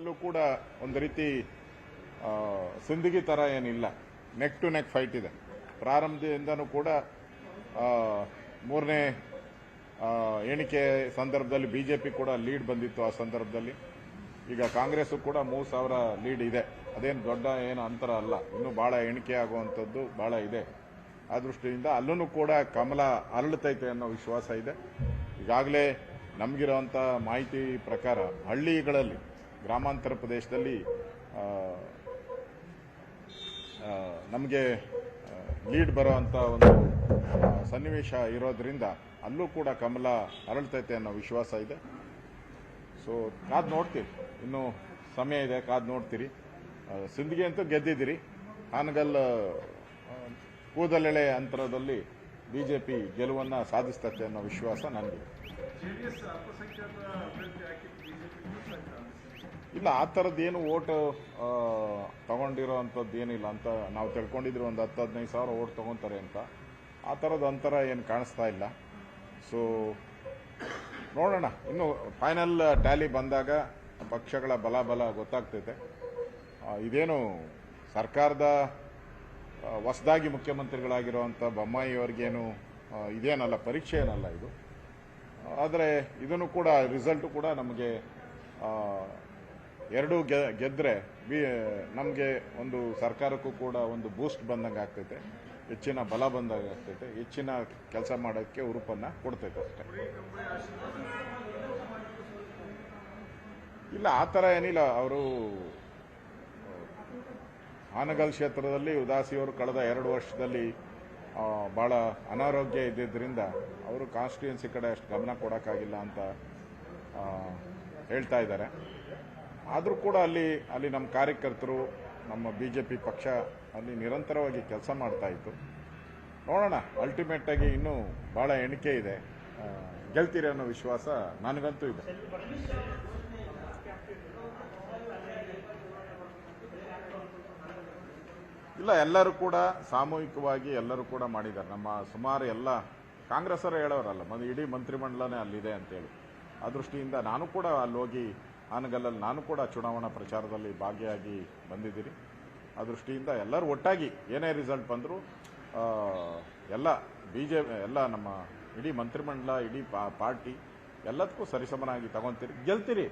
ಅಲ್ಲೂ ಕೂಡ ಒಂದು ರೀತಿ ಸಿಂದಗಿ ಥರ ಏನಿಲ್ಲ, ನೆಕ್ ಟು ನೆಕ್ ಫೈಟ್ ಇದೆ. ಪ್ರಾರಂಭದಿಂದನೂ ಕೂಡ ಮೂರನೇ ಎಣಿಕೆ ಸಂದರ್ಭದಲ್ಲಿ ಬಿಜೆಪಿ ಕೂಡ ಲೀಡ್ ಬಂದಿತ್ತು. ಆ ಸಂದರ್ಭದಲ್ಲಿ ಈಗ ಕಾಂಗ್ರೆಸ್ಸು ಕೂಡ 3,000 ಲೀಡ್ ಇದೆ. ಅದೇನು ದೊಡ್ಡ ಏನು ಅಂತರ ಅಲ್ಲ, ಇನ್ನೂ ಭಾಳ ಎಣಿಕೆ ಆಗುವಂಥದ್ದು ಭಾಳ ಇದೆ. ಆ ದೃಷ್ಟಿಯಿಂದ ಅಲ್ಲೂ ಕೂಡ ಕಮಲ ಅರಳುತ್ತೈತೆ ಅನ್ನೋ ವಿಶ್ವಾಸ ಇದೆ. ಈಗಾಗಲೇ ನಮಗಿರುವಂಥ ಮಾಹಿತಿ ಪ್ರಕಾರ ಹಳ್ಳಿಗಳಲ್ಲಿ, ಗ್ರಾಮಾಂತರ ಪ್ರದೇಶದಲ್ಲಿ ನಮಗೆ ಲೀಡ್ ಬರೋವಂಥ ಒಂದು ಸನ್ನಿವೇಶ ಇರೋದ್ರಿಂದ ಅಲ್ಲೂ ಕೂಡ ಕಮಲ ಅರಳ್ತೈತೆ ಅನ್ನೋ ವಿಶ್ವಾಸ ಇದೆ. ಸೊ ಕಾದು ನೋಡ್ತೀರಿ, ಇನ್ನೂ ಸಮಯ ಇದೆ, ಕಾದು ನೋಡ್ತೀರಿ. ಸಿಂದಗಿ ಅಂತೂ ಗೆದ್ದಿದ್ದೀರಿ. ಹಾನಗಲ್ ಕೂದಲೆಳೆ ಅಂತರದಲ್ಲಿ ಬಿಜೆಪಿ ಗೆಲುವನ್ನು ಸಾಧಿಸ್ತತೆ ಅನ್ನೋ ವಿಶ್ವಾಸ ನನಗಿದೆ. ಇಲ್ಲ, ಆ ಥರದ್ದು ಏನು ಓಟ್ ತಗೊಂಡಿರೋ ಅಂಥದ್ದು ಏನಿಲ್ಲ ಅಂತ ನಾವು ತಿಳ್ಕೊಂಡಿದ್ರು. ಒಂದು 10-15 ಸಾವಿರ ಓಟ್ ತೊಗೊತಾರೆ ಅಂತ. ಆ ಥರದ ಅಂತರ ಏನು ಕಾಣಿಸ್ತಾ ಇಲ್ಲ. ಸೊ ನೋಡೋಣ, ಇನ್ನು ಫೈನಲ್ ಟ್ಯಾಲಿ ಬಂದಾಗ ಪಕ್ಷಗಳ ಬಲ ಗೊತ್ತಾಗ್ತೈತೆ. ಇದೇನು ಸರ್ಕಾರದ ಹೊಸದಾಗಿ ಮುಖ್ಯಮಂತ್ರಿಗಳಾಗಿರುವಂಥ ಬೊಮ್ಮಾಯಿಯವರಿಗೇನು ಇದೇನಲ್ಲ, ಪರೀಕ್ಷೆ ಏನಲ್ಲ ಇದು. ಆದರೆ ಇದನ್ನು ಕೂಡ ರಿಸಲ್ಟು ಕೂಡ ನಮಗೆ ಎರಡೂ ಗೆದ್ದರೆ ನಮಗೆ ಒಂದು ಸರ್ಕಾರಕ್ಕೂ ಕೂಡ ಒಂದು ಬೂಸ್ಟ್ ಬಂದಂಗೆ ಆಗ್ತೈತೆ, ಹೆಚ್ಚಿನ ಬಲ ಬಂದಂಗೆ ಆಗ್ತೈತೆ, ಹೆಚ್ಚಿನ ಕೆಲಸ ಮಾಡೋಕ್ಕೆ ಹುರುಪನ್ನು ಕೊಡ್ತೈತೆ ಅಷ್ಟೇ. ಇಲ್ಲ, ಆ ಥರ ಏನಿಲ್ಲ. ಅವರು ಹಾನಗಲ್ ಕ್ಷೇತ್ರದಲ್ಲಿ ಉದಾಸಿಯವರು ಕಳೆದ 2 ವರ್ಷದಲ್ಲಿ ಭಾಳ ಅನಾರೋಗ್ಯ ಇದ್ದಿದ್ದರಿಂದ ಅವರು ಕಾನ್ಸ್ಟಿಟ್ಯೂನ್ಸಿ ಕಡೆ ಅಷ್ಟು ಗಮನ ಕೊಡೋಕ್ಕಾಗಿಲ್ಲ ಅಂತ ಹೇಳ್ತಾ ಇದ್ದಾರೆ. ಆದರೂ ಕೂಡ ಅಲ್ಲಿ ನಮ್ಮ ಕಾರ್ಯಕರ್ತರು, ನಮ್ಮ ಬಿಜೆಪಿ ಪಕ್ಷ ಅಲ್ಲಿ ನಿರಂತರವಾಗಿ ಕೆಲಸ ಮಾಡ್ತಾ ಇತ್ತು. ನೋಡೋಣ, ಅಲ್ಟಿಮೇಟಾಗಿ ಇನ್ನೂ ಭಾಳ ಎಣಿಕೆ ಇದೆ, ಗೆಲ್ತೀರಿ ಅನ್ನೋ ವಿಶ್ವಾಸ ನನಗಂತೂ ಇದೆ. ಇಲ್ಲ, ಎಲ್ಲರೂ ಕೂಡ ಸಾಮೂಹಿಕವಾಗಿ ಎಲ್ಲರೂ ಕೂಡ ಮಾಡಿದ್ದಾರೆ. ನಮ್ಮ ಸುಮಾರು ಎಲ್ಲ ಕಾಂಗ್ರೆಸ್ಸರು ಹೇಳೋರಲ್ಲ, ಇಡೀ ಮಂತ್ರಿಮಂಡಲನೇ ಅಲ್ಲಿದೆ ಅಂತೇಳಿ. ಆ ದೃಷ್ಟಿಯಿಂದ ನಾನು ಕೂಡ ಅಲ್ಲಿ ಹೋಗಿ ಹಾನಗಲ್ಲಲ್ಲಿ ನಾನು ಕೂಡ ಚುನಾವಣಾ ಪ್ರಚಾರದಲ್ಲಿ ಭಾಗಿಯಾಗಿ ಬಂದಿದ್ದೀನಿ. ಆ ದೃಷ್ಟಿಯಿಂದ ಎಲ್ಲರೂ ಒಟ್ಟಾಗಿ ಏನೇ ರಿಸಲ್ಟ್ ಬಂದರೂ ಎಲ್ಲ ಎಲ್ಲ ನಮ್ಮ ಇಡೀ ಮಂತ್ರಿಮಂಡಲ, ಇಡೀ ಪಾರ್ಟಿ ಎಲ್ಲದಕ್ಕೂ ಸರಿಸಮನಾಗಿ ತಗೊತೀರಿ, ಗೆಲ್ತೀರಿ.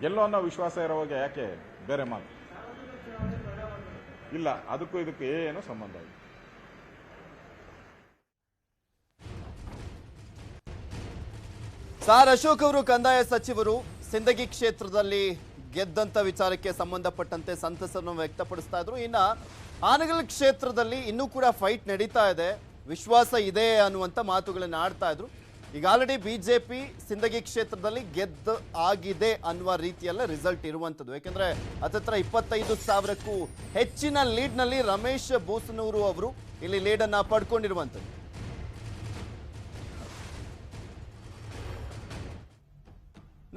ಗೆಲ್ಲೋ ಅನ್ನೋ ವಿಶ್ವಾಸ ಇರೋವಾಗ ಯಾಕೆ ಬೇರೆ ಮಾತು ಇಲ್ಲ. ಅದಕ್ಕೂ ಇದಕ್ಕೂ ಏನೂ ಸಂಬಂಧ ಇಲ್ಲ. ಸಾರ್ ಅಶೋಕ್ ಅವರು ಕಂದಾಯ ಸಚಿವರು ಸಿಂದಗಿ ಕ್ಷೇತ್ರದಲ್ಲಿ ಗೆದ್ದಂತ ವಿಚಾರಕ್ಕೆ ಸಂಬಂಧಪಟ್ಟಂತೆ ಸಂತಸವನ್ನು ವ್ಯಕ್ತಪಡಿಸ್ತಾ ಇದ್ರು. ಇನ್ನ ಹಾನಗಲ್ ಕ್ಷೇತ್ರದಲ್ಲಿ ಇನ್ನೂ ಕೂಡ ಫೈಟ್ ನಡೀತಾ ಇದೆ, ವಿಶ್ವಾಸ ಇದೆ ಅನ್ನುವಂಥ ಮಾತುಗಳನ್ನು ಆಡ್ತಾ ಇದ್ರು. ಈಗ ಆಲ್ರೆಡಿ ಬಿಜೆಪಿ ಸಿಂದಗಿ ಕ್ಷೇತ್ರದಲ್ಲಿ ಗೆದ್ದು ಆಗಿದೆ ಅನ್ನುವ ರೀತಿಯಲ್ಲೇ ರಿಸಲ್ಟ್ ಇರುವಂಥದ್ದು. ಯಾಕೆಂದ್ರೆ ಹತ್ತತ್ರ 25,000ಕ್ಕೂ ಹೆಚ್ಚಿನ ಲೀಡ್ನಲ್ಲಿ ರಮೇಶ್ ಬೂಸನೂರು ಅವರು ಇಲ್ಲಿ ಲೀಡನ್ನು ಪಡ್ಕೊಂಡಿರುವಂಥದ್ದು.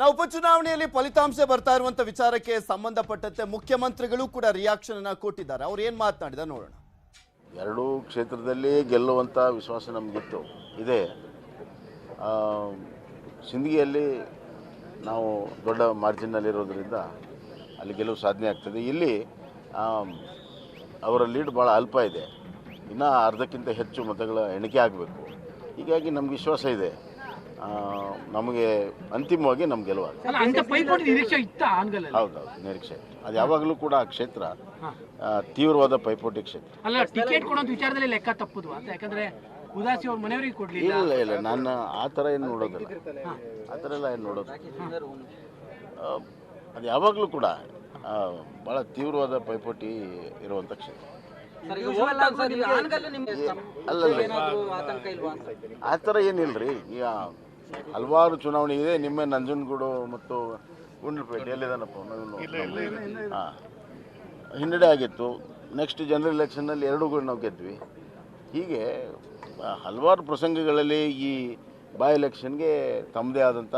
ನಾವು ಉಪಚುನಾವಣೆಯಲ್ಲಿ ಫಲಿತಾಂಶ ಬರ್ತಾ ಇರುವಂತ ವಿಚಾರಕ್ಕೆ ಸಂಬಂಧಪಟ್ಟಂತೆ ಮುಖ್ಯಮಂತ್ರಿಗಳು ಕೂಡ ರಿಯಾಕ್ಷನ್ ಅನ್ನ ಕೊಟ್ಟಿದ್ದಾರೆ. ಅವ್ರು ಏನ್ ಮಾತನಾಡಿದ ನೋಡೋಣ. ಎರಡೂ ಕ್ಷೇತ್ರದಲ್ಲಿ ಗೆಲ್ಲುವಂಥ ವಿಶ್ವಾಸ ನಮಗಿತ್ತು, ಇದೆ. ಸಿಂದಗಿಯಲ್ಲಿ ನಾವು ದೊಡ್ಡ ಮಾರ್ಜಿನ್ನಲ್ಲಿರೋದ್ರಿಂದ ಅಲ್ಲಿ ಗೆಲುವು ಸಾಧನೆ ಆಗ್ತದೆ. ಇಲ್ಲಿ ಅವರ ಲೀಡ್ ಭಾಳ ಅಲ್ಪ ಇದೆ, ಇನ್ನೂ ಅರ್ಧಕ್ಕಿಂತ ಹೆಚ್ಚು ಮತಗಳ ಎಣಿಕೆ ಆಗಬೇಕು. ಹೀಗಾಗಿ ನಮ್ಗೆ ವಿಶ್ವಾಸ ಇದೆ, ನಮಗೆ ಅಂತಿಮವಾಗಿ ನಮ್ಗೆ ಗೆಲುವಾಗುತ್ತೆ. ಹೌದೌದು, ನಿರೀಕ್ಷೆ ಇತ್ತು. ಅದು ಯಾವಾಗಲೂ ಕೂಡ ಆ ಕ್ಷೇತ್ರ ತೀವ್ರವಾದ ಪೈಪೋಟಿ ಕ್ಷೇತ್ರ. ಟಿಕೆಟ್ ಕೊಡೋ ವಿಚಾರದಲ್ಲಿ ಲೆಕ್ಕ ತಪ್ಪುದು ಅಂತ, ಯಾಕಂದ್ರೆ ಉದಾಸಿ ಅವ್ರ ಮನೆಯವರಿಗೆ ಕೊಡ್ಲಿಲ್ಲ. ಇಲ್ಲ, ನಾನು ಆ ಥರ ಏನು ನೋಡೋದಿಲ್ಲ, ಆ ಥರ ಎಲ್ಲ ಏನು ನೋಡೋದು. ಅದು ಯಾವಾಗಲೂ ಕೂಡ ಭಾಳ ತೀವ್ರವಾದ ಪೈಪೋಟಿ ಇರುವಂಥ ಕ್ಷೇತ್ರ. ಆ ಥರ ಏನಿಲ್ಲರಿ. ಈಗ ಹಲವಾರು ಚುನಾವಣೆ ಇದೆ. ನಿಮ್ಮೆ ನಂಜನಗೂಡು ಮತ್ತು ಗುಂಡ್ಲುಪೇಟೆ ಎಲ್ಲಿದಾನಪ್ಪ ಹಾಂ ಹಿನ್ನಡೆ ಆಗಿತ್ತು. ನೆಕ್ಸ್ಟ್ ಜನರಲ್ ಎಲೆಕ್ಷನ್ನಲ್ಲಿ 2 ನಾವು ಗೆದ್ವಿ. ಹೀಗೆ ಹಲವಾರು ಪ್ರಸಂಗಗಳಲ್ಲಿ ಈ ಬೈ ಎಲೆಕ್ಷನ್ಗೆ ತಮ್ಮದೇ ಆದಂಥ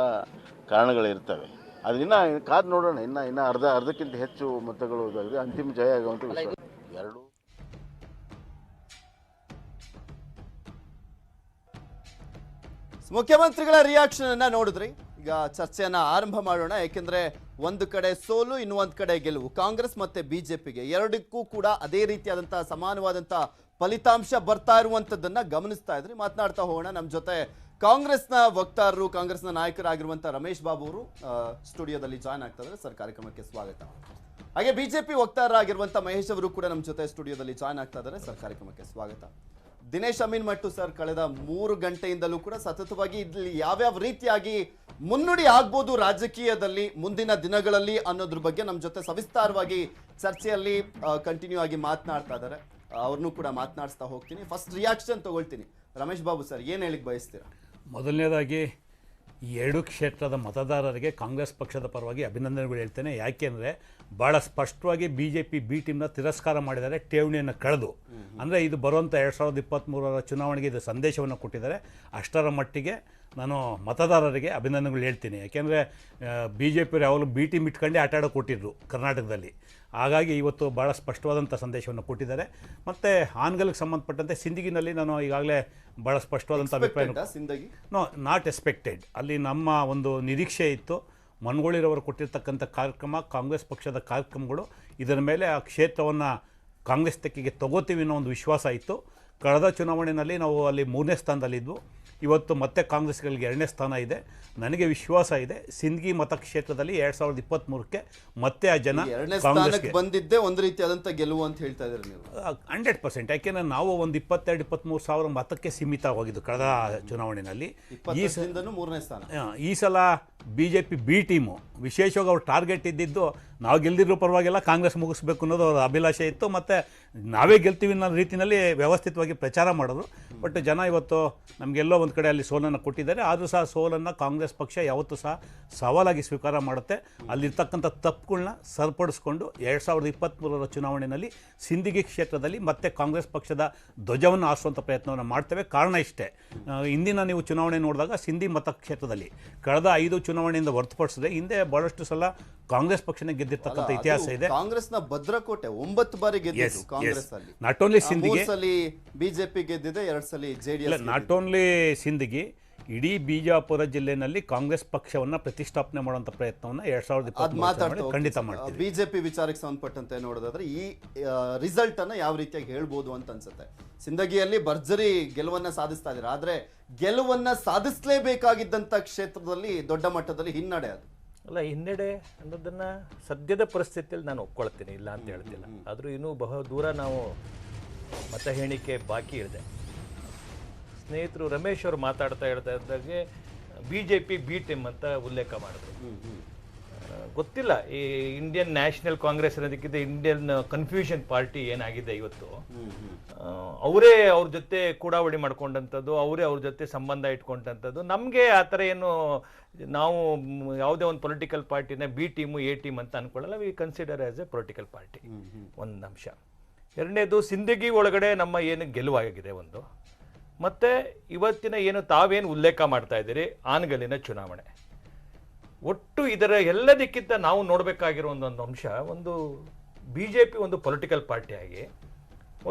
ಕಾರಣಗಳಿರ್ತವೆ. ಅದನ್ನ ಕಾದು ನೋಡೋಣ. ಇನ್ನು ಅರ್ಧಕ್ಕಿಂತ ಹೆಚ್ಚು ಮತಗಳು ಇದಾಗಿದೆ, ಅಂತಿಮ ಜಯ ಆಗುವಂಥ ವಿಶ್ವಾಸ. ಎರಡು ಮುಖ್ಯಮಂತ್ರಿಗಳ ರಿಯಾಕ್ಷನ್ ಅನ್ನ ನೋಡಿದ್ರಿ. ಈಗ ಚರ್ಚೆಯನ್ನ ಆರಂಭ ಮಾಡೋಣ. ಯಾಕೆಂದ್ರೆ ಒಂದು ಕಡೆ ಸೋಲು, ಇನ್ನು ಒಂದು ಕಡೆ ಗೆಲುವು. ಕಾಂಗ್ರೆಸ್ ಮತ್ತೆ ಬಿಜೆಪಿಗೆ ಎರಡಕ್ಕೂ ಕೂಡ ಅದೇ ರೀತಿಯಾದಂತಹ ಸಮಾನವಾದಂತಹ ಫಲಿತಾಂಶ ಬರ್ತಾ ಇರುವಂತದ್ದನ್ನ ಗಮನಿಸ್ತಾ ಇದ್ರಿ. ಮಾತನಾಡ್ತಾ ಹೋಗೋಣ. ನಮ್ಮ ಜೊತೆ ಕಾಂಗ್ರೆಸ್ನ ವಕ್ತಾರರು, ಕಾಂಗ್ರೆಸ್ನ ನಾಯಕರಾಗಿರುವಂತಹ ರಮೇಶ್ ಬಾಬು ಅವರು ಸ್ಟುಡಿಯೋದಲ್ಲಿ ಜಾಯ್ನ್ ಆಗ್ತಾ ಇದ್ದಾರೆ. ಸರ್, ಕಾರ್ಯಕ್ರಮಕ್ಕೆ ಸ್ವಾಗತ. ಹಾಗೆ ಬಿಜೆಪಿ ವಕ್ತಾರರಾಗಿರುವಂತಹ ಮಹೇಶ್ ಅವರು ಕೂಡ ನಮ್ಮ ಜೊತೆ ಸ್ಟುಡಿಯೋದಲ್ಲಿ ಜಾಯ್ನ್ ಆಗ್ತಾ ಇದ್ದಾರೆ. ಸರ್, ಕಾರ್ಯಕ್ರಮಕ್ಕೆ ಸ್ವಾಗತ. ದಿನೇಶ್ ಅಮೀನ್ ಮಟ್ಟು ಸರ್, ಕಳೆದ 3 ಗಂಟೆಯಿಂದಲೂ ಕೂಡ ಸತತವಾಗಿ ಇಲ್ಲಿ ಯಾವ್ಯಾವ ರೀತಿಯಾಗಿ ಮುನ್ನುಡಿ ಆಗ್ಬೋದು ರಾಜಕೀಯದಲ್ಲಿ ಮುಂದಿನ ದಿನಗಳಲ್ಲಿ ಅನ್ನೋದ್ರ ಬಗ್ಗೆ ನಮ್ಮ ಜೊತೆ ಸವಿಸ್ತಾರವಾಗಿ ಚರ್ಚೆಯಲ್ಲಿ ಕಂಟಿನ್ಯೂ ಆಗಿ ಮಾತನಾಡ್ತಾ ಇದ್ದಾರೆ. ಅವ್ರನ್ನೂ ಕೂಡ ಮಾತನಾಡಿಸ್ತಾ ಹೋಗ್ತೀನಿ. ಫಸ್ಟ್ ರಿಯಾಕ್ಷನ್ ತಗೊಳ್ತೀನಿ. ರಮೇಶ್ ಬಾಬು ಸರ್, ಏನು ಹೇಳಿಕ್ ಬಯಸ್ತೀರಾ? ಮೊದಲನೇದಾಗಿ ಈ 2 ಕ್ಷೇತ್ರದ ಮತದಾರರಿಗೆ ಕಾಂಗ್ರೆಸ್ ಪಕ್ಷದ ಪರವಾಗಿ ಅಭಿನಂದನೆಗಳು ಹೇಳ್ತೇನೆ. ಯಾಕೆಂದರೆ ಭಾಳ ಸ್ಪಷ್ಟವಾಗಿ BJP ಬಿ ಟೀಮ್ನ ತಿರಸ್ಕಾರ ಮಾಡಿದ್ದಾರೆ, ಠೇವಣಿಯನ್ನು ಕಳೆದು. ಅಂದರೆ ಇದು ಬರುವಂಥ 2023ರ ಚುನಾವಣೆಗೆ ಇದು ಸಂದೇಶವನ್ನು ಕೊಟ್ಟಿದ್ದಾರೆ. ಅಷ್ಟರ ಮಟ್ಟಿಗೆ ನಾನು ಮತದಾರರಿಗೆ ಅಭಿನಂದನೆಗಳು ಹೇಳ್ತೀನಿ. ಯಾಕೆಂದರೆ BJP ಯಾವಾಗಲೂ ಬಿ ಟೀಮ್ ಇಟ್ಕೊಂಡೇ ಆಟ ಆಡೋ ಕೊಟ್ಟಿದ್ರು ಕರ್ನಾಟಕದಲ್ಲಿ. ಹಾಗಾಗಿ ಇವತ್ತು ಭಾಳ ಸ್ಪಷ್ಟವಾದಂಥ ಸಂದೇಶವನ್ನು ಕೊಟ್ಟಿದ್ದಾರೆ. ಮತ್ತು ಹಾನಗಲ್ಗೆ ಸಂಬಂಧಪಟ್ಟಂತೆ ಸಿಂದಗಿನಲ್ಲಿ ನಾನು ಈಗಾಗಲೇ ಭಾಳ ಸ್ಪಷ್ಟವಾದಂಥ ಅಭಿಪ್ರಾಯ ನಾಟ್ ಎಕ್ಸ್ಪೆಕ್ಟೆಡ್. ಅಲ್ಲಿ ನಮ್ಮ ಒಂದು ನಿರೀಕ್ಷೆ ಇತ್ತು. ಮನಗೋಳಿರವರು ಕೊಟ್ಟಿರ್ತಕ್ಕಂಥ ಕಾರ್ಯಕ್ರಮ, ಕಾಂಗ್ರೆಸ್ ಪಕ್ಷದ ಕಾರ್ಯಕ್ರಮಗಳು, ಇದರ ಮೇಲೆ ಆ ಕ್ಷೇತ್ರವನ್ನು ಕಾಂಗ್ರೆಸ್ ತೆಕ್ಕೆಗೆ ತಗೋತೀವಿ ಅನ್ನೋ ಒಂದು ವಿಶ್ವಾಸ ಇತ್ತು. ಕಳೆದ ಚುನಾವಣೆಯಲ್ಲಿ ನಾವು ಅಲ್ಲಿ 3ನೇ ಸ್ಥಾನದಲ್ಲಿದ್ವು. ಇವತ್ತು ಮತ್ತೆ ಕಾಂಗ್ರೆಸ್ಗಳಿಗೆ 2ನೇ ಸ್ಥಾನ ಇದೆ. ನನಗೆ ವಿಶ್ವಾಸ ಇದೆ ಸಿಂದಗಿ ಮತಕ್ಷೇತ್ರದಲ್ಲಿ 2023ಕ್ಕೆ ಮತ್ತೆ ಆ ಜನ ಕಾಂಗ್ರೆಸ್ಗೆ ಬಂದಿದ್ದೇ ಒಂದು ರೀತಿಯಾದಂಥ ಗೆಲುವು ಅಂತ ಹೇಳ್ತಾ ಇದ್ದಾರೆ ನೀವು. 100%. ಯಾಕೆಂದರೆ ನಾವು ಒಂದು 22-23 ಸಾವಿರ ಮತಕ್ಕೆ ಸೀಮಿತವಾಗಿದ್ದು ಕಳೆದ ಚುನಾವಣೆಯಲ್ಲಿ. ಈ ಸಲ BJP ಬಿ ಟೀಮು ವಿಶೇಷವಾಗಿ ಅವ್ರು ಟಾರ್ಗೆಟ್ ಇದ್ದಿದ್ದು ನಾವು ಗೆಲ್ದಿರೋ ಪರವಾಗಿಲ್ಲ, ಕಾಂಗ್ರೆಸ್ ಮುಗಿಸ್ಬೇಕು ಅನ್ನೋದು ಅವ್ರ ಅಭಿಲಾಷೆ ಇತ್ತು. ಮತ್ತು ನಾವೇ ಗೆಲ್ತೀವಿ ಅನ್ನೋ ರೀತಿಯಲ್ಲಿ ವ್ಯವಸ್ಥಿತವಾಗಿ ಪ್ರಚಾರ ಮಾಡೋದು. ಬಟ್ ಜನ ಇವತ್ತು ನಮಗೆಲ್ಲೋ ಒಂದು ಕಡೆ ಅಲ್ಲಿ ಸೋಲನ್ನು ಕೊಟ್ಟಿದ್ದಾರೆ. ಆದರೂ ಸಹ ಸೋಲನ್ನು ಕಾಂಗ್ರೆಸ್ ಪಕ್ಷ ಯಾವತ್ತೂ ಸಹ ಸವಾಲಾಗಿ ಸ್ವೀಕಾರ ಮಾಡುತ್ತೆ. ಅಲ್ಲಿರ್ತಕ್ಕಂಥ ತಪ್ಪುಗಳನ್ನ ಸರಿಪಡಿಸ್ಕೊಂಡು 2023ರ ಚುನಾವಣೆಯಲ್ಲಿ ಸಿಂದಗಿ ಕ್ಷೇತ್ರದಲ್ಲಿ ಮತ್ತೆ ಕಾಂಗ್ರೆಸ್ ಪಕ್ಷದ ಧ್ವಜವನ್ನು ಹಾರಿಸುವಂಥ ಪ್ರಯತ್ನವನ್ನು ಮಾಡ್ತೇವೆ. ಕಾರಣ ಇಷ್ಟೇ, ಇಂದಿನ ನೀವು ಚುನಾವಣೆ ನೋಡಿದಾಗ ಸಿಂಧಿ ಮತಕ್ಷೇತ್ರದಲ್ಲಿ ಕಳೆದ 5 ಚುನಾವಣೆಯಿಂದ ಹೊರತುಪಡಿಸಿದ್ರೆ ಹಿಂದೆ ಬಹಳಷ್ಟು ಸಲ ಕಾಂಗ್ರೆಸ್ ಪಕ್ಷನೇ ಗೆದ್ದಿರ್ತಕ್ಕಂಥ ಇತಿಹಾಸ ಇದೆ. ಕಾಂಗ್ರೆಸ್ನ ಭದ್ರಕೋಟೆ 9 ಬಾರಿ ಗೆದ್ದಿದ್ದು ಕಾಂಗ್ರೆಸ್ ಅಲ್ಲಿ. ನಾಟ್ ಓನ್ಲಿ ಸಿಂದಗಿ, ಬಿಜೆಪಿ ಗೆದ್ದಿದೆ, 2 ಸಲ ಜೆಡಿಎಸ್. ನಾಟ್ ಓನ್ಲಿ ಸಿಂದಗಿ, ಇಡೀ ಬಿಜಾಪುರ ಜಿಲ್ಲೆನಲ್ಲಿ ಕಾಂಗ್ರೆಸ್ ಪಕ್ಷವನ್ನು ಪ್ರತಿಷ್ಠಾಪನೆ ಮಾಡುವಂಥ ಪ್ರಯತ್ನವನ್ನು 2023 ಖಂಡಿತ ಮಾಡ್ತೀವಿ. ಬಿಜೆಪಿ ವಿಚಾರಕ್ಕೆ ಸಂಬಂಧಪಟ್ಟಂತೆ ನೋಡೋದಾದ್ರೆ ಈ ರಿಸಲ್ಟ್ ಅನ್ನ ಯಾವ ರೀತಿಯಾಗಿ ಹೇಳ್ಬೋದು ಅಂತ ಅನ್ಸುತ್ತೆ. ಸಿಂದಗಿಯಲ್ಲಿ ಭರ್ಜರಿ ಗೆಲುವನ್ನ ಸಾಧಿಸ್ತಾ ಇದ್ದಾರೆ, ಆದ್ರೆ ಗೆಲುವನ್ನ ಸಾಧಿಸಲೇಬೇಕಾಗಿದ್ದಂತ ಕ್ಷೇತ್ರದಲ್ಲಿ ದೊಡ್ಡ ಮಟ್ಟದಲ್ಲಿ ಹಿನ್ನಡೆ. ಅದು ಅಲ್ಲ, ಹಿನ್ನಡೆ ಅನ್ನೋದನ್ನು ಸದ್ಯದ ಪರಿಸ್ಥಿತಿಯಲ್ಲಿ ನಾನು ಒಪ್ಕೊಳ್ತೀನಿ, ಇಲ್ಲ ಅಂತ ಹೇಳ್ತಿಲ್ಲ. ಆದರೂ ಇನ್ನೂ ಬಹು ದೂರ ನಾವು ಮತ ಎಣಿಕೆ ಬಾಕಿ ಇದೆ. ಸ್ನೇಹಿತರು ರಮೇಶ್ ಅವರು ಮಾತಾಡ್ತಾ ಇದ್ದಾಗೆ BJP ಬಿ ಟೀಮ್ ಅಂತ ಉಲ್ಲೇಖ ಮಾಡಿದ್ರು. ಗೊತ್ತಿಲ್ಲ, ಈ ಇಂಡಿಯನ್ ನ್ಯಾಷನಲ್ ಕಾಂಗ್ರೆಸ್ ಅನ್ನೋದಕ್ಕಿಂತ ಇಂಡಿಯನ್ ಕನ್ಫ್ಯೂಷನ್ ಪಾರ್ಟಿ ಏನಾಗಿದೆ ಇವತ್ತು, ಅವರೇ ಅವ್ರ ಜೊತೆ ಕೂಡಾವಳಿ ಮಾಡ್ಕೊಂಡಂಥದ್ದು, ಅವರೇ ಅವ್ರ ಜೊತೆ ಸಂಬಂಧ ಇಟ್ಕೊಂಡಂಥದ್ದು. ನಮಗೆ ಆ ಥರ ಏನು, ನಾವು ಯಾವುದೇ ಒಂದು ಪೊಲಿಟಿಕಲ್ ಪಾರ್ಟಿನ ಬಿ ಟೀಮು ಎ ಟೀಮ್ ಅಂತ ಅನ್ಕೊಳ್ಳಲ್ಲ. We consider as a political party. ಒಂದು ಅಂಶ. ಎರಡನೇದು, ಸಿಂದಗಿ ಒಳಗಡೆ ನಮ್ಮ ಏನು ಗೆಲುವಾಗಿದೆ ಒಂದು, ಮತ್ತು ಇವತ್ತಿನ ಏನು ತಾವೇನು ಉಲ್ಲೇಖ ಮಾಡ್ತಾ ಇದ್ದೀರಿ ಹಾನಗಲ್ಲಿನ ಚುನಾವಣೆ, ಒಟ್ಟು ಇದರ ಎಲ್ಲದಕ್ಕಿಂತ ನಾವು ನೋಡಬೇಕಾಗಿರೋ ಒಂದು ಅಂಶ, ಒಂದು BJP ಒಂದು ಪೊಲಿಟಿಕಲ್ ಪಾರ್ಟಿಯಾಗಿ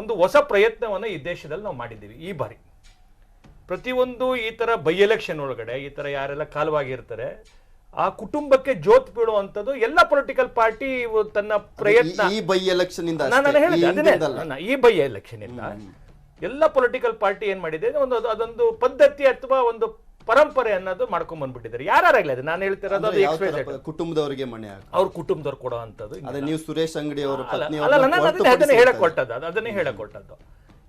ಒಂದು ಹೊಸ ಪ್ರಯತ್ನವನ್ನು ಈ ದೇಶದಲ್ಲಿ ನಾವು ಮಾಡಿದ್ದೀವಿ. ಈ ಬಾರಿ ಪ್ರತಿಯೊಂದು ಈ ಥರ ಬೈ ಎಲೆಕ್ಷನ್ ಒಳಗಡೆ ಈ ಥರ ಯಾರೆಲ್ಲ ಕಾಲವಾಗಿರ್ತಾರೆ ಆ ಕುಟುಂಬಕ್ಕೆ ಜೋತ್ ಬೀಳುವಂಥದ್ದು ಎಲ್ಲ ಪೊಲಿಟಿಕಲ್ ಪಾರ್ಟಿ ತನ್ನ ಪ್ರಯತ್ನ. ಈ ಬೈ ಎಲೆಕ್ಷನ್ ಇಂದ ಈ ಬೈ ಎಲೆಕ್ಷನ್ ಇಂದ ಎಲ್ಲ ಪೊಲಿಟಿಕಲ್ ಪಾರ್ಟಿ ಏನ್ ಮಾಡಿದೆ, ಅದೊಂದು ಪದ್ಧತಿ ಅಥವಾ ಒಂದು ಪರಂಪರೆ ಅನ್ನೋದು ಮಾಡ್ಕೊಂಡ್ ಬಂದ್ಬಿಟ್ಟಿದ್ದಾರೆ. ಯಾರಾಗ್ಲಿ ಅದು ನಾನು ಹೇಳ್ತಿರೋದು, ಕುಟುಂಬದವರಿಗೆ ಮನೆ ಅವ್ರ ಕುಟುಂಬದವ್ರು ಕೊಡೋ ಅಂಥದ್ದು. ನೀವು ಸುರೇಶ್ ಅಂಗಡಿ ಅವರ ಅದನ್ನೇ ಹೇಳಕೊಟ್ಟದ್ದು.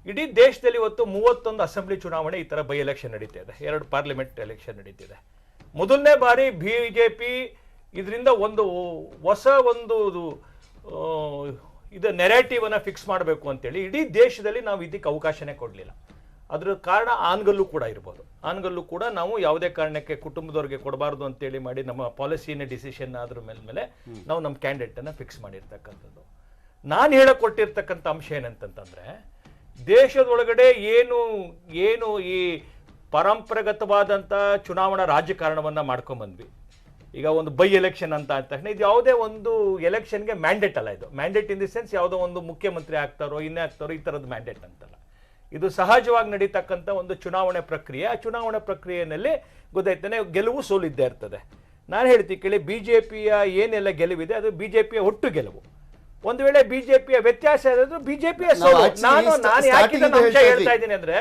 ಇಡೀ ದೇಶದಲ್ಲಿ ಇವತ್ತು 31 ಅಸೆಂಬ್ಲಿ ಚುನಾವಣೆ ಈ ತರ ಬೈ ಎಲೆಕ್ಷನ್ ನಡೀತಿದೆ, 2 ಪಾರ್ಲಿಮೆಂಟ್ ಎಲೆಕ್ಷನ್ ನಡೀತಿದೆ. ಮೊದಲನೇ ಬಾರಿ BJP ಇದರಿಂದ ಒಂದು ಹೊಸ ಒಂದು ಇದು ನೆರೇಟಿವ್ ಅನ್ನ ಫಿಕ್ಸ್ ಮಾಡಬೇಕು ಅಂತೇಳಿ ಇಡೀ ದೇಶದಲ್ಲಿ ನಾವು ಇದಕ್ಕೆ ಅವಕಾಶನೇ ಕೊಡಲಿಲ್ಲ. ಅದ್ರ ಕಾರಣ ಹಾನಗಲ್ಲು ಕೂಡ ಇರ್ಬೋದು. ಹಾನಗಲ್ಲು ಕೂಡ ನಾವು ಯಾವುದೇ ಕಾರಣಕ್ಕೆ ಕುಟುಂಬದವ್ರಿಗೆ ಕೊಡಬಾರ್ದು ಅಂತೇಳಿ ಮಾಡಿ ನಮ್ಮ ಪಾಲಿಸಿನ ಡಿಸಿಷನ್ ಆದ್ರ ಮೇಲೆ ನಾವು ನಮ್ಮ ಕ್ಯಾಂಡಿಡೇಟನ್ನು ಫಿಕ್ಸ್ ಮಾಡಿರ್ತಕ್ಕಂಥದ್ದು. ನಾನು ಹೇಳಿಕೊಟ್ಟಿರ್ತಕ್ಕಂಥ ಅಂಶ ಏನಂತಂತಂದರೆ, ದೇಶದೊಳಗಡೆ ಏನು ಏನು ಈ ಪರಂಪರಾಗತವಾದಂಥ ಚುನಾವಣಾ ರಾಜಕಾರಣವನ್ನು ಮಾಡ್ಕೊಂಬಂದ್ವಿ. ಈಗ ಒಂದು ಬೈ ಎಲೆಕ್ಷನ್ ಅಂತ ಅಂದ ತಕ್ಷಣ ಇದು ಯಾವುದೇ ಒಂದು ಎಲೆಕ್ಷನ್ಗೆ ಮ್ಯಾಂಡೇಟ್ ಅಲ್ಲ. ಇದು ಮ್ಯಾಂಡೇಟ್ ಇನ್ ದಿ ಸೆನ್ಸ್ ಯಾವುದೋ ಒಂದು ಮುಖ್ಯಮಂತ್ರಿ ಆಗ್ತಾರೋ ಇನ್ನೇ ಆಗ್ತಾರೋ ಈ ಥರದ್ದು ಮ್ಯಾಂಡೇಟ್ ಅಂತಲ್ಲ. ಇದು ಸಹಜವಾಗಿ ನಡೀತಕ್ಕಂಥ ಒಂದು ಚುನಾವಣೆ ಪ್ರಕ್ರಿಯೆ. ಆ ಚುನಾವಣೆ ಪ್ರಕ್ರಿಯೆಯಲ್ಲಿ ಗೊತ್ತಾಯ್ತಾನೆ ಗೆಲುವು ಸೋಲು ಇದ್ದೇ ಇರ್ತದೆ. ನಾನು ಹೇಳ್ತೀನಿ ಕೇಳಿ, ಬಿಜೆಪಿಯ ಏನೆಲ್ಲ ಗೆಲುವಿದೆ ಅದು ಬಿಜೆಪಿಯ ಒಟ್ಟು ಗೆಲುವು. ಒಂದು ವೇಳೆ ಬಿಜೆಪಿಯ ವ್ಯತ್ಯಾಸ ಇರೋದು ಬಿಜೆಪಿಯ ಸೋಲು. ನಾನು ಯಾಕೆ ಇದನ್ನ ಅಂಶ ಹೇಳ್ತಾ ಇದ್ದೀನಿ ಅಂದ್ರೆ,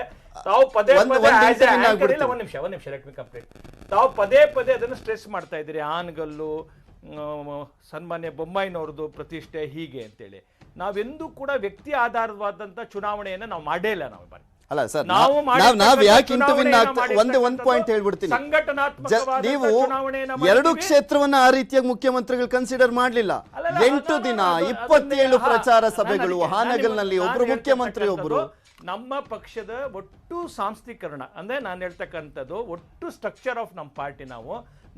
ತಾವು ಪದೇ ಪದೇ ಒಂದ್ ನಿಮಿಷ ಲೆಟ್ ಮಿ ಕಂಪ್ಲೀಟ್. ತಾವು ಪದೇ ಪದೇ ಅದನ್ನು ಸ್ಟ್ರೆಸ್ ಮಾಡ್ತಾ ಇದ್ದೀರಿ, ಆನಗಲ್ಲು ಸನ್ಮಾನ್ಯ ಬೊಮ್ಮಾಯಿನವ್ರದ್ದು ಪ್ರತಿಷ್ಠೆ ಹೀಗೆ ಅಂತೇಳಿ. ನಾವೆಂದೂ ಕೂಡ ವ್ಯಕ್ತಿ ಆಧಾರವಾದಂತ ಚುನಾವಣೆಯನ್ನ ನಾವು ಮಾಡೇ ಇಲ್ಲ. ನಾವು ಅಲ್ಲ ಸರ್, ನಾವ್ ಯಾಕೆ ಇಂಟರ್ವ್ಯೂನ್ ಒಂದ್ ಪಾಯಿಂಟ್ ಹೇಳ್ಬಿಡ್ತೀನಿ. ನೀವು 2 ಕ್ಷೇತ್ರವನ್ನ ಆ ರೀತಿಯಾಗಿ ಮುಖ್ಯಮಂತ್ರಿಗಳು ಕನ್ಸಿಡರ್ ಮಾಡ್ಲಿಲ್ಲ. 8 ದಿನ 27 ಪ್ರಚಾರ ಸಭೆಗಳು ಹಾನಗಲ್ನಲ್ಲಿ, ಒಬ್ರು ಮುಖ್ಯಮಂತ್ರಿ ಒಬ್ರು. ನಮ್ಮ ಪಕ್ಷದ ಒಟ್ಟು ಸಾಂಸ್ಥೀಕರಣ ಅಂದ್ರೆ ನಾನು ಹೇಳ್ತಕ್ಕಂಥದ್ದು ಒಟ್ಟು ಸ್ಟ್ರಕ್ಚರ್ ಆಫ್ ನಮ್ಮ ಪಾರ್ಟಿ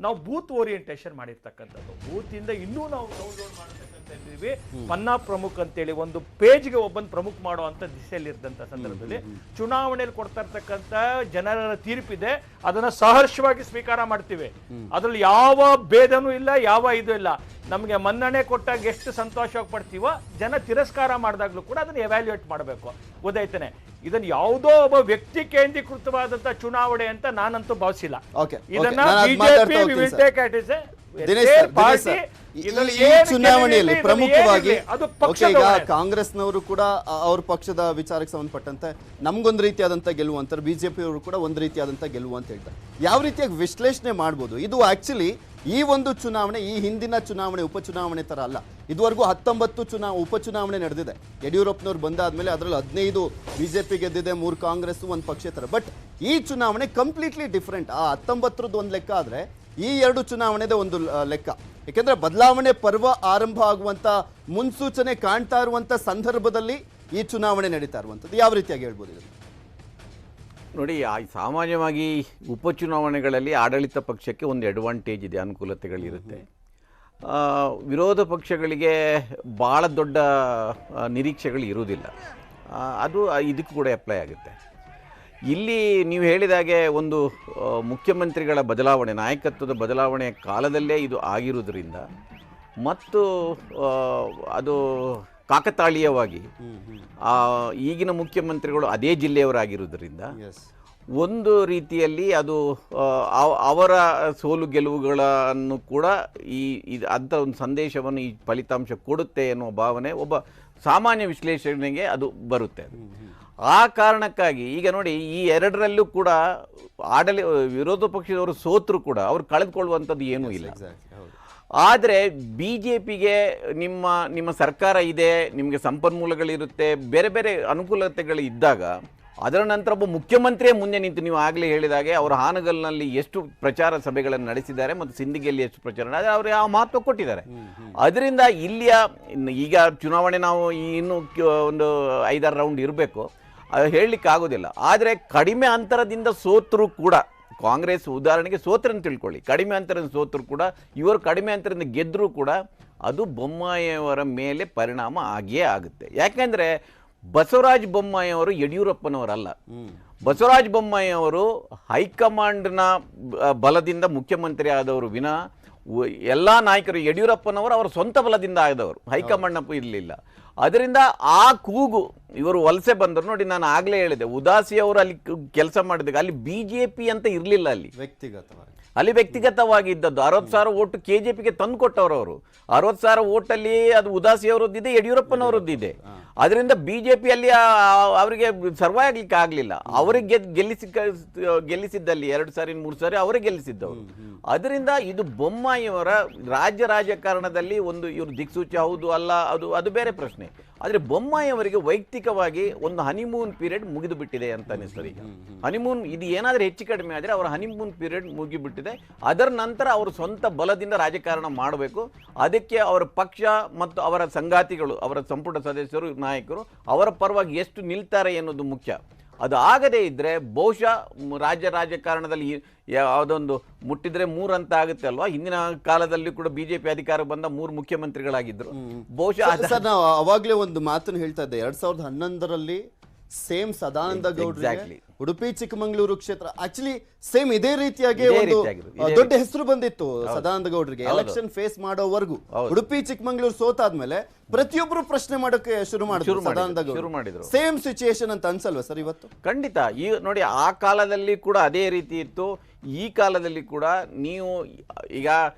ನಾವು ಬೂತ್ ಓರಿಯೆಂಟೇಷನ್ ಮಾಡಿರ್ತಕ್ಕಂಥದ್ದು. ಬೂತ್ ಇಂದ ಇನ್ನೂ ನಾವು ಡೌನ್ಲೋಡ್ ಮಾಡತಕ್ಕಂಥ ಇದ್ದೀವಿ. ಪನ್ನಾ ಪ್ರಮುಖ ಅಂತೇಳಿ ಒಂದು ಪೇಜ್ಗೆ ಒಬ್ಬನ್ ಪ್ರಮುಖ ಮಾಡುವಂತ ದಿಶೆಯಲ್ಲಿ ಇದ್ದಂತ ಸಂದರ್ಭದಲ್ಲಿ ಚುನಾವಣೆಯಲ್ಲಿ ಕೊಡ್ತಾ ಇರ್ತಕ್ಕಂಥ ಜನರ ತೀರ್ಪಿದೆ, ಅದನ್ನ ಸಹರ್ಷವಾಗಿ ಸ್ವೀಕಾರ ಮಾಡ್ತೀವಿ. ಅದ್ರಲ್ಲಿ ಯಾವ ಭೇದನೂ ಇಲ್ಲ, ಯಾವ ಇದು ಇಲ್ಲ. ನಮಗೆ ಮನ್ನಣೆ ಕೊಟ್ಟಾಗ ಎಷ್ಟು ಸಂತೋಷವಾಗಿ ಪಡ್ತೀವೋ, ಜನ ತಿರಸ್ಕಾರ ಮಾಡಿದಾಗ್ಲೂ ಕೂಡ ಅದನ್ನ ಎವ್ಯಾಲ್ಯೂಯೇಟ್ ಮಾಡಬೇಕು. ಗೊತ್ತಾಯ್ತಾನೆ, ಇದನ್ನ ಯಾವುದೋ ಒಬ್ಬ ವ್ಯಕ್ತಿ ಕೇಂದ್ರೀಕೃತವಾದಂತ ಚುನಾವಣೆ ಅಂತ ನಾನಂತೂ ಭಾವಿಸಿಲ್ಲ. ಇದನ್ನ ಬಿಜೆಪಿ ಈ ಚುನಾವಣೆಯಲ್ಲಿ ಪ್ರಮುಖವಾಗಿ ಈಗ ಕಾಂಗ್ರೆಸ್ನವರು ಕೂಡ ಅವ್ರ ಪಕ್ಷದ ವಿಚಾರಕ್ಕೆ ಸಂಬಂಧಪಟ್ಟಂತೆ ನಮ್ಗೊಂದು ರೀತಿಯಾದಂತ ಗೆಲುವು ಅಂತಾರೆ, ಬಿಜೆಪಿ ಅವರು ಕೂಡ ಒಂದು ರೀತಿಯಾದಂತ ಗೆಲುವು ಅಂತ ಹೇಳ್ತಾರೆ. ಯಾವ ರೀತಿಯಾಗಿ ವಿಶ್ಲೇಷಣೆ ಮಾಡ್ಬೋದು? ಇದು ಆಕ್ಚುಲಿ ಈ ಒಂದು ಚುನಾವಣೆ ಈ ಹಿಂದಿನ ಚುನಾವಣೆ ಉಪಚುನಾವಣೆ ತರ ಅಲ್ಲ. ಇದುವರೆಗೂ 19 ಉಪಚುನಾವಣೆ ನಡೆದಿದೆ. ಯಡಿಯೂರಪ್ಪನವ್ರು ಬಂದಾದ್ಮೇಲೆ ಅದರಲ್ಲಿ 15 ಬಿಜೆಪಿ ಗೆದ್ದಿದೆ, 3 ಕಾಂಗ್ರೆಸ್, 1 ಪಕ್ಷೇತರ. ಬಟ್ ಈ ಚುನಾವಣೆ ಕಂಪ್ಲೀಟ್ಲಿ ಡಿಫ್ರೆಂಟ್. ಆ 19ರದ್ದು ಒಂದು ಲೆಕ್ಕ ಆದ್ರೆ ಈ 2 ಚುನಾವಣೆದೇ ಒಂದು ಲೆಕ್ಕ. ಯಾಕೆಂದ್ರೆ ಬದಲಾವಣೆ ಪರ್ವ ಆರಂಭ ಆಗುವಂತ ಮುನ್ಸೂಚನೆ ಕಾಣ್ತಾ ಇರುವಂತ ಸಂದರ್ಭದಲ್ಲಿ ಈ ಚುನಾವಣೆ ನಡೀತಾ ಇರುವಂತದ್ದು. ಯಾವ ರೀತಿಯಾಗಿ ಹೇಳ್ಬೋದು ಇದನ್ನು? ನೋಡಿ, ಸಾಮಾನ್ಯವಾಗಿ ಉಪಚುನಾವಣೆಗಳಲ್ಲಿ ಆಡಳಿತ ಪಕ್ಷಕ್ಕೆ ಒಂದು ಅಡ್ವಾಂಟೇಜ್ ಇದೆ, ಅನುಕೂಲತೆಗಳಿರುತ್ತೆ. ವಿರೋಧ ಪಕ್ಷಗಳಿಗೆ ಭಾಳ ದೊಡ್ಡ ನಿರೀಕ್ಷೆಗಳು ಇರುವುದಿಲ್ಲ. ಅದು ಇದಕ್ಕೂ ಕೂಡ ಅಪ್ಲೈ ಆಗುತ್ತೆ. ಇಲ್ಲಿ ನೀವು ಹೇಳಿದಾಗೆ ಒಂದು ಮುಖ್ಯಮಂತ್ರಿಗಳ ಬದಲಾವಣೆ, ನಾಯಕತ್ವದ ಬದಲಾವಣೆಯ ಕಾಲದಲ್ಲೇ ಇದು ಆಗಿರುವುದರಿಂದ ಮತ್ತು ಅದು ಕಾಕತಾಳೀಯವಾಗಿ ಈಗಿನ ಮುಖ್ಯಮಂತ್ರಿಗಳು ಅದೇ ಜಿಲ್ಲೆಯವರಾಗಿರುವುದರಿಂದ ಒಂದು ರೀತಿಯಲ್ಲಿ ಅದು ಅವರ ಸೋಲು ಗೆಲುವುಗಳನ್ನು ಕೂಡ ಅಂಥ ಒಂದು ಸಂದೇಶವನ್ನು ಈ ಫಲಿತಾಂಶ ಕೊಡುತ್ತೆ ಎನ್ನುವ ಭಾವನೆ ಒಬ್ಬ ಸಾಮಾನ್ಯ ವಿಶ್ಲೇಷಣೆಗೆ ಅದು ಬರುತ್ತೆ. ಆ ಕಾರಣಕ್ಕಾಗಿ ಈಗ ನೋಡಿ, ಈ 2ರಲ್ಲೂ ಕೂಡ ವಿರೋಧ ಪಕ್ಷದವರು ಸೋತರು ಕೂಡ ಅವರು ಕಳೆದುಕೊಳ್ಳುವಂಥದ್ದು ಏನೂ ಇಲ್ಲ. ಆದರೆ ಬಿಜೆಪಿಗೆ ನಿಮ್ಮ ಸರ್ಕಾರ ಇದೆ, ನಿಮಗೆ ಸಂಪನ್ಮೂಲಗಳಿರುತ್ತೆ, ಬೇರೆ ಬೇರೆ ಅನುಕೂಲತೆಗಳು ಇದ್ದಾಗ ಅದರ ನಂತರ ಒಬ್ಬ ಮುಖ್ಯಮಂತ್ರಿಯೇ ಮುಂದೆ ನಿಂತು, ನೀವು ಆಗಲೇ ಹೇಳಿದಾಗೆ ಅವರು ಹಾನಗಲ್ನಲ್ಲಿ ಎಷ್ಟು ಪ್ರಚಾರ ಸಭೆಗಳನ್ನು ನಡೆಸಿದ್ದಾರೆ ಮತ್ತು ಸಿಂದಗಿಯಲ್ಲಿ ಎಷ್ಟು ಪ್ರಚಾರ, ಆದರೆ ಅವರು ಯಾವ ಮಹತ್ವ ಕೊಟ್ಟಿದ್ದಾರೆ. ಅದರಿಂದ ಇಲ್ಲಿಯ ಈಗ ಚುನಾವಣೆ ನಾವು ಇನ್ನೂ ಒಂದು 5-6 ರೌಂಡ್ ಇರಬೇಕು, ಹೇಳಲಿಕ್ಕೆ ಆಗೋದಿಲ್ಲ. ಆದರೆ ಕಡಿಮೆ ಅಂತರದಿಂದ ಸೋತರೂ ಕೂಡ, ಕಾಂಗ್ರೆಸ್ ಉದಾಹರಣೆಗೆ ಸೋತ್ರನ್ನು ತಿಳ್ಕೊಳ್ಳಿ, ಕಡಿಮೆ ಅಂತರದಿಂದ ಸೋತರು ಕೂಡ, ಇವರು ಕಡಿಮೆ ಅಂತರದಿಂದ ಗೆದ್ದರೂ ಕೂಡ ಅದು ಬೊಮ್ಮಾಯಿಯವರ ಮೇಲೆ ಪರಿಣಾಮ ಆಗಿಯೇ ಆಗುತ್ತೆ. ಯಾಕೆಂದರೆ ಬಸವರಾಜ ಬೊಮ್ಮಾಯಿ ಅವರು ಯಡಿಯೂರಪ್ಪನವರಲ್ಲ. ಬಸವರಾಜ ಬೊಮ್ಮಾಯಿ ಅವರು ಹೈಕಮಾಂಡ್ನ ಬಲದಿಂದ ಮುಖ್ಯಮಂತ್ರಿ ಆದವರು ವಿನಃ ಎಲ್ಲ ನಾಯಕರು ಯಡಿಯೂರಪ್ಪನವರು ಅವರ ಸ್ವಂತ ಬಲದಿಂದ ಆದವರು, ಹೈಕಮಾಂಡ್ನ ಇರಲಿಲ್ಲ. ಅದರಿಂದ ಆ ಕೂಗು ಇವರು ವಲಸೆ ಬಂದರು. ನೋಡಿ, ನಾನು ಆಗಲೇ ಹೇಳಿದೆ, ಉದಾಸಿ ಅವರು ಅಲ್ಲಿ ಕೆಲಸ ಮಾಡಿದಾಗ ಅಲ್ಲಿ ಬಿಜೆಪಿ ಅಂತ ಇರಲಿಲ್ಲ, ಅಲ್ಲಿ ವ್ಯಕ್ತಿಗತವಾಗಿ ಇದ್ದದ್ದು. 60,000 ಓಟು ಕೆಜೆಪಿಗೆ ತಂದು ಕೊಟ್ಟವರು ಅವರು. 60,000 ಓಟಲ್ಲಿ ಅದು ಉದಾಸಿಯವರದ್ದಿದೆ, ಯಡಿಯೂರಪ್ಪನವರದ್ದಿದೆ. ಅದರಿಂದ ಬಿಜೆಪಿಯಲ್ಲಿ ಅವರಿಗೆ ಸರ್ವೈವ್ ಆಗ್ಲಿಕ್ಕೆ ಆಗಲಿಲ್ಲ. ಅವರಿಗೆ ಗೆಲ್ಲಿಸಿದ್ದಲ್ಲಿ 2 ಸಾರಿ 3 ಸಾರಿ ಅವರೇ ಗೆಲ್ಲಿಸಿದ್ದವರು. ಅದರಿಂದ ಇದು ಬೊಮ್ಮಾಯಿಯವರ ರಾಜ್ಯ ರಾಜಕಾರಣದಲ್ಲಿ ಒಂದು ಇವರು ದಿಕ್ಸೂಚಿ ಹೌದು ಅಲ್ಲ, ಅದು ಬೇರೆ ಪ್ರಶ್ನೆ. ಆದರೆ ಬೊಮ್ಮಾಯಿಯವರಿಗೆ ವೈಯಕ್ತಿಕವಾಗಿ ಒಂದು ಹನಿಮೂನ್ ಪೀರಿಯಡ್ ಮುಗಿದು ಬಿಟ್ಟಿದೆ ಅಂತ ಅನಿಸ್ತದೆ. ಈಗ ಹನಿಮೂನ್ ಇದು ಏನಾದರೂ ಹೆಚ್ಚು ಕಡಿಮೆ ಆದರೆ ಅವರ ಹನಿಮೂನ್ ಪೀರಿಯಡ್ ಮುಗಿಬಿಟ್ಟಿದೆ. ಅದರ ನಂತರ ಅವರು ಸ್ವಂತ ಬಲದಿಂದ ರಾಜಕಾರಣ ಮಾಡಬೇಕು. ಅದಕ್ಕೆ ಅವರ ಪಕ್ಷ ಮತ್ತು ಅವರ ಸಂಗಾತಿಗಳು, ಅವರ ಸಂಪುಟ ಸದಸ್ಯರು, ನಾಯಕರು ಅವರ ಪರವಾಗಿ ಎಷ್ಟು ನಿಲ್ತಾರೆ ಎನ್ನುವುದು ಮುಖ್ಯ. ಅದು ಆಗದೇ ಇದ್ದರೆ ಬಹುಶಃ ರಾಜ್ಯ ರಾಜಕಾರಣದಲ್ಲಿ ಯಾವುದೊಂದು ಮುಟ್ಟಿದ್ರೆ 3 ಅಂತ ಆಗುತ್ತೆ ಅಲ್ವಾ. ಹಿಂದಿನ ಕಾಲದಲ್ಲಿ ಕೂಡ ಬಿಜೆಪಿ ಅಧಿಕಾರ ಬಂದ 3 ಮುಖ್ಯಮಂತ್ರಿಗಳಾಗಿದ್ರು. ಬಹುಶಃ ಸರ್, ನಾವು ಅವಾಗಲೇ ಒಂದು ಮಾತನ್ನು ಹೇಳ್ತಾ ಇದ್ದೆ, 2011ರಲ್ಲಿ ಸೇಮ್ ಸದಾನಂದ ಗೌಡ್ರಿಗೆ Exactly. ಉಡುಪಿ ಚಿಕ್ಕಮಂಗ್ಳೂರು ಕ್ಷೇತ್ರ ಆಕ್ಚುಲಿ ಸೇಮ್ ಇದೇ ರೀತಿಯಾಗಿ ಇದೇ ಒಂದು ರೀತಿಯಾಗಿರೋದು, ಇದೇ ದೊಡ್ಡ ಹೆಸರು ಬಂದಿತ್ತು ಸದಾನಂದ ಗೌಡ್ರಿಗೆ ಎಲೆಕ್ಷನ್ ಫೇಸ್ ಮಾಡೋವರೆಗೂ. ಉಡುಪಿ ಚಿಕ್ಕಮಂಗ್ಳೂರು ಸೋತಾದ್ಮೇಲೆ ಪ್ರತಿಯೊಬ್ಬರು ಪ್ರಶ್ನೆ ಮಾಡೋಕೆ ಶುರು ಮಾಡಿದ್ರು ಸದಾನಂದ ಶುರು ಮಾಡಿದ್ರು. ಗೌಡ್ರು. ಸೇಮ್ ಸಿಚುಯೇಷನ್ ಅಂತ ಅನ್ಸಲ್ವಾ ಸರ್ ಇವತ್ತು? ಖಂಡಿತ. ಈಗ ನೋಡಿ, ಆ ಕಾಲದಲ್ಲಿ ಕೂಡ ಅದೇ ರೀತಿ ಇತ್ತು, ಈ ಕಾಲದಲ್ಲಿ ಕೂಡ ನೀವು ಈಗ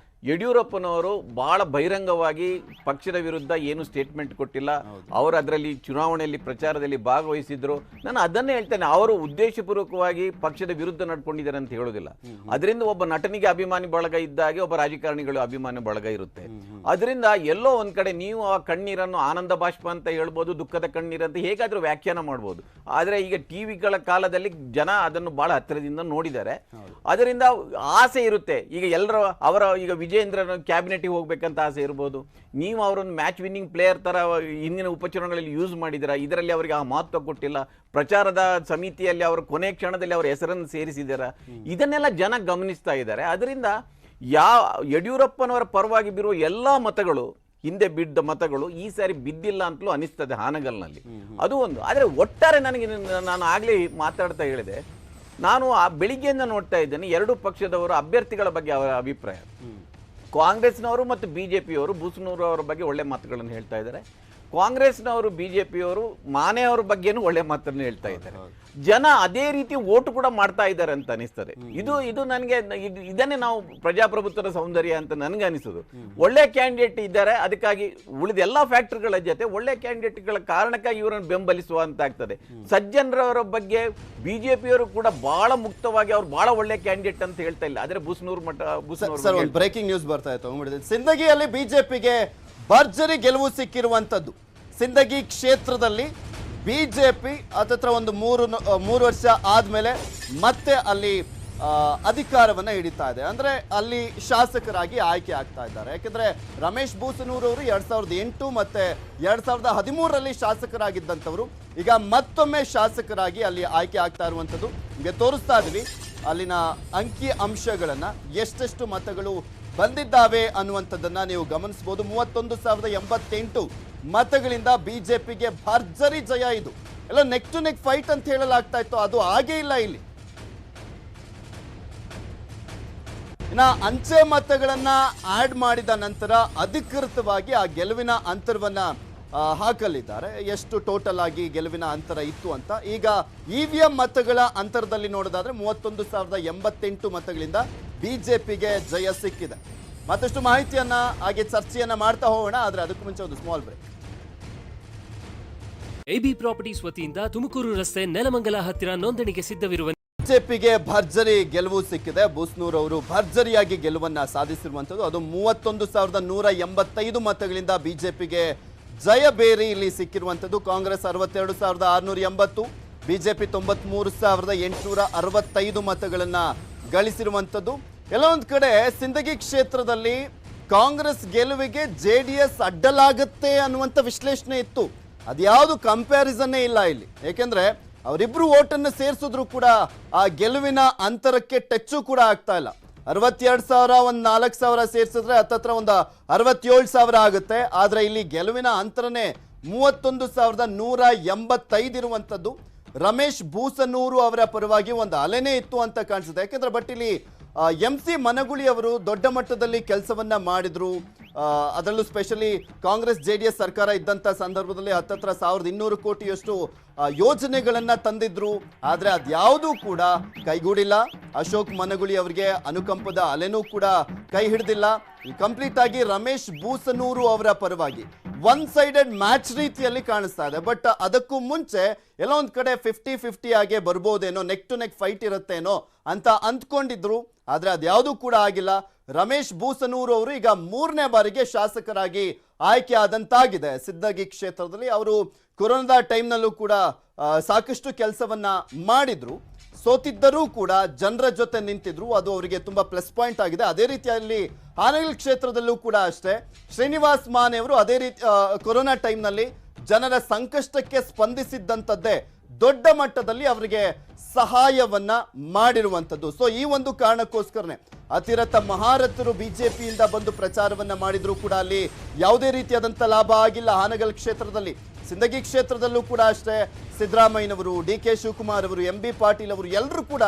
ಯಡಿಯೂರಪ್ಪನವರು ಬಹಳ ಬಹಿರಂಗವಾಗಿ ಪಕ್ಷದ ವಿರುದ್ಧ ಏನು ಸ್ಟೇಟ್ಮೆಂಟ್ ಕೊಟ್ಟಿಲ್ಲ. ಅವರು ಅದರಲ್ಲಿ ಚುನಾವಣೆಯಲ್ಲಿ ಪ್ರಚಾರದಲ್ಲಿ ಭಾಗವಹಿಸಿದ್ರು. ನಾನು ಅದನ್ನೇ ಹೇಳ್ತೇನೆ, ಅವರು ಉದ್ದೇಶಪೂರ್ವಕವಾಗಿ ಪಕ್ಷದ ವಿರುದ್ಧ ನಡ್ಕೊಂಡಿದ್ದಾರೆ ಅಂತ ಹೇಳೋದಿಲ್ಲ. ಅದರಿಂದ ಒಬ್ಬ ನಟನಿಗೆ ಅಭಿಮಾನಿ ಬಳಗ ಇದ್ದಾಗೆ ಒಬ್ಬ ರಾಜಕಾರಣಿಗಳು ಅಭಿಮಾನಿ ಬಳಗ ಇರುತ್ತೆ. ಅದರಿಂದ ಎಲ್ಲೋ ಒಂದ್ ಕಡೆ ನೀವು ಆ ಕಣ್ಣೀರನ್ನು ಆನಂದ ಬಾಷ್ಪ ಅಂತ ಹೇಳ್ಬೋದು, ದುಃಖದ ಕಣ್ಣೀರಂತ ಹೇಗಾದ್ರೂ ವ್ಯಾಖ್ಯಾನ ಮಾಡ್ಬೋದು. ಆದ್ರೆ ಈಗ ಟಿವಿಗಳ ಕಾಲದಲ್ಲಿ ಜನ ಅದನ್ನು ಬಹಳ ಹತ್ತಿರದಿಂದ ನೋಡಿದ್ದಾರೆ. ಅದರಿಂದ ಆಸೆ ಇರುತ್ತೆ. ಈಗ ಎಲ್ಲರೂ ಈಗ ವಿಜಯೇಂದ್ರನ ಕ್ಯಾಬಿನೆಟ್ಗೆ ಹೋಗ್ಬೇಕಂತ ಆಸೆ ಇರ್ಬೋದು. ನೀವು ಅವರನ್ನು ಮ್ಯಾಚ್ ವಿನ್ನಿಂಗ್ ಪ್ಲೇಯರ್ ತರ ಹಿಂದಿನ ಉಪಚುನಾವಣೆಗಳಲ್ಲಿ ಯೂಸ್ ಮಾಡಿದಿರ, ಇದರಲ್ಲಿ ಅವರಿಗೆ ಆ ಮಹತ್ವ ಕೊಟ್ಟಿಲ್ಲ. ಪ್ರಚಾರದ ಸಮಿತಿಯಲ್ಲಿ ಅವರ ಕೊನೆ ಕ್ಷಣದಲ್ಲಿ ಅವರ ಹೆಸರನ್ನು ಸೇರಿಸಿದಾರ. ಇದನ್ನೆಲ್ಲ ಜನ ಗಮನಿಸ್ತಾ ಇದ್ದಾರೆ. ಅದರಿಂದ ಯಡಿಯೂರಪ್ಪನವರ ಪರವಾಗಿ ಬಿರುವ ಎಲ್ಲಾ ಮತಗಳು, ಹಿಂದೆ ಬಿದ್ದ ಮತಗಳು ಈ ಸಾರಿ ಬಿದ್ದಿಲ್ಲ ಅಂತಲೂ ಅನಿಸ್ತದೆ ಹಾನಗಲ್ನಲ್ಲಿ. ಅದು ಒಂದು. ಆದರೆ ಒಟ್ಟಾರೆ ನಾನು ಆಗ್ಲೇ ಮಾತಾಡ್ತಾ ಹೇಳಿದೆ, ನಾನು ಆ ಬೆಳಿಗ್ಗೆಯಿಂದ ನೋಡ್ತಾ ಇದ್ದೇನೆ ಎರಡು ಪಕ್ಷದವರು ಅಭ್ಯರ್ಥಿಗಳ ಬಗ್ಗೆ ಅವರ ಅಭಿಪ್ರಾಯ. ಕಾಂಗ್ರೆಸ್ನವರು ಮತ್ತು ಬಿಜೆಪಿಯವರು ಬೂಸನೂರು ಅವರ ಬಗ್ಗೆ ಒಳ್ಳೆ ಮಾತುಗಳನ್ನು ಹೇಳ್ತಾ ಇದ್ದಾರೆ. ಕಾಂಗ್ರೆಸ್ನವರು ಬಿಜೆಪಿಯವರು ಮಾನೆಯವರ ಬಗ್ಗೆನೂ ಒಳ್ಳೆ ಮಾತನ್ನು ಹೇಳ್ತಾ ಇದ್ದಾರೆ. ಜನ ಅದೇ ರೀತಿ ಓಟು ಕೂಡ ಮಾಡ್ತಾ ಇದ್ದಾರೆ ಅಂತ ಅನಿಸ್ತದೆ. ಇದು ನನಗೆ ಇದನ್ನೇ ನಾವು ಪ್ರಜಾಪ್ರಭುತ್ವದ ಸೌಂದರ್ಯ ಅಂತ ನನಗೆ ಅನಿಸೋದು. ಒಳ್ಳೆ ಕ್ಯಾಂಡಿಡೇಟ್ ಇದ್ದಾರೆ, ಅದಕ್ಕಾಗಿ ಉಳಿದ ಎಲ್ಲಾ ಫ್ಯಾಕ್ಟರ್ಗಳ ಜೊತೆ ಒಳ್ಳೆ ಕ್ಯಾಂಡಿಡೇಟ್ಗಳ ಕಾರಣಕ್ಕಾಗಿ ಇವರನ್ನು ಬೆಂಬಲಿಸುವ ಅಂತ ಆಗ್ತದೆ. ಸಜ್ಜನರವರ ಬಗ್ಗೆ ಬಿಜೆಪಿಯವರು ಕೂಡ ಬಹಳ ಮುಕ್ತವಾಗಿ ಅವ್ರು ಬಹಳ ಒಳ್ಳೆ ಕ್ಯಾಂಡಿಡೇಟ್ ಅಂತ ಹೇಳ್ತಾ ಇಲ್ಲ. ಆದ್ರೆ ಬೂಸನೂರು ಬ್ರೇಕಿಂಗ್ ನ್ಯೂಸ್ ಬರ್ತಾ ಇತ್ತು. ಸಿಂದಗಿಯಲ್ಲಿ ಬಿಜೆಪಿಗೆ ಭರ್ಜರಿ ಗೆಲುವು ಸಿಕ್ಕಿರುವಂತದ್ದು. ಸಿಂದಗಿ ಕ್ಷೇತ್ರದಲ್ಲಿ ಬಿಜೆಪಿ ಹತ್ತತ್ರ ಒಂದು ಮೂರು ವರ್ಷ ಆದ್ಮೇಲೆ ಮತ್ತೆ ಅಲ್ಲಿ ಅಧಿಕಾರವನ್ನ ಹಿಡಿತಾ ಇದೆ. ಅಂದ್ರೆ ಅಲ್ಲಿ ಶಾಸಕರಾಗಿ ಆಯ್ಕೆ ಆಗ್ತಾ ಇದ್ದಾರೆ. ಯಾಕಂದ್ರೆ ರಮೇಶ್ ಬೂಸನೂರು ಅವರು 2008 ಮತ್ತೆ 2013ರಲ್ಲಿ ಶಾಸಕರಾಗಿದ್ದಂಥವ್ರು ಈಗ ಮತ್ತೊಮ್ಮೆ ಶಾಸಕರಾಗಿ ಅಲ್ಲಿ ಆಯ್ಕೆ ಆಗ್ತಾ ಇರುವಂಥದ್ದು. ನಿಮಗೆ ತೋರಿಸ್ತಾ ಇದೀವಿ ಅಲ್ಲಿನ ಅಂಕಿ ಅಂಶಗಳನ್ನ, ಎಷ್ಟೆಷ್ಟು ಮತಗಳು ಬಂದಿದ್ದಾವೆ ಅನ್ನುವಂಥದ್ದನ್ನ ನೀವು ಗಮನಿಸಬಹುದು. 31,088 ಮತಗಳಿಂದ ಬಿಜೆಪಿಗೆ ಭರ್ಜರಿ ಜಯ. ಇದು ಎಲ್ಲ ನೆಕ್ ಟು ನೆಕ್ ಫೈಟ್ ಅಂತ ಹೇಳಲಾಗ್ತಾ ಇತ್ತು, ಅದು ಹಾಗೇ ಇಲ್ಲ. ಇಲ್ಲಿ ಇನ್ನ ಅಂಚೆ ಮತಗಳನ್ನ ಆಡ್ ಮಾಡಿದ ನಂತರ ಅಧಿಕೃತವಾಗಿ ಆ ಗೆಲುವಿನ ಅಂತರವನ್ನ ಹಾಕಲಿದ್ದಾರೆ. ಎಷ್ಟು ಟೋಟಲ್ ಆಗಿ ಗೆಲುವಿನ ಅಂತರ ಇತ್ತು ಅಂತ. ಈಗ ಇವಿಎಂ ಮತಗಳ ಅಂತರದಲ್ಲಿ ನೋಡೋದಾದ್ರೆ 31,088 ಮತಗಳಿಂದ ಬಿಜೆಪಿಗೆ ಜಯ ಸಿಕ್ಕಿದೆ. ಮತ್ತಷ್ಟು ಮಾಹಿತಿಯನ್ನ ಹಾಗೆ ಚರ್ಚೆಯನ್ನ ಮಾಡ್ತಾ ಹೋಗೋಣ. ಆದ್ರೆ ಅದಕ್ಕೂ ಮುಂಚೆ ಒಂದು ಸ್ಮಾಲ್ ಬ್ರೇಕ್. ಎಬಿ ಪ್ರಾಪರ್ಟೀಸ್ ವತಿಯಿಂದ ತುಮಕೂರು ರಸ್ತೆ ನೆಲಮಂಗಲ ಹತ್ತಿರ ನೋಂದಣಿಗೆ ಸಿದ್ಧವಿರುವ ಬಿಜೆಪಿಗೆ ಭರ್ಜರಿ ಗೆಲುವು ಸಿಕ್ಕಿದೆ. ಬೂಸ್ನೂರ್ ಅವರು ಭರ್ಜರಿಯಾಗಿ ಗೆಲುವನ್ನ ಸಾಧಿಸಿರುವಂತದ್ದು. ಅದು 31,185 ಮತಗಳಿಂದ ಬಿಜೆಪಿಗೆ ಜಯ ಬೇರಿ ಇಲ್ಲಿ ಸಿಕ್ಕಿರುವಂತದ್ದು. ಕಾಂಗ್ರೆಸ್ 62,680, ಬಿಜೆಪಿ 93,865 ಮತಗಳನ್ನ ಗಳಿಸಿರುವಂತದ್ದು. ಎಲ್ಲ ಒಂದ್ ಕಡೆ ಸಿಂದಗಿ ಕ್ಷೇತ್ರದಲ್ಲಿ ಕಾಂಗ್ರೆಸ್ ಗೆಲುವಿಗೆ ಜೆಡಿಎಸ್ ಅಡ್ಡಲಾಗತ್ತೆ ಅನ್ನುವಂತ ವಿಶ್ಲೇಷಣೆ ಇತ್ತು. ಅದ್ಯಾವುದು ಕಂಪ್ಯಾರಿಸನ್ನೇ ಇಲ್ಲ ಇಲ್ಲಿ. ಯಾಕೆಂದ್ರೆ ಅವರಿಬ್ರು ಓಟನ್ನು ಸೇರಿಸಿದ್ರು ಕೂಡ ಆ ಗೆಲುವಿನ ಅಂತರಕ್ಕೆ ಟಚ್ಚು ಕೂಡ ಆಗ್ತಾ ಇಲ್ಲ. 62,000 ಒಂದು 4,000 ಸೇರಿಸಿದ್ರೆ ಹತ್ತತ್ರ ಒಂದು 67,000 ಆಗುತ್ತೆ. ಆದ್ರೆ ಇಲ್ಲಿ ಗೆಲುವಿನ ಅಂತರನೇ 31,185 ಇರುವಂತದ್ದು. ರಮೇಶ್ ಬೂಸನೂರು ಅವರ ಪರವಾಗಿ ಒಂದು ಅಲೆನೇ ಇತ್ತು ಅಂತ ಕಾಣಿಸುತ್ತೆ. ಯಾಕೆಂದ್ರೆ ಬಟ್ ಇಲ್ಲಿ MC ಮನಗುಳಿ ಅವರು ದೊಡ್ಡ ಮಟ್ಟದಲ್ಲಿ ಕೆಲಸವನ್ನ ಮಾಡಿದ್ರು. ಅದರಲ್ಲೂ ಸ್ಪೆಷಲಿ ಕಾಂಗ್ರೆಸ್ JDS ಸರ್ಕಾರ ಇದ್ದಂಥ ಸಂದರ್ಭದಲ್ಲಿ ಹತ್ತತ್ರ 1,200 ಕೋಟಿಯಷ್ಟು ಯೋಜನೆಗಳನ್ನ ತಂದಿದ್ರು. ಆದ್ರೆ ಅದ್ಯಾವುದೂ ಕೂಡ ಕೈಗೂಡಿಲ್ಲ. ಅಶೋಕ್ ಮನಗುಳಿ ಅವರಿಗೆ ಅನುಕಂಪದ ಅಲೆನೂ ಕೂಡ ಕೈ ಹಿಡಿದಿಲ್ಲ. ಕಂಪ್ಲೀಟ್ ಆಗಿ ರಮೇಶ್ ಬೂಸನೂರು ಅವರ ಪರವಾಗಿ ಒನ್ ಸೈಡೆಡ್ ಮ್ಯಾಚ್ ರೀತಿಯಲ್ಲಿ ಕಾಣಿಸ್ತಾ ಇದೆ. ಬಟ್ ಅದಕ್ಕೂ ಮುಂಚೆ ಎಲ್ಲ ಒಂದ್ ಕಡೆ 50-50 ಆಗೇ ಬರ್ಬೋದೇನೋ, ನೆಕ್ ಟು ನೆಕ್ ಫೈಟ್ ಇರುತ್ತೇನೋ ಅಂತ ಅಂದ್ಕೊಂಡಿದ್ರು. ಆದ್ರೆ ಅದ್ಯಾವುದೂ ಕೂಡ ಆಗಿಲ್ಲ. ರಮೇಶ್ ಬೂಸನೂರು ಅವರು ಈಗ 3ನೇ ಬಾರಿಗೆ ಶಾಸಕರಾಗಿ ಆಯ್ಕೆ ಆದಂತಾಗಿದೆ ಸಿಂದಗಿ ಕ್ಷೇತ್ರದಲ್ಲಿ. ಅವರು ಕೊರೋನಾದ ಟೈಮ್ನಲ್ಲೂ ಕೂಡ ಸಾಕಷ್ಟು ಕೆಲಸವನ್ನ ಮಾಡಿದ್ರು. ಸೋತಿದ್ದರೂ ಕೂಡ ಜನರ ಜೊತೆ ನಿಂತಿದ್ರು. ಅದು ಅವರಿಗೆ ತುಂಬಾ ಪ್ಲಸ್ ಪಾಯಿಂಟ್ ಆಗಿದೆ. ಅದೇ ರೀತಿಯಲ್ಲಿ ಹಾನಗಲ್ ಕ್ಷೇತ್ರದಲ್ಲೂ ಕೂಡ ಅಷ್ಟೇ. ಶ್ರೀನಿವಾಸ್ ಮಾನೆ ಅವರು ಅದೇ ರೀತಿ ಕೊರೋನಾ ಟೈಮ್ನಲ್ಲಿ ಜನರ ಸಂಕಷ್ಟಕ್ಕೆ ಸ್ಪಂದಿಸಿದ್ದಂಥದ್ದೇ ದೊಡ್ಡ ಮಟ್ಟದಲ್ಲಿ ಅವರಿಗೆ ಸಹಾಯವನ್ನ ಮಾಡಿರುವಂಥದ್ದು. ಸೊ ಈ ಒಂದು ಕಾರಣಕ್ಕೋಸ್ಕರನೇ ಅತಿರಥ ಮಹಾರಥರು ಬಿಜೆಪಿಯಿಂದ ಬಂದು ಪ್ರಚಾರವನ್ನ ಮಾಡಿದ್ರು ಕೂಡ ಅಲ್ಲಿ ಯಾವುದೇ ರೀತಿಯಾದಂಥ ಲಾಭ ಆಗಿಲ್ಲ. ಹಾನಗಲ್ ಕ್ಷೇತ್ರದಲ್ಲಿ ಸಿಂದಗಿ ಕ್ಷೇತ್ರದಲ್ಲೂ ಕೂಡ ಅಷ್ಟೇ ಸಿದ್ದರಾಮಯ್ಯನವರು, ಡಿ.ಕೆ. ಶಿವಕುಮಾರ್ ಅವರು, ಎಂ.ಬಿ. ಪಾಟೀಲ್ ಅವರು ಎಲ್ಲರೂ ಕೂಡ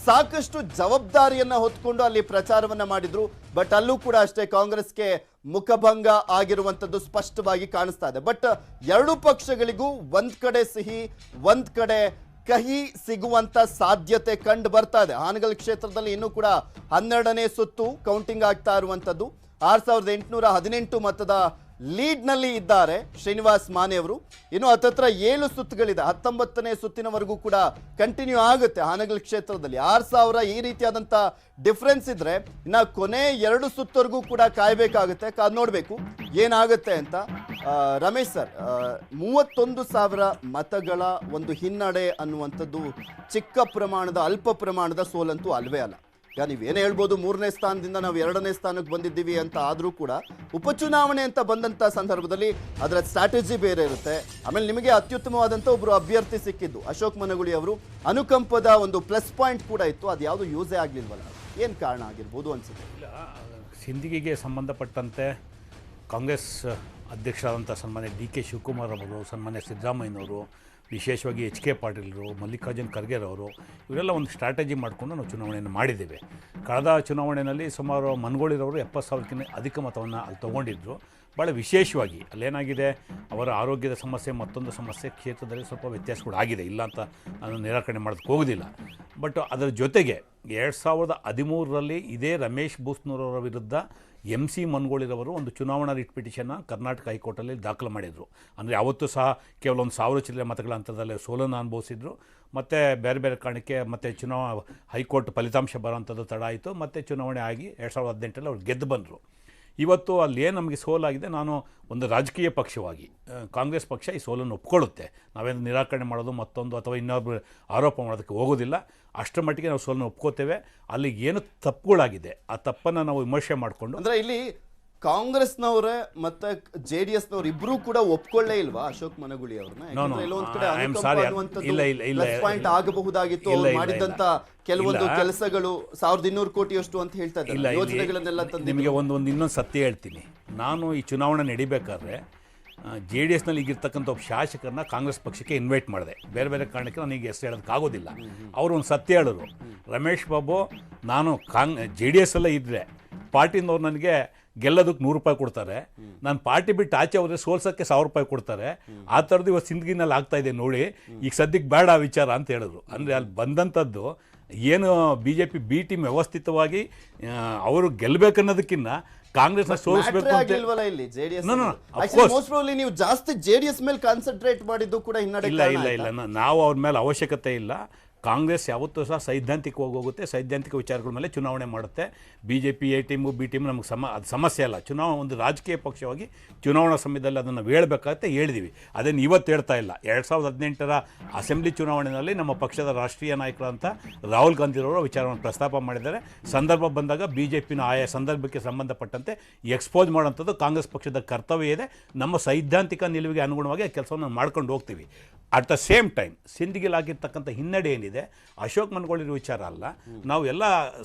ಸಾಕಷ್ಟು ಜವಾಬ್ದಾರಿಯನ್ನ ಹೊತ್ಕೊಂಡು ಅಲ್ಲಿ ಪ್ರಚಾರವನ್ನ ಮಾಡಿದ್ರು. ಬಟ್ ಅಲ್ಲೂ ಕೂಡ ಅಷ್ಟೇ ಕಾಂಗ್ರೆಸ್ಗೆ ಮುಖಭಂಗ ಆಗಿರುವಂತದ್ದು ಸ್ಪಷ್ಟವಾಗಿ ಕಾಣಿಸ್ತಾ ಇದೆ. ಬಟ್ ಎರಡೂ ಪಕ್ಷಗಳಿಗೂ ಒಂದ್ ಕಡೆ ಸಿಹಿ, ಒಂದ್ ಕಡೆ ಕಹಿ ಸಿಗುವಂತ ಸಾಧ್ಯತೆ ಕಂಡು ಬರ್ತಾ ಇದೆ. ಹಾನಗಲ್ ಕ್ಷೇತ್ರದಲ್ಲಿ ಇನ್ನೂ ಕೂಡ 12ನೇ ಸುತ್ತು ಕೌಂಟಿಂಗ್ ಆಗ್ತಾ ಇರುವಂತದ್ದು. 6818 ಮತದ ಲೀಡ್ ನಲ್ಲಿ ಇದ್ದಾರೆ ಶ್ರೀನಿವಾಸ್ ಮಾನೆ ಅವರು. ಇನ್ನು ಹತ್ತತ್ರ 7 ಸುತ್ತುಗಳಿದೆ. 19ನೇ ಸುತ್ತಿನವರೆಗೂ ಕೂಡ ಕಂಟಿನ್ಯೂ ಆಗುತ್ತೆ ಹಾನಗಲ್ ಕ್ಷೇತ್ರದಲ್ಲಿ. 6000 ಈ ರೀತಿಯಾದಂತ ಡಿಫರೆನ್ಸ್ ಇದ್ರೆ ಇನ್ನ ಕೊನೆ 2 ಸುತ್ತವರೆಗೂ ಕೂಡ ಕಾಯ್ಬೇಕಾಗುತ್ತೆ, ಕಾದ್ ನೋಡ್ಬೇಕು ಏನಾಗುತ್ತೆ ಅಂತ. ರಮೇಶ್ ಸರ್, 31,000 ಮತಗಳ ಒಂದು ಹಿನ್ನಡೆ ಅನ್ನುವಂಥದ್ದು ಚಿಕ್ಕ ಪ್ರಮಾಣದ, ಅಲ್ಪ ಪ್ರಮಾಣದ ಸೋಲಂತೂ ಅಲ್ವೇ ಅಲ್ಲ. ಈಗ ನೀವೇನು ಹೇಳ್ಬೋದು 3ನೇ ಸ್ಥಾನದಿಂದ ನಾವು 2ನೇ ಸ್ಥಾನಕ್ಕೆ ಬಂದಿದ್ದೀವಿ ಅಂತ, ಆದರೂ ಕೂಡ ಉಪಚುನಾವಣೆ ಅಂತ ಬಂದಂಥ ಸಂದರ್ಭದಲ್ಲಿ ಅದರ ಸ್ಟ್ರಾಟಜಿ ಬೇರೆ ಇರುತ್ತೆ. ಆಮೇಲೆ ನಿಮಗೆ ಅತ್ಯುತ್ತಮವಾದಂಥ ಒಬ್ಬರು ಅಭ್ಯರ್ಥಿ ಸಿಕ್ಕಿದ್ದು ಅಶೋಕ್ ಮನಗುಳಿ ಅವರು. ಅನುಕಂಪದ ಒಂದು ಪ್ಲಸ್ ಪಾಯಿಂಟ್ ಕೂಡ ಇತ್ತು, ಅದು ಯಾವುದು ಯೂಸೇ ಆಗಲಿಲ್ವಲ್ಲ, ಏನು ಕಾರಣ ಆಗಿರ್ಬೋದು ಅನ್ಸುತ್ತೆ? ಸಿಂದಗಿಗೆ ಸಂಬಂಧಪಟ್ಟಂತೆ ಕಾಂಗ್ರೆಸ್ ಅಧ್ಯಕ್ಷರಾದಂಥ ಸನ್ಮಾನ್ಯ ಡಿ.ಕೆ. ಶಿವಕುಮಾರ್ ಅವರು, ಸನ್ಮಾನ್ಯ ಸಿದ್ದರಾಮಯ್ಯನವರು, ವಿಶೇಷವಾಗಿ ಎಚ್.ಕೆ. ಪಾಟೀಲರು, ಮಲ್ಲಿಕಾರ್ಜುನ್ ಖರ್ಗೆರವರು, ಇವರೆಲ್ಲ ಒಂದು ಸ್ಟ್ರಾಟಜಿ ಮಾಡಿಕೊಂಡು ನಾವು ಚುನಾವಣೆಯನ್ನು ಮಾಡಿದ್ದೇವೆ. ಕಳೆದ ಚುನಾವಣೆಯಲ್ಲಿ ಸುಮಾರು ಮನಗೋಳಿರವರು 70,000ಕ್ಕಿಂತ ಅಧಿಕ ಮತವನ್ನು ಅಲ್ಲಿ ತೊಗೊಂಡಿದ್ದರು. ಭಾಳ ವಿಶೇಷವಾಗಿ ಅಲ್ಲೇನಾಗಿದೆ, ಅವರ ಆರೋಗ್ಯದ ಸಮಸ್ಯೆ, ಮತ್ತೊಂದು ಸಮಸ್ಯೆ, ಕ್ಷೇತ್ರದಲ್ಲಿ ಸ್ವಲ್ಪ ವ್ಯತ್ಯಾಸಗಳು ಆಗಿದೆ, ಇಲ್ಲ ಅಂತ ನಾನು ನಿರಾಕರಣೆ ಮಾಡೋದಕ್ಕೆ ಹೋಗೋದಿಲ್ಲ. ಬಟ್ ಅದರ ಜೊತೆಗೆ 2013ರಲ್ಲಿ ಇದೇ ರಮೇಶ್ ಬೂಸ್ನೂರವರ ವಿರುದ್ಧ MC ಮನಗೋಳಿರವರು ಒಂದು ಚುನಾವಣಾ ರಿಟ್ ಪಿಟಿಷನ್ನ ಕರ್ನಾಟಕ ಹೈಕೋರ್ಟಲ್ಲಿ ದಾಖಲು ಮಾಡಿದರು. ಅಂದರೆ ಅವತ್ತು ಸಹ ಕೇವಲ ಒಂದು 1000 ಚಿಲ್ಲರೆ ಮತಗಳ ಅಂತರದಲ್ಲಿ ಸೋಲನ್ನು ಅನುಭವಿಸಿದ್ರು. ಮತ್ತು ಬೇರೆ ಬೇರೆ ಕಾರಣಕ್ಕೆ ಮತ್ತು ಹೈಕೋರ್ಟ್ ಫಲಿತಾಂಶ ಬರೋವಂಥದ್ದು ತಡ ಆಯಿತು. ಮತ್ತು ಚುನಾವಣೆ ಆಗಿ 2018ರಲ್ಲಿ ಅವ್ರು ಗೆದ್ದು ಬಂದರು. ಇವತ್ತು ಅಲ್ಲಿ ಏನು ನಮಗೆ ಸೋಲಾಗಿದೆ, ನಾನು ಒಂದು ರಾಜಕೀಯ ಪಕ್ಷವಾಗಿ ಕಾಂಗ್ರೆಸ್ ಪಕ್ಷ ಈ ಸೋಲನ್ನು ಒಪ್ಕೊಳ್ಳುತ್ತೆ. ನಾವೇನು ನಿರಾಕರಣೆ ಮಾಡೋದು, ಮತ್ತೊಂದು ಅಥವಾ ಇನ್ನೊಬ್ಬರು ಆರೋಪ ಮಾಡೋದಕ್ಕೆ ಹೋಗೋದಿಲ್ಲ. ಅಷ್ಟರ ಮಟ್ಟಿಗೆ ನಾವು ಸೋಲನ್ನು ಒಪ್ಕೋತೇವೆ. ಅಲ್ಲಿ ಏನು ತಪ್ಪುಗಳಾಗಿದೆ ಆ ತಪ್ಪನ್ನು ನಾವು ವಿಮರ್ಶೆ ಮಾಡಿಕೊಂಡು, ಅಂದರೆ ಇಲ್ಲಿ ಕಾಂಗ್ರೆಸ್ನವರೇ ಮತ್ತೆ JDSನವರು ಇಬ್ರು ಕೂಡ ಒಪ್ಕೊಳ್ಳೇ ಇಲ್ವಾ ಅಶೋಕ್ ಮನಗುಳಿ ಅವ್ರನ್ನ? ಆಗಬಹುದಾಗಿತ್ತು ಅವ್ರು ಮಾಡಿದಂತ ಕೆಲವೊಂದು ಕೆಲಸಗಳು 1200 ಕೋಟಿಯಷ್ಟು ಅಂತ ಹೇಳ್ತಾ ಇದ್ದಾರೆ, ಯೋಜನೆಗಳನ್ನೆಲ್ಲ ತಂದು. ನಿಮಗೆ ಇನ್ನೊಂದು ಸತ್ಯ ಹೇಳ್ತೀನಿ. ನಾನು ಈ ಚುನಾವಣೆ ನಡಿಬೇಕಾದ್ರೆ JDSನಲ್ಲಿ ಈಗಿರ್ತಕ್ಕಂಥ ಒಬ್ಬ ಶಾಸಕರನ್ನ ಕಾಂಗ್ರೆಸ್ ಪಕ್ಷಕ್ಕೆ ಇನ್ವೈಟ್ ಮಾಡಿದೆ. ಬೇರೆ ಬೇರೆ ಕಾರಣಕ್ಕೆ ನನಗೆ ಹೆಸರು ಹೇಳೋದಕ್ಕಾಗೋದಿಲ್ಲ. ಅವರು ಒಂದು ಸತ್ಯ ಹೇಳಿದ್ರು, ರಮೇಶ್ ಬಾಬು, ನಾನು JDS ಎಲ್ಲ ಇದ್ದರೆ ಪಾರ್ಟಿನವ್ರು ನನಗೆ ಗೆಲ್ಲೋದಕ್ಕೆ 100 ರೂಪಾಯಿ ಕೊಡ್ತಾರೆ, ನಾನು ಪಾರ್ಟಿ ಬಿಟ್ಟು ಆಚೆ ಹೋದರೆ ಸೋಲ್ಸೋಕ್ಕೆ 1000 ರೂಪಾಯಿ ಕೊಡ್ತಾರೆ. ಆ ಥರದ್ದು ಇವತ್ತು ಸಿಂದಗಿನಲ್ಲಿ ಆಗ್ತಾಯಿದೆ ನೋಡಿ, ಈಗ ಸದ್ಯಕ್ಕೆ ಬೇಡ ಆ ವಿಚಾರ ಅಂತ ಹೇಳಿದ್ರು. ಅಂದರೆ ಅಲ್ಲಿ ಬಂದಂಥದ್ದು ಏನು BJP B ಟೀಮ್ ವ್ಯವಸ್ಥಿತವಾಗಿ ಅವರು ಗೆಲ್ಲಬೇಕನ್ನೋದಕ್ಕಿಂತ ಕಾಂಗ್ರೆಸ್ನ ಸೋಲಿಸಬೇಕು ಅಂತ ನೀವು ಜಾಸ್ತಿ JDS ಮೇಲೆ ಕಾನ್ಸಂಟ್ರೇಟ್ ಮಾಡಿದ್ದು ಕೂಡ ಇಲ್ಲ. ನಾವು ಅವ್ರ ಮೇಲೆ ಅವಶ್ಯಕತೆ ಇಲ್ಲ. ಕಾಂಗ್ರೆಸ್ ಯಾವತ್ತೂ ಸಹ ಸೈದ್ಧಾಂತಿಕವಾಗಿ ಹೋಗುತ್ತೆ, ಸೈದ್ಧಾಂತಿಕ ವಿಚಾರಗಳ ಮೇಲೆ ಚುನಾವಣೆ ಮಾಡುತ್ತೆ. BJP A team B team ನಮಗೆ ಅದು ಸಮಸ್ಯೆ ಅಲ್ಲ. ಒಂದು ರಾಜಕೀಯ ಪಕ್ಷವಾಗಿ ಚುನಾವಣಾ ಸಮಯದಲ್ಲಿ ಅದನ್ನು ಹೇಳಬೇಕಾಗತ್ತೆ, ಹೇಳಿದ್ದೀವಿ. ಅದೇನು ಇವತ್ತು ಹೇಳ್ತಾ ಇಲ್ಲ. 2018ರ ಅಸೆಂಬ್ಲಿ ಚುನಾವಣೆಯಲ್ಲಿ ನಮ್ಮ ಪಕ್ಷದ ರಾಷ್ಟ್ರೀಯ ನಾಯಕರಂತ ರಾಹುಲ್ ಗಾಂಧಿರವರು ವಿಚಾರವನ್ನು ಪ್ರಸ್ತಾಪ ಮಾಡಿದ್ದಾರೆ. ಸಂದರ್ಭ ಬಂದಾಗ BJPನ ಆಯಾ ಸಂದರ್ಭಕ್ಕೆ ಸಂಬಂಧಪಟ್ಟಂತೆ ಎಕ್ಸ್ಪೋಸ್ ಮಾಡೋಂಥದ್ದು ಕಾಂಗ್ರೆಸ್ ಪಕ್ಷದ ಕರ್ತವ್ಯ ಇದೆ. ನಮ್ಮ ಸೈದ್ಧಾಂತಿಕ ನಿಲುವಿಗೆ ಅನುಗುಣವಾಗಿ ಆ ಕೆಲಸವನ್ನು ಮಾಡ್ಕೊಂಡು ಹೋಗ್ತೀವಿ. ಅಟ್ ದ ಸೇಮ್ ಟೈಮ್ ಸಿಂದಗಿಲಾಗಿರ್ತಕ್ಕಂಥ ಹಿನ್ನಡೆ ಏನಿದೆ ಅಶೋಕ್ ಮನಗೋಳಿರೋ ವಿಚಾರ ಅಲ್ಲ. ನಾವು ಎಲ್ಲ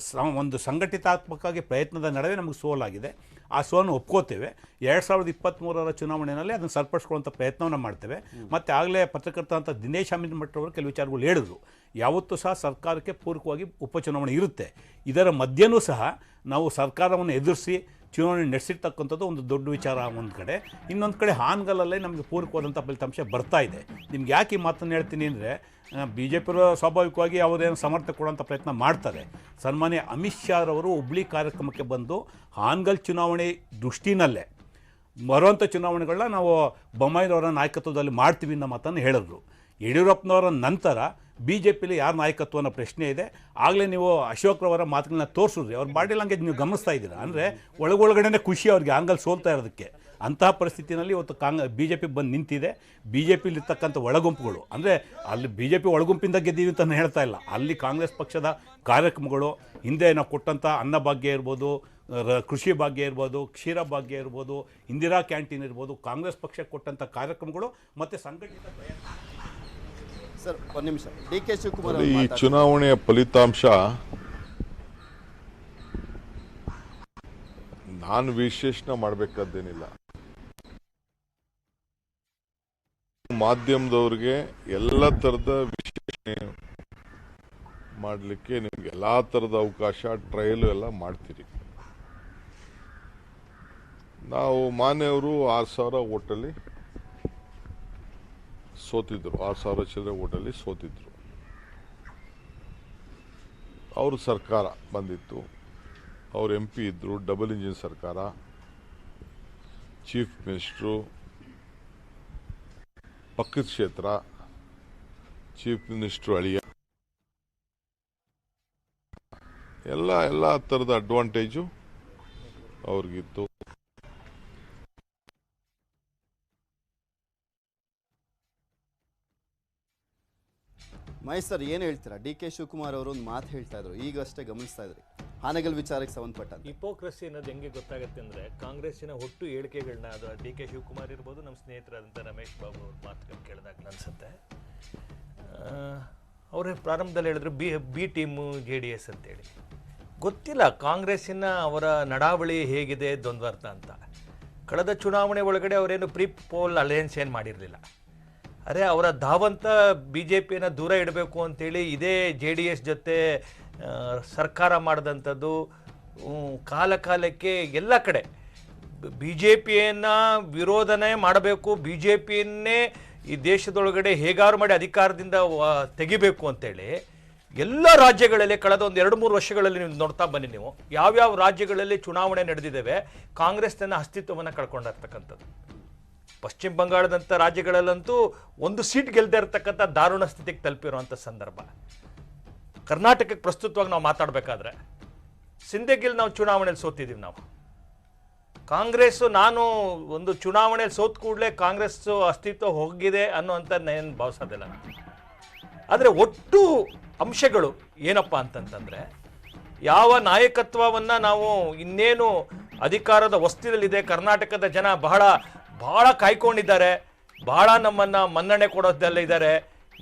ಒಂದು ಸಂಘಟಿತಾತ್ಮಕವಾಗಿ ಪ್ರಯತ್ನದ ನಡುವೆ ನಮಗೆ ಸೋಲಾಗಿದೆ. ಆ ಸೋಲನ್ನು ಒಪ್ಕೋತೇವೆ. 2023ರ ಚುನಾವಣೆಯಲ್ಲಿ ಅದನ್ನು ಸರಿಪಡಿಸ್ಕೊಳ್ಳುವಂಥ ಪ್ರಯತ್ನವನ್ನು ಮಾಡ್ತೇವೆ. ಮತ್ತು ಆಗಲೇ ಪತ್ರಕರ್ತ ಅಂತ ದಿನೇಶ್ ಅಮೀನ್ ಭಟ್ ಅವರು ಕೆಲವು ವಿಚಾರಗಳು ಹೇಳಿದ್ರು. ಯಾವತ್ತೂ ಸಹ ಸರ್ಕಾರಕ್ಕೆ ಪೂರಕವಾಗಿ ಉಪಚುನಾವಣೆ ಇರುತ್ತೆ. ಇದರ ಮಧ್ಯೆಯೂ ಸಹ ನಾವು ಸರ್ಕಾರವನ್ನು ಎದುರಿಸಿ ಚುನಾವಣೆ ನಡೆಸಿರ್ತಕ್ಕಂಥದ್ದು ಒಂದು ದೊಡ್ಡ ವಿಚಾರ ಒಂದು ಕಡೆ. ಇನ್ನೊಂದು ಕಡೆ ಹಾನಗಲ್ಲೇ ನಮಗೆ ಪೂರಕವಾದಂಥ ಫಲಿತಾಂಶ ಬರ್ತಾ ಇದೆ. ನಿಮ್ಗೆ ಯಾಕೆ ಈ ಮಾತನ್ನು ಹೇಳ್ತೀನಿ ಅಂದರೆ, BJಪಿಯವರು ಸ್ವಾಭಾವಿಕವಾಗಿ ಅವರೇನು ಸಮರ್ಥನೆ ಕೊಡುವಂಥ ಪ್ರಯತ್ನ ಮಾಡ್ತಾರೆ. ಸನ್ಮಾನ್ಯ ಅಮಿತ್ ಶಾ ಅವರು ಹುಬ್ಳಿ ಕಾರ್ಯಕ್ರಮಕ್ಕೆ ಬಂದು ಹಾನಗಲ್ ಚುನಾವಣೆ ದೃಷ್ಟಿನಲ್ಲೇ ಬರುವಂಥ ಚುನಾವಣೆಗಳನ್ನ ನಾವು ಬೊಮ್ಮಾಯಿರವರ ನಾಯಕತ್ವದಲ್ಲಿ ಮಾಡ್ತೀವಿ ಅನ್ನೋ ಮಾತನ್ನು ಹೇಳಿದ್ರು. ಯಡಿಯೂರಪ್ಪನವರ ನಂತರ BJಪಿಲಿ ಯಾರ ನಾಯಕತ್ವ ಅನ್ನೋ ಪ್ರಶ್ನೆ ಇದೆ. ಆಗಲೇ ನೀವು ಅಶೋಕ್ರವರ ಮಾತುಗಳನ್ನ ತೋರಿಸಿದ್ರಿ. ಅವ್ರ ಬಾಡಿ ಲ್ಯಾಂಗ್ವೇಜ್ ನೀವು ಗಮನಿಸ್ತಾ ಇದ್ದೀರಾ. ಅಂದರೆ ಒಳಗೊಳಗಡೆ ಖುಷಿ ಅವ್ರಿಗೆ ಹಾನಗಲ್ ಸೋಲ್ತಾ ಇರೋದಕ್ಕೆ. ಅಂತಹ ಪರಿಸ್ಥಿತಿನಲ್ಲಿ ಇವತ್ತು BJP ಬಂದು ನಿಂತಿದೆ. BJಪಿಲಿರ್ತಕ್ಕಂಥ ಒಳಗುಂಪುಗಳು, ಅಂದರೆ ಅಲ್ಲಿ BJP ಒಳಗುಂಪಿಂದ ಗೆದ್ದೀವಿ ಅಂತ ನಾನು ಹೇಳ್ತಾ ಇಲ್ಲ. ಅಲ್ಲಿ ಕಾಂಗ್ರೆಸ್ ಪಕ್ಷದ ಕಾರ್ಯಕ್ರಮಗಳು, ಹಿಂದೆ ನಾವು ಕೊಟ್ಟಂಥ ಅನ್ನಭಾಗ್ಯ ಇರ್ಬೋದು, ಕೃಷಿ ಭಾಗ್ಯ ಇರ್ಬೋದು, ಕ್ಷೀರ ಭಾಗ್ಯ ಇರ್ಬೋದು, ಇಂದಿರಾ ಕ್ಯಾಂಟೀನ್ ಇರ್ಬೋದು, ಕಾಂಗ್ರೆಸ್ ಪಕ್ಷಕ್ಕೆ ಕೊಟ್ಟಂಥ ಕಾರ್ಯಕ್ರಮಗಳು ಮತ್ತು ಸಂಘಟಿತ ಪ್ರಯತ್ನ. ಸರ್ ಒಂದು ನಿಮಿಷ, ಡಿ.ಕೆ. ಶಿವಕುಮಾರ್ ಈ ಚುನಾವಣೆಯ ಫಲಿತಾಂಶ ನಾನು ವಿಶ್ಲೇಷಣೆ ಮಾಡಬೇಕಾದ್ದೇನಿಲ್ಲ. ಮಾಧ್ಯಮದವ್ರಿಗೆ ಎಲ್ಲ ಥರದ ವಿಶ್ಲೇಷಣೆ ಮಾಡಲಿಕ್ಕೆ ನಿಮ್ಗೆ ಎಲ್ಲ ಥರದ ಅವಕಾಶ ಟ್ರಯಲು ಎಲ್ಲ ಮಾಡ್ತೀರಿ. ನಾವು ಮಾನ್ಯವರು 6,000 ಓಟಲ್ಲಿ ಸೋತಿದ್ರು, 6,000 ಚಿಲ್ಲರೆ ಓಟಲ್ಲಿ ಸೋತಿದ್ರು. ಅವ್ರ ಸರ್ಕಾರ ಬಂದಿತ್ತು, ಅವ್ರ MP ಇದ್ದರು, ಡಬಲ್ ಇಂಜಿನ್ ಸರ್ಕಾರ, ಚೀಫ್ ಮಿನಿಸ್ಟ್ರು, ಪಕ್ಕದ ಕ್ಷೇತ್ರ, ಚೀಫ್ ಮಿನಿಸ್ಟ್ರು ಅಳಿಯ, ಎಲ್ಲ ಥರದ ಅಡ್ವಾಂಟೇಜು ಅವ್ರಿಗಿತ್ತು. ಮಹೇಶ್ ಸರ್ ಏನು ಹೇಳ್ತೀರಾ? DK ಶಿವಕುಮಾರ್ ಅವರು ಒಂದು ಮಾತು ಹೇಳ್ತಾ ಇದ್ರು, ಈಗಷ್ಟೇ ಗಮನಿಸ್ತಾ ಇದ್ರಿ, ಹಾನಗಲ್ ವಿಚಾರಕ್ಕೆ ಸಂಬಂಧಪಟ್ಟಂತೆ. ಹಿಪೋಕ್ರಸಿ ಅನ್ನೋದು ಹೆಂಗೆ ಗೊತ್ತಾಗುತ್ತೆ ಅಂದರೆ, ಕಾಂಗ್ರೆಸ್ಸಿನ ಒಟ್ಟು ಹೇಳಿಕೆಗಳನ್ನ, ಅದು DK ಶಿವಕುಮಾರ್ ಇರ್ಬೋದು, ನಮ್ಮ ಸ್ನೇಹಿತರಾದಂಥ ರಮೇಶ್ ಬಾಬು ಅವ್ರ ಮಾತುಗಳು ಕೇಳಿದಾಗ ಅನಿಸುತ್ತೆ. ಅವರು ಪ್ರಾರಂಭದಲ್ಲಿ ಹೇಳಿದ್ರು ಬಿ ಟೀಮು JDS ಅಂತೇಳಿ. ಗೊತ್ತಿಲ್ಲ ಕಾಂಗ್ರೆಸ್ಸಿನ ಅವರ ನಡಾವಳಿ ಹೇಗಿದೆ ದ್ವಂದ್ವಾರ್ಥ ಅಂತ. ಕಳೆದ ಚುನಾವಣೆ ಒಳಗಡೆ ಅವರೇನು ಪ್ರೀ ಪೋಲ್ ಅಲಯನ್ಸ್ ಏನು ಮಾಡಿರಲಿಲ್ಲ. ಅರೆ ಅವರ ಧಾವಂತ BJPಯನ್ನು ದೂರ ಇಡಬೇಕು ಅಂತೇಳಿ ಇದೇ JDS ಜೊತೆ ಸರ್ಕಾರ ಮಾಡಿದಂಥದ್ದು. ಕಾಲಕ್ಕೆ ಎಲ್ಲ ಕಡೆ BJPಯನ್ನು ವಿರೋಧನೆ ಮಾಡಬೇಕು, BJPಯನ್ನೇ ಈ ದೇಶದೊಳಗಡೆ ಹೇಗಾರು ಮಾಡಿ ಅಧಿಕಾರದಿಂದ ತೆಗಿಬೇಕು ಅಂತೇಳಿ ಎಲ್ಲ ರಾಜ್ಯಗಳಲ್ಲಿ ಕಳೆದ ಒಂದು 2-3 ವರ್ಷಗಳಲ್ಲಿ ನೀವು ನೋಡ್ತಾ ಬನ್ನಿ. ನೀವು ಯಾವ್ಯಾವ ರಾಜ್ಯಗಳಲ್ಲಿ ಚುನಾವಣೆ ನಡೆದಿದ್ದಾವೆ, ಕಾಂಗ್ರೆಸ್ ತನ್ನ ಅಸ್ತಿತ್ವವನ್ನು ಕಳ್ಕೊಂಡಿರ್ತಕ್ಕಂಥದ್ದು. ಪಶ್ಚಿಮ ಬಂಗಾಳದಂಥ ರಾಜ್ಯಗಳಲ್ಲಂತೂ 1 ಸೀಟ್ ಗೆಲ್ಲದೆ ಇರತಕ್ಕಂಥ ದಾರುಣ ಸ್ಥಿತಿಗೆ ತಲುಪಿರುವಂಥ ಸಂದರ್ಭ. ಕರ್ನಾಟಕಕ್ಕೆ ಪ್ರಸ್ತುತವಾಗಿ ನಾವು ಮಾತಾಡಬೇಕಾದ್ರೆ ಸಿಂದಗಿಲ್ ನಾವು ಚುನಾವಣೆಯಲ್ಲಿ ಸೋತಿದ್ದೀವಿ. ನಾವು ಕಾಂಗ್ರೆಸ್ಸು, ನಾನು ಒಂದು ಚುನಾವಣೆಯಲ್ಲಿ ಸೋತ್ ಕೂಡಲೇ ಕಾಂಗ್ರೆಸ್ಸು ಅಸ್ತಿತ್ವ ಹೋಗಿದೆ ಅನ್ನೋಂಥ ಏನು ಭಾವಿಸೋದಿಲ್ಲ ನಾನು. ಆದರೆ ಒಟ್ಟು ಅಂಶಗಳು ಏನಪ್ಪ ಅಂತಂತಂದರೆ, ಯಾವ ನಾಯಕತ್ವವನ್ನು ನಾವು ಇನ್ನೇನು ಅಧಿಕಾರದ ಹೊಸ್ತಿಲಲ್ಲಿದೆ, ಕರ್ನಾಟಕದ ಜನ ಬಹಳ ಕಾಯ್ಕೊಂಡಿದ್ದಾರೆ, ಬಹಳ ನಮ್ಮನ್ನು ಮನ್ನಣೆ ಕೊಡೋದಲ್ಲಿದ್ದಾರೆ.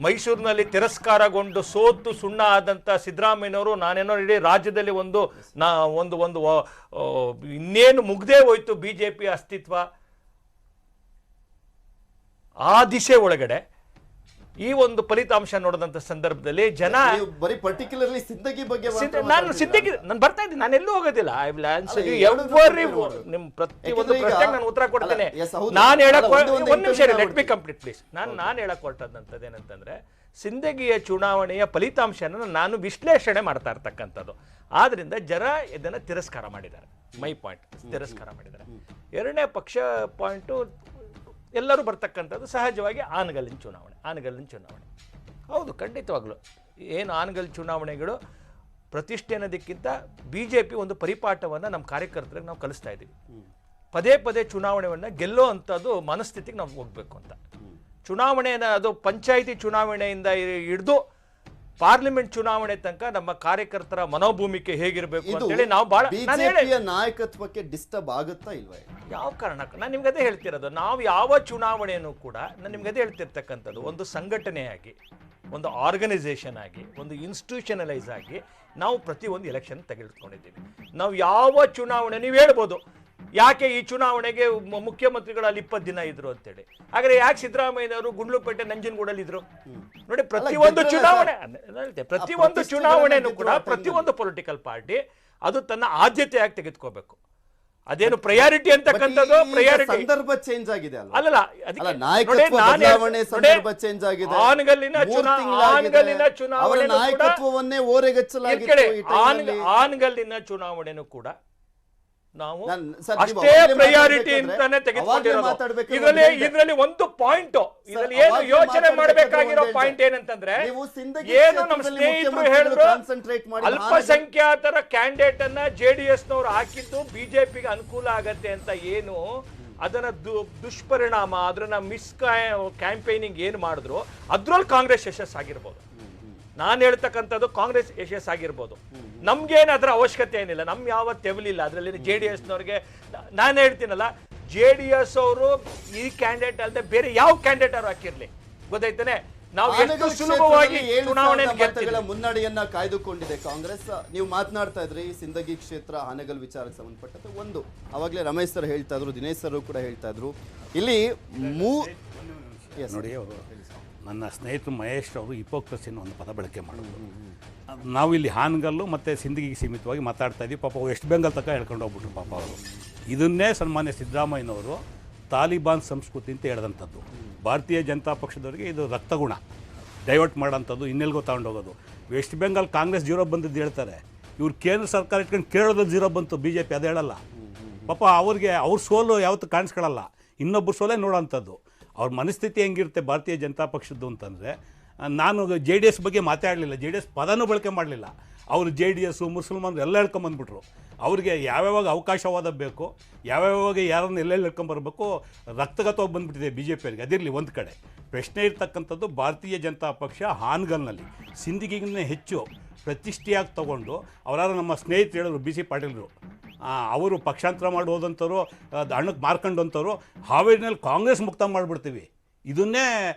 ಮೈಸೂರಿನಲ್ಲಿ ತಿರಸ್ಕಾರಗೊಂಡು ಸೋತು ಸುಣ್ಣ ಆದಂಥ ಸಿದ್ದರಾಮಯ್ಯನವರು, ನಾನೇನೋ ಇಡೀ ರಾಜ್ಯದಲ್ಲಿ ಒಂದು ಇನ್ನೇನು ಮುಗ್ದೇ ಹೋಯ್ತು BJP ಅಸ್ತಿತ್ವ, ಆ ದಿಶೆ ಒಳಗಡೆ ಈ ಒಂದು ಫಲಿತಾಂಶ ನೋಡಿದಂಥ ಸಂದರ್ಭದಲ್ಲಿ ಜನ ಬರೀ ಪರ್ಟಿಕ್ಯುಲರ್ಲಿ ಸಿಂದಗಿ ಬಗ್ಗೆ ನಾನು ಬರ್ತಾ ಇದ್ದೀನಿ, ನಾನು ಎಲ್ಲೂ ಹೋಗೋದಿಲ್ಲ. ನಿಮ್ಮ ಪ್ರತಿಯೊಂದು ಪ್ರಶ್ನೆಗೆ ನಾನು ಉತ್ತರ ಕೊಡ್ತೇನೆ. ನಾನು ಹೇಳಕ್ ಒಂದು ನಿಮಿಷ ಲೆಟ್ ಮಿ ಕಂಪ್ಲೀಟ್ ಪ್ಲೀಸ್. ನಾನು ಹೇಳಕ್ ಹೊರಟದಂಥದ್ದು ಏನಂತಂದ್ರೆ, ಸಿಂದಗಿಯ ಚುನಾವಣೆಯ ಫಲಿತಾಂಶನ ನಾನು ವಿಶ್ಲೇಷಣೆ ಮಾಡ್ತಾ ಇರ್ತಕ್ಕಂಥದ್ದು. ಆದ್ರಿಂದ ಜನ ಇದನ್ನು ತಿರಸ್ಕಾರ ಮಾಡಿದ್ದಾರೆ. ಮೈ ಪಾಯಿಂಟ್ ತಿರಸ್ಕಾರ ಮಾಡಿದ್ದಾರೆ. ಎರಡನೇ ಪಕ್ಷ ಪಾಯಿಂಟು ಎಲ್ಲರೂ ಬರ್ತಕ್ಕಂಥದ್ದು ಸಹಜವಾಗಿ ಆನಗಲ್ಲಿನ ಚುನಾವಣೆ. ಹೌದು, ಖಂಡಿತವಾಗ್ಲು ಏನು ಆನಗಲ್ ಚುನಾವಣೆಗಳು ಪ್ರತಿಷ್ಠೆ ಅನ್ನೋದಕ್ಕಿಂತ BJP ಒಂದು ಪರಿಪಾಠವನ್ನು ನಮ್ಮ ಕಾರ್ಯಕರ್ತರಿಗೆ ನಾವು ಕಲಿಸ್ತಾ ಇದ್ದೀವಿ. ಪದೇ ಚುನಾವಣೆಯನ್ನು ಗೆಲ್ಲೋ ಅಂಥದ್ದು ಮನಸ್ಥಿತಿಗೆ ನಾವು ಹೋಗ್ಬೇಕು ಅಂತ. ಚುನಾವಣೆಯನ್ನು ಅದು ಪಂಚಾಯಿತಿ ಚುನಾವಣೆಯಿಂದ ಹಿಡಿದು ಪಾರ್ಲಿಮೆಂಟ್ ಚುನಾವಣೆ ತನಕ ನಮ್ಮ ಕಾರ್ಯಕರ್ತರ ಮನೋಭೂಮಿಕೆ ಹೇಗಿರಬೇಕು ಅಂತೇಳಿ ನಾವು BJP ನಾಯಕತ್ವಕ್ಕೆ ಡಿಸ್ಟರ್ಬ್ ಆಗುತ್ತಾ ಇಲ್ವಾ? ಯಾವ ಕಾರಣಕ್ಕೂ ನಾನು ನಿಮ್ಗೆ ಅದೇ ಹೇಳ್ತಿರೋದು. ನಾವು ಯಾವ ಚುನಾವಣೆಯನ್ನು ಕೂಡ ನಾನು ನಿಮ್ಗೆ ಅದೇ ಹೇಳ್ತಿರ್ತಕ್ಕಂಥದ್ದು, ಒಂದು ಸಂಘಟನೆಯಾಗಿ, ಒಂದು ಆರ್ಗನೈಸೇಷನ್ ಆಗಿ, ಒಂದು ಇನ್ಸ್ಟಿಟ್ಯೂಷನಲೈಸ್ ಆಗಿ ನಾವು ಪ್ರತಿಯೊಂದು ಎಲೆಕ್ಷನ್ ತೆಗೆದುಕೊಂಡಿದ್ದೀವಿ. ನಾವು ಯಾವ ಚುನಾವಣೆ, ನೀವು ಹೇಳ್ಬೋದು ಯಾಕೆ ಈ ಚುನಾವಣೆಗೆ ಮುಖ್ಯಮಂತ್ರಿಗಳು ಅಲ್ಲಿ 20 ದಿನ ಇದ್ರು ಅಂತೇಳಿ. ಹಾಗಾದ್ರೆ ಯಾಕೆ ಸಿದ್ದರಾಮಯ್ಯನವರು ಗುಂಡ್ಲುಪೇಟೆ ನಂಜನಗೂಡಲ್ಲಿ ಇದ್ರು? ನೋಡಿ, ಪ್ರತಿಯೊಂದು ಚುನಾವಣೆನೂ ಕೂಡ ಪ್ರತಿಯೊಂದು ಪೊಲಿಟಿಕಲ್ ಪಾರ್ಟಿ ಅದು ತನ್ನ ಆದ್ಯತೆಯಾಗಿ ತೆಗೆದುಕೋಬೇಕು. ಅದೇನು ಪ್ರಯಾರಿಟಿ ಅಂತಕ್ಕಂಥದ್ದು, ಪ್ರಯಾರಿಟಿ ಸಂದರ್ಭ ಚೇಂಜ್ ಆಗಿದೆ ಅಲ್ಲಲ್ಲ. ಆನಗಲ್ಲಿನ ಚುನಾವಣೆನೂ ಕೂಡ ನಾವು ಅಷ್ಟೇ ಪ್ರಯಾರಿಟಿ ಅಂತಾನೆ ತೆಗೆದುಕೊಂಡಿರೋದು. ಇದರಲ್ಲಿ ಒಂದು ಪಾಯಿಂಟ್, ಇದರಲ್ಲಿ ಏನು ಯೋಚನೆ ಮಾಡಬೇಕಾಗಿರೋ ಪಾಯಿಂಟ್ ಏನಂತಂದ್ರೆ, ಏನು ನಮ್ಮ ಸ್ನೇಹಿತರು ಹೇಳಿದ್ರು, ಅಲ್ಪಸಂಖ್ಯಾತರ ಕ್ಯಾಂಡಿಡೇಟ್ ಅನ್ನ JDSನವರು ಹಾಕಿದ್ದು BJPಗೆ ಅನುಕೂಲ ಆಗತ್ತೆ ಅಂತ, ಏನು ಅದನ್ನ ದುಷ್ಪರಿಣಾಮ, ಅದನ್ನ ಕ್ಯಾಂಪೇನಿಂಗ್ ಏನು ಮಾಡಿದ್ರು ಅದ್ರಲ್ಲಿ ಕಾಂಗ್ರೆಸ್ ಯಶಸ್ಸಾಗಿರ್ಬೋದು. ನಾನು ಹೇಳ್ತಕ್ಕಂಥದ್ದು ಕಾಂಗ್ರೆಸ್ ಯಶಸ್ಸಾಗಿರ್ಬೋದು. ನಮ್ಗೇನು ಅದರ ಅವಶ್ಯಕತೆ ಏನಿಲ್ಲ, ನಮ್ಗೆ ಯಾವ ತೆವಲಿಲ್ಲ ಅದರಲ್ಲಿ. JDSನವ್ರಿಗೆ ನಾನು ಹೇಳ್ತೀನಲ್ಲ, JDS ಅವರು ಈ ಕ್ಯಾಂಡಿಡೇಟ್ ಅಲ್ಲದೆ ಬೇರೆ ಯಾವ ಕ್ಯಾಂಡಿಡೇಟ್ ಅವರು ಹಾಕಿರ್ಲಿ, ಗೊತ್ತಾಯ್ತಾನೆ, ನಾವು ಎಷ್ಟು ಸುಲಭವಾಗಿ ಚುನಾವಣೆ ಮುನ್ನಡೆಯನ್ನ ಕಾಯ್ದುಕೊಂಡಿದೆ ಕಾಂಗ್ರೆಸ್. ನೀವು ಮಾತನಾಡ್ತಾ ಇದ್ರಿ ಸಿಂದಗಿ ಕ್ಷೇತ್ರ ಹಾನಗಲ್ ವಿಚಾರಕ್ಕೆ ಸಂಬಂಧಪಟ್ಟಂತೆ. ಒಂದು ಅವಾಗಲೇ ರಮೇಶ್ ಸರ್ ಹೇಳ್ತಾ ಇದ್ರು, ದಿನೇಶ್ ಸರ್ ಕೂಡ ಹೇಳ್ತಾ ಇದ್ರು, ಇಲ್ಲಿ ನೋಡಿ, ಅವರು ನನ್ನ ಸ್ನೇಹಿತರು ಮಹೇಶ್ ಅವರು ಹಿಪೋಕ್ರಸಿನ ಒಂದು ಪದ ಬಳಕೆ ಮಾಡೋದು. ನಾವು ಇಲ್ಲಿ ಹಾನಗಲ್ಲು ಮತ್ತು ಸಿಂದಗಿಗೆ ಸೀಮಿತವಾಗಿ ಮಾತಾಡ್ತಾ ಇದ್ದೀವಿ. ಪಾಪ ವೆಸ್ಟ್ ಬೆಂಗಾಲ್ ತನಕ ಹೇಳ್ಕೊಂಡು ಹೋಗ್ಬಿಟ್ರು ಪಾಪ ಅವರು. ಇದನ್ನೇ ಸನ್ಮಾನ್ಯ ಸಿದ್ದರಾಮಯ್ಯನವರು ತಾಲಿಬಾನ್ ಸಂಸ್ಕೃತಿ ಅಂತ ಹೇಳಿದಂಥದ್ದು. ಭಾರತೀಯ ಜನತಾ ಪಕ್ಷದವರಿಗೆ ಇದು ರಕ್ತಗುಣ, ಡೈವರ್ಟ್ ಮಾಡೋಂಥದ್ದು, ಇನ್ನೆಲ್ಗೋ ತಗೊಂಡೋಗೋದು. ವೆಸ್ಟ್ ಬೆಂಗಾಲ್ ಕಾಂಗ್ರೆಸ್ 0 ಬಂದಿದ್ದು ಹೇಳ್ತಾರೆ, ಇವ್ರು ಕೇಂದ್ರ ಸರ್ಕಾರ ಇಟ್ಕೊಂಡು ಕೇರಳದಲ್ಲಿ 0 ಬಂತು, BJP ಅದು ಹೇಳಲ್ಲ. ಪಾಪ ಅವ್ರಿಗೆ ಅವ್ರ ಸೋಲು ಯಾವತ್ತೂ ಕಾಣಿಸ್ಕೊಳ್ಳಲ್ಲ, ಇನ್ನೊಬ್ಬರು ಸೋಲೇ ನೋಡೋಂಥದ್ದು. ಅವ್ರ ಮನಸ್ಥಿತಿ ಹೆಂಗಿರುತ್ತೆ ಭಾರತೀಯ ಜನತಾ ಪಕ್ಷದ್ದು ಅಂತಂದರೆ, ನಾನು JDS ಬಗ್ಗೆ ಮಾತಾಡಲಿಲ್ಲ, JDS ಪದನೂ ಬಳಕೆ ಮಾಡಲಿಲ್ಲ. ಅವರು JDS ಮುಸಲ್ಮಾನರು ಎಲ್ಲ ಹೇಳ್ಕೊಂಬಂದ್ಬಿಟ್ರು. ಅವ್ರಿಗೆ ಯಾವ್ಯಾವಾಗ ಅವಕಾಶವಾದ ಬೇಕು, ಯಾವ್ಯಾವಾಗ ಯಾರನ್ನು ಎಲ್ಲೆಲ್ಲಿ ಹೇಳ್ಕೊಂಬರ್ಬೇಕು, ರಕ್ತಗತವಾಗಿ ಬಂದುಬಿಟ್ಟಿದೆ BJPಯವರಿಗೆ. ಅದಿರಲಿ ಒಂದು ಕಡೆ. ಪ್ರಶ್ನೆ ಇರ್ತಕ್ಕಂಥದ್ದು ಭಾರತೀಯ ಜನತಾ ಪಕ್ಷ ಹಾನಗಲ್ನಲ್ಲಿ ಸಿಂದಗಿಗಿನ್ನ ಹೆಚ್ಚು ಪ್ರತಿಷ್ಠೆಯಾಗಿ ತಗೊಂಡು, ಅವರಾರು ನಮ್ಮ ಸ್ನೇಹಿತರು ಹೇಳಿದ್ರು, BC ಪಾಟೀಲರು, ಅವರು ಪಕ್ಷಾಂತರ ಮಾಡಿ ಹೋದಂಥವ್ರು, ಹಣ್ಣಕ್ಕೆ ಮಾರ್ಕೊಂಡಂಥವ್ರು, ಹಾವೇರಿನಲ್ಲಿ ಕಾಂಗ್ರೆಸ್ ಮುಕ್ತ ಮಾಡಿಬಿಡ್ತೀವಿ, ಇದನ್ನೇ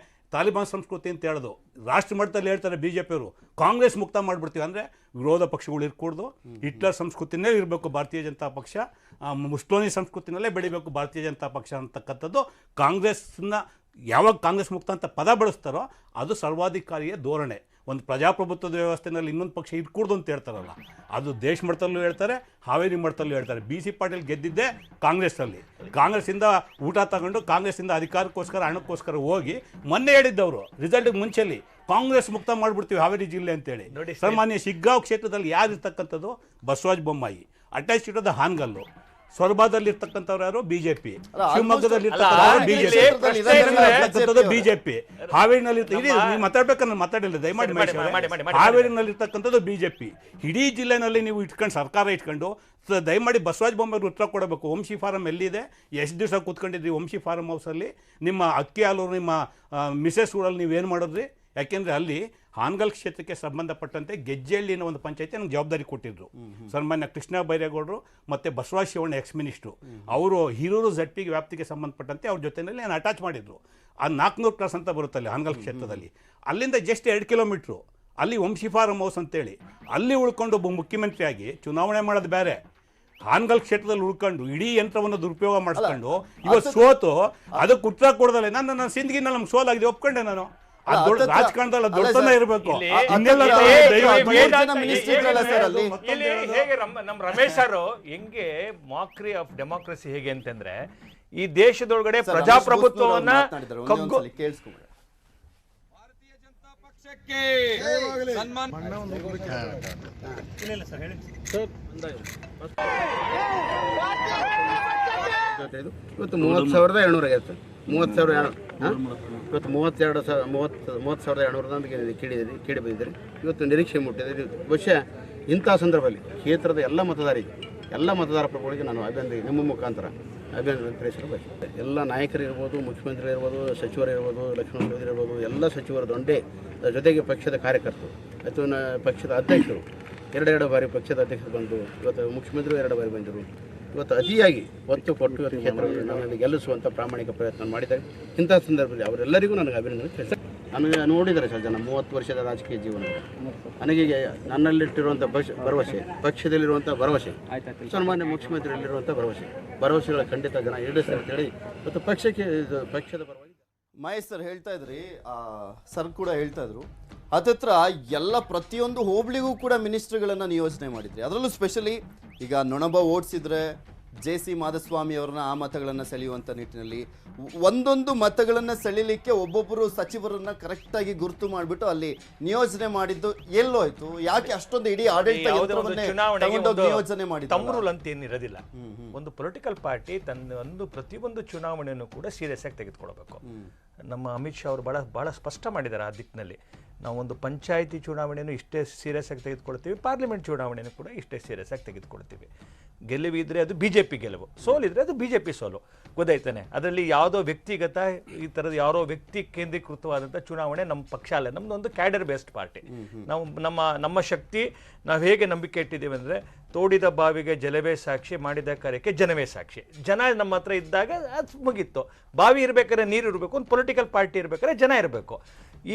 ತಾಲಿಬಾನ್ ಸಂಸ್ಕೃತಿ ಅಂತ ಹೇಳೋದು. ರಾಷ್ಟ್ರ ಮಟ್ಟದಲ್ಲಿ ಹೇಳ್ತಾರೆ BJPಯವರು, ಕಾಂಗ್ರೆಸ್ ಮುಕ್ತ ಮಾಡಿಬಿಡ್ತೀವಿ. ಅಂದರೆ ವಿರೋಧ ಪಕ್ಷಗಳು ಇರ್ಕೂಡ್ದು, ಹಿಟ್ಲರ್ ಸಂಸ್ಕೃತಿನೇ ಇರಬೇಕು ಭಾರತೀಯ ಜನತಾ ಪಕ್ಷ, ಮುಸ್ಲೋನಿ ಸಂಸ್ಕೃತಿನಲ್ಲೇ ಬೆಳಿಬೇಕು ಭಾರತೀಯ ಜನತಾ ಪಕ್ಷ ಅಂತಕ್ಕಂಥದ್ದು. ಕಾಂಗ್ರೆಸ್ನ ಯಾವಾಗ ಕಾಂಗ್ರೆಸ್ ಮುಕ್ತ ಅಂತ ಪದ ಬಳಸ್ತಾರೋ ಅದು ಸರ್ವಾಧಿಕಾರಿಯ ಧೋರಣೆ. ಒಂದು ಪ್ರಜಾಪ್ರಭುತ್ವದ ವ್ಯವಸ್ಥೆಯಲ್ಲಿ ಇನ್ನೊಂದು ಪಕ್ಷ ಇಟ್ಕೂಡ್ದು ಅಂತ ಹೇಳ್ತಾರಲ್ಲ, ಅದು ದೇಶ ಮಟ್ಟದಲ್ಲೂ ಹೇಳ್ತಾರೆ, ಹಾವೇರಿ ಮಟ್ಟದಲ್ಲೂ ಹೇಳ್ತಾರೆ. BC ಪಾಟೀಲ್ ಗೆದ್ದಿದ್ದೆ ಕಾಂಗ್ರೆಸ್ಸಲ್ಲಿ. ಕಾಂಗ್ರೆಸ್ಸಿಂದ ಊಟ ತಗೊಂಡು ಕಾಂಗ್ರೆಸ್ಸಿಂದ ಅಧಿಕಾರಕ್ಕೋಸ್ಕರ ಹಣಕ್ಕೋಸ್ಕರ ಹೋಗಿ ಮೊನ್ನೆ ಹೇಳಿದ್ದವರು ರಿಸಲ್ಟ್ಗೆ ಮುಂಚೆಲಿ ಕಾಂಗ್ರೆಸ್ ಮುಕ್ತ ಮಾಡಿಬಿಡ್ತೀವಿ ಹಾವೇರಿ ಜಿಲ್ಲೆ ಅಂತೇಳಿ. ಸಾಮಾನ್ಯ ಶಿಗ್ಗಾಂವ್ ಕ್ಷೇತ್ರದಲ್ಲಿ ಯಾರು ಇರ್ತಕ್ಕಂಥದ್ದು? ಬಸವರಾಜ ಬೊಮ್ಮಾಯಿ. ಅಟ್ಯಾಚ್ ಇರೋದು ಹಾನಗಲ್ಲು. ಸೊರಬಾದಲ್ಲಿ ಇರ್ತಕ್ಕಂಥವ್ರು ಯಾರು? BJP. ಶಿವಮೊಗ್ಗದಲ್ಲಿ ಇರ್ತಕ್ಕಂಥದ್ದು BJP. ಹಾವೇರಿನಲ್ಲಿ ಮಾತಾಡ್ಬೇಕಂದ್ರೆ ಮಾತಾಡಿಲ್ಲ, ದಯಮಾಡಿ ಹಾವೇರಿನಲ್ಲಿ ಇರ್ತಕ್ಕಂಥದ್ದು BJP. ಇಡೀ ಜಿಲ್ಲೆನಲ್ಲಿ ನೀವು ಇಟ್ಕೊಂಡು ಸರ್ಕಾರ ಇಟ್ಕೊಂಡು ದಯಮಾಡಿ ಬಸವರಾಜ ಬೊಮ್ಮಾಯಿ ಉತ್ತರ ಕೊಡಬೇಕು. ವಂಶಿ ಫಾರಂ ಎಲ್ಲಿದೆ? ಎಷ್ಟು ದಿವಸ ಕೂತ್ಕೊಂಡಿದ್ರಿ ವಂಶಿ ಫಾರಂ ಹೌಸಲ್ಲಿ? ನಿಮ್ಮ ಅಕ್ಕಿ ಹಾಲು ನಿಮ್ಮ ಮಿಸೆಸ್ ಊರಲ್ಲಿ ನೀವೇನು ಮಾಡಿದ್ರಿ? ಯಾಕೆಂದರೆ ಅಲ್ಲಿ ಹಾನಗಲ್ ಕ್ಷೇತ್ರಕ್ಕೆ ಸಂಬಂಧಪಟ್ಟಂತೆ ಗೆಜ್ಜೆಹಳ್ಳಿ ಅನ್ನೋ ಒಂದು ಪಂಚಾಯತಿ ನನಗೆ ಜವಾಬ್ದಾರಿ ಕೊಟ್ಟಿದ್ರು. ಸನ್ಮಾನ್ಯ ಕೃಷ್ಣ ಬೈರೇಗೌಡರು ಮತ್ತು ಬಸವರಾಜ ಶಿವಣ್ಣ ಎಕ್ಸ್ ಮಿನಿಸ್ಟ್ರು, ಅವರು ಹಿರೂರು ZP ವ್ಯಾಪ್ತಿಗೆ ಸಂಬಂಧಪಟ್ಟಂತೆ ಅವ್ರ ಜೊತೆಯಲ್ಲಿ ನಾನು ಅಟ್ಯಾಚ್ ಮಾಡಿದ್ರು. ಆ 400 ಕ್ರಾಸ್ ಅಂತ ಬರುತ್ತಲ್ಲಿ ಹಾನಗಲ್ ಕ್ಷೇತ್ರದಲ್ಲಿ, ಅಲ್ಲಿಂದ ಜಸ್ಟ್ 2 ಕಿಲೋಮೀಟ್ರು ಅಲ್ಲಿ ವಂಶಿ ಫಾರಂ ಹೌಸ್ ಅಂತೇಳಿ ಅಲ್ಲಿ ಉಳ್ಕೊಂಡು ಒಬ್ಬ ಮುಖ್ಯಮಂತ್ರಿಯಾಗಿ ಚುನಾವಣೆ ಮಾಡೋದು ಬೇರೆ, ಹಾನಗಲ್ ಕ್ಷೇತ್ರದಲ್ಲಿ ಉಳ್ಕೊಂಡು ಇಡೀ ಯಂತ್ರವನ್ನು ದುರುಪಯೋಗ ಮಾಡಿಸ್ಕೊಂಡು ಇವತ್ತು ಸೋತು ಅದಕ್ಕೆ ಉತ್ತರ ಕೊಡದಲ್ಲ. ನಾನು ಸಿಂದಗಿನಲ್ಲಿ ನಮ್ಗೆ ಸೋಲಾಗಿದೆ ಒಪ್ಕೊಂಡೆ. ನಾನು ರಾಜಕಾರಣದಲ್ಲಿ ದೊಡ್ಡತನ ಇರಬೇಕು. ಹೇಗೆ ನಮ್ಮ ರಮೇಶ್ ಅವರು ಹೆಂಗೆ ಮಾಕ್ರಿ ಆಫ್ ಡೆಮಾಕ್ರಸಿ ಹೇಗೆ ಅಂತಂದ್ರೆ, ಈ ದೇಶದೊಳಗಡೆ ಪ್ರಜಾಪ್ರಭುತ್ವವನ್ನ ಭಾರತೀಯ ಜನತಾ ಪಕ್ಷಕ್ಕೆ ಸನ್ಮಾನ. ಇವತ್ತು 30,700 ಆಗೈತೆ. 30,200 ಇವತ್ತು 30,200 ಕೇಳಿ ಬಂದಿದ್ದಾರೆ. ಇವತ್ತು ನಿರೀಕ್ಷೆ ಮುಟ್ಟಿದೆ. ಬಹುಶಃ ಇಂಥ ಸಂದರ್ಭದಲ್ಲಿ ಕ್ಷೇತ್ರದ ಎಲ್ಲ ಮತದಾರ ಪ್ರಭುಗಳಿಗೆ ನಾನು ನಿಮ್ಮ ಮುಖಾಂತರ ಅಭಿನಂದನೆ ತಿಳಿಸಲು ಬಯಸುತ್ತೇನೆ. ಎಲ್ಲ ನಾಯಕರು ಇರ್ಬೋದು, ಮುಖ್ಯಮಂತ್ರಿ ಇರ್ಬೋದು, ಸಚಿವರು ಇರ್ಬೋದು, ಲಕ್ಷ್ಮಣ ಸವದಿ ಇರ್ಬೋದು, ಎಲ್ಲ ಸಚಿವರು ದೊಡ್ಡೆ ಜೊತೆಗೆ ಪಕ್ಷದ ಕಾರ್ಯಕರ್ತರು ಅಥವಾ ಪಕ್ಷದ ಅಧ್ಯಕ್ಷರು 2 ಬಾರಿ ಪಕ್ಷದ ಅಧ್ಯಕ್ಷರು ಬಂದು, ಇವತ್ತು ಮುಖ್ಯಮಂತ್ರಿಗಳು 2 ಬಾರಿ ಬಂದರು. ಇವತ್ತು ಅತಿಯಾಗಿ ಒತ್ತು ಕೊಟ್ಟು ಇವತ್ತು ಕ್ಷೇತ್ರದಲ್ಲಿ ನನ್ನನ್ನು ಗೆಲ್ಲಿಸುವಂಥ ಪ್ರಾಮಾಣಿಕ ಪ್ರಯತ್ನ ಮಾಡಿದ್ದಾರೆ. ಇಂಥ ಸಂದರ್ಭದಲ್ಲಿ ಅವರೆಲ್ಲರಿಗೂ ನನಗೆ ಅಭಿನಂದನೆ ತಿಳಿಸ್ತಾರೆ. ನನಗೆ ನೋಡಿದ್ದಾರೆ ಸರ್ ಜನ 30 ವರ್ಷದ ರಾಜಕೀಯ ಜೀವನ, ನನಗೆ ನನ್ನಲ್ಲಿಟ್ಟಿರುವಂಥ ಭರವಸೆ, ಪಕ್ಷದಲ್ಲಿರುವಂಥ ಭರವಸೆ, ಸನ್ಮಾನ್ಯ ಮುಖ್ಯಮಂತ್ರಿಯಲ್ಲಿರುವಂಥ ಭರವಸೆಗಳ ಖಂಡಿತ ಜನ ಈಡೇರಿಸ್ತಾರೆ ಅಂತೇಳಿ ಇವತ್ತು ಪಕ್ಷದ ಪರವಾಗಿ ಮಹೇಶ್ ಸರ್ ಹೇಳ್ತಾ ಇದ್ರಿ, ಸರ್ ಕೂಡ ಹೇಳ್ತಾ ಇದ್ರು, ಹತ್ತತ್ರ ಎಲ್ಲ ಪ್ರತಿಯೊಂದು ಹೋಬಳಿಗೂ ಕೂಡ ಮಿನಿಸ್ಟ್ರಿಗಳನ್ನ ನಿಯೋಜನೆ ಮಾಡಿದ್ರಿ. ಅದರಲ್ಲೂ ಸ್ಪೆಷಲಿ ಈಗ ನೊಣಬ ಓಡಿಸಿದ್ರೆ JC ಮಾಧುಸ್ವಾಮಿ ಅವರನ್ನ ಆ ಮತಗಳನ್ನು ಸೆಳೆಯುವಂಥ ನಿಟ್ಟಿನಲ್ಲಿ ಒಂದೊಂದು ಮತಗಳನ್ನು ಸೆಳಿಲಿಕ್ಕೆ ಒಬ್ಬೊಬ್ಬರು ಸಚಿವರನ್ನ ಕರೆಕ್ಟಾಗಿ ಗುರುತು ಮಾಡಿಬಿಟ್ಟು ಅಲ್ಲಿ ನಿಯೋಜನೆ ಮಾಡಿದ್ದು ಎಲ್ಲೋಯ್ತು? ಯಾಕೆ ಅಷ್ಟೊಂದು ಇಡೀ ಆಡಳಿತ ನಿಯೋಜನೆ ಮಾಡಿ ತಮ್ರೂಲ್ ಅಂತ ಏನಿರೋದಿಲ್ಲ. ಒಂದು ಪೊಲಿಟಿಕಲ್ ಪಾರ್ಟಿ ತನ್ನ ಪ್ರತಿಯೊಂದು ಚುನಾವಣೆಯನ್ನು ಕೂಡ ಸೀರಿಯಸ್ ಆಗಿ ತೆಗೆದುಕೊಳ್ಬೇಕು. ನಮ್ಮ ಅಮಿತ್ ಶಾ ಅವರು ಬಹಳ ಸ್ಪಷ್ಟ ಮಾಡಿದ್ದಾರೆ ಆ ದಿಕ್ಕಿನಲ್ಲಿ. ನಾವು ಒಂದು ಪಂಚಾಯಿತಿ ಚುನಾವಣೆಯನ್ನು ಇಷ್ಟೇ ಸೀರಿಯಸ್ ಆಗಿ ತೆಗೆದುಕೊಳ್ತೀವಿ, ಪಾರ್ಲಿಮೆಂಟ್ ಚುನಾವಣೆಯನ್ನು ಕೂಡ ಇಷ್ಟೇ ಸೀರಿಯಸ್ ಆಗಿ ತೆಗೆದುಕೊಳ್ತೀವಿ. ಗೆಲುವಿದ್ರೆ ಅದು BJP ಗೆಲುವು, ಸೋಲಿದ್ರೆ ಅದು BJP ಸೋಲು. ಗೊತ್ತಾಯ್ತಾನೆ? ಅದರಲ್ಲಿ ಯಾವುದೋ ವ್ಯಕ್ತಿಗತ ಈ ಥರದ ಯಾರೋ ವ್ಯಕ್ತಿ ಕೇಂದ್ರೀಕೃತವಾದಂಥ ಚುನಾವಣೆ ನಮ್ಮ ಪಕ್ಷ ಅಲ್ಲ. ನಮ್ಮದು ಒಂದು ಕ್ಯಾಡರ್ ಬೇಸ್ಡ್ ಪಾರ್ಟಿ. ನಾವು ನಮ್ಮ ಶಕ್ತಿ ನಾವು ಹೇಗೆ ನಂಬಿಕೆ ಇಟ್ಟಿದ್ದೀವಿ ಅಂದರೆ, ತೋಡಿದ ಬಾವಿಗೆ ಜಲವೇ ಸಾಕ್ಷಿ, ಮಾಡಿದ ಕಾರ್ಯಕ್ಕೆ ಜನವೇ ಸಾಕ್ಷಿ. ಜನ ನಮ್ಮ ಹತ್ರ ಇದ್ದಾಗ ಅದು ಮುಗೀತು. ಬಾವಿ ಇರಬೇಕಾದ್ರೆ ನೀರು ಇರಬೇಕು, ಒಂದು ಪೊಲಿಟಿಕಲ್ ಪಾರ್ಟಿ ಇರಬೇಕಾದ್ರೆ ಜನ ಇರಬೇಕು.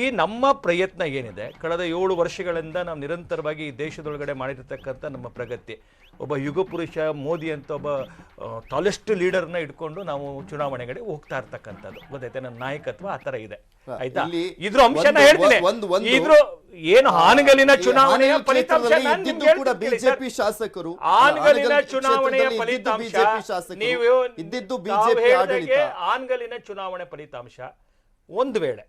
ಈ ನಮ್ಮ ಪ್ರಯತ್ನ ಏನಿದೆ, ಕಳೆದ 7 ವರ್ಷಗಳಿಂದ ನಾವು ನಿರಂತರವಾಗಿ ಈ ದೇಶದೊಳಗಡೆ ಮಾಡಿರ್ತಕ್ಕಂಥ ನಮ್ಮ ಪ್ರಗತಿ, ಒಬ್ಬ ಯುಗ ಪುರುಷ ಮೋದಿ ಅಂತ ಒಬ್ಬ ಟಾಲೆಸ್ಟ್ ಲೀಡರ್ನ ಇಟ್ಕೊಂಡು ನಾವು ಚುನಾವಣೆಗೆ ಹೋಗ್ತಾ ಇರ್ತಕ್ಕಂಥದ್ದು ಗೊತ್ತೈತೆ. ನನ್ನ ನಾಯಕತ್ವ ಆ ತರ ಇದೆ ಆಯ್ತಾ. ಇದ್ರ ಅಂಶನ ಹೇಳ್ತೀನಿ. ಇದ್ರ ಏನು ಹಾನಗಲಿನ ಚುನಾವಣೆಯ ಫಲಿತಾಂಶ ಬಿಜೆಪಿ ಶಾಸಕರು, ಹಾನಗಲಿನ ಚುನಾವಣೆಯ ಫಲಿತಾಂಶ ನೀವು ಇದ್ದಿದ್ದು ಬಿಜೆಪಿ ಆಡಳಿತ. ಹಾನಗಲಿನ ಚುನಾವಣೆ ಫಲಿತಾಂಶ ಒಂದು ವೇಳೆ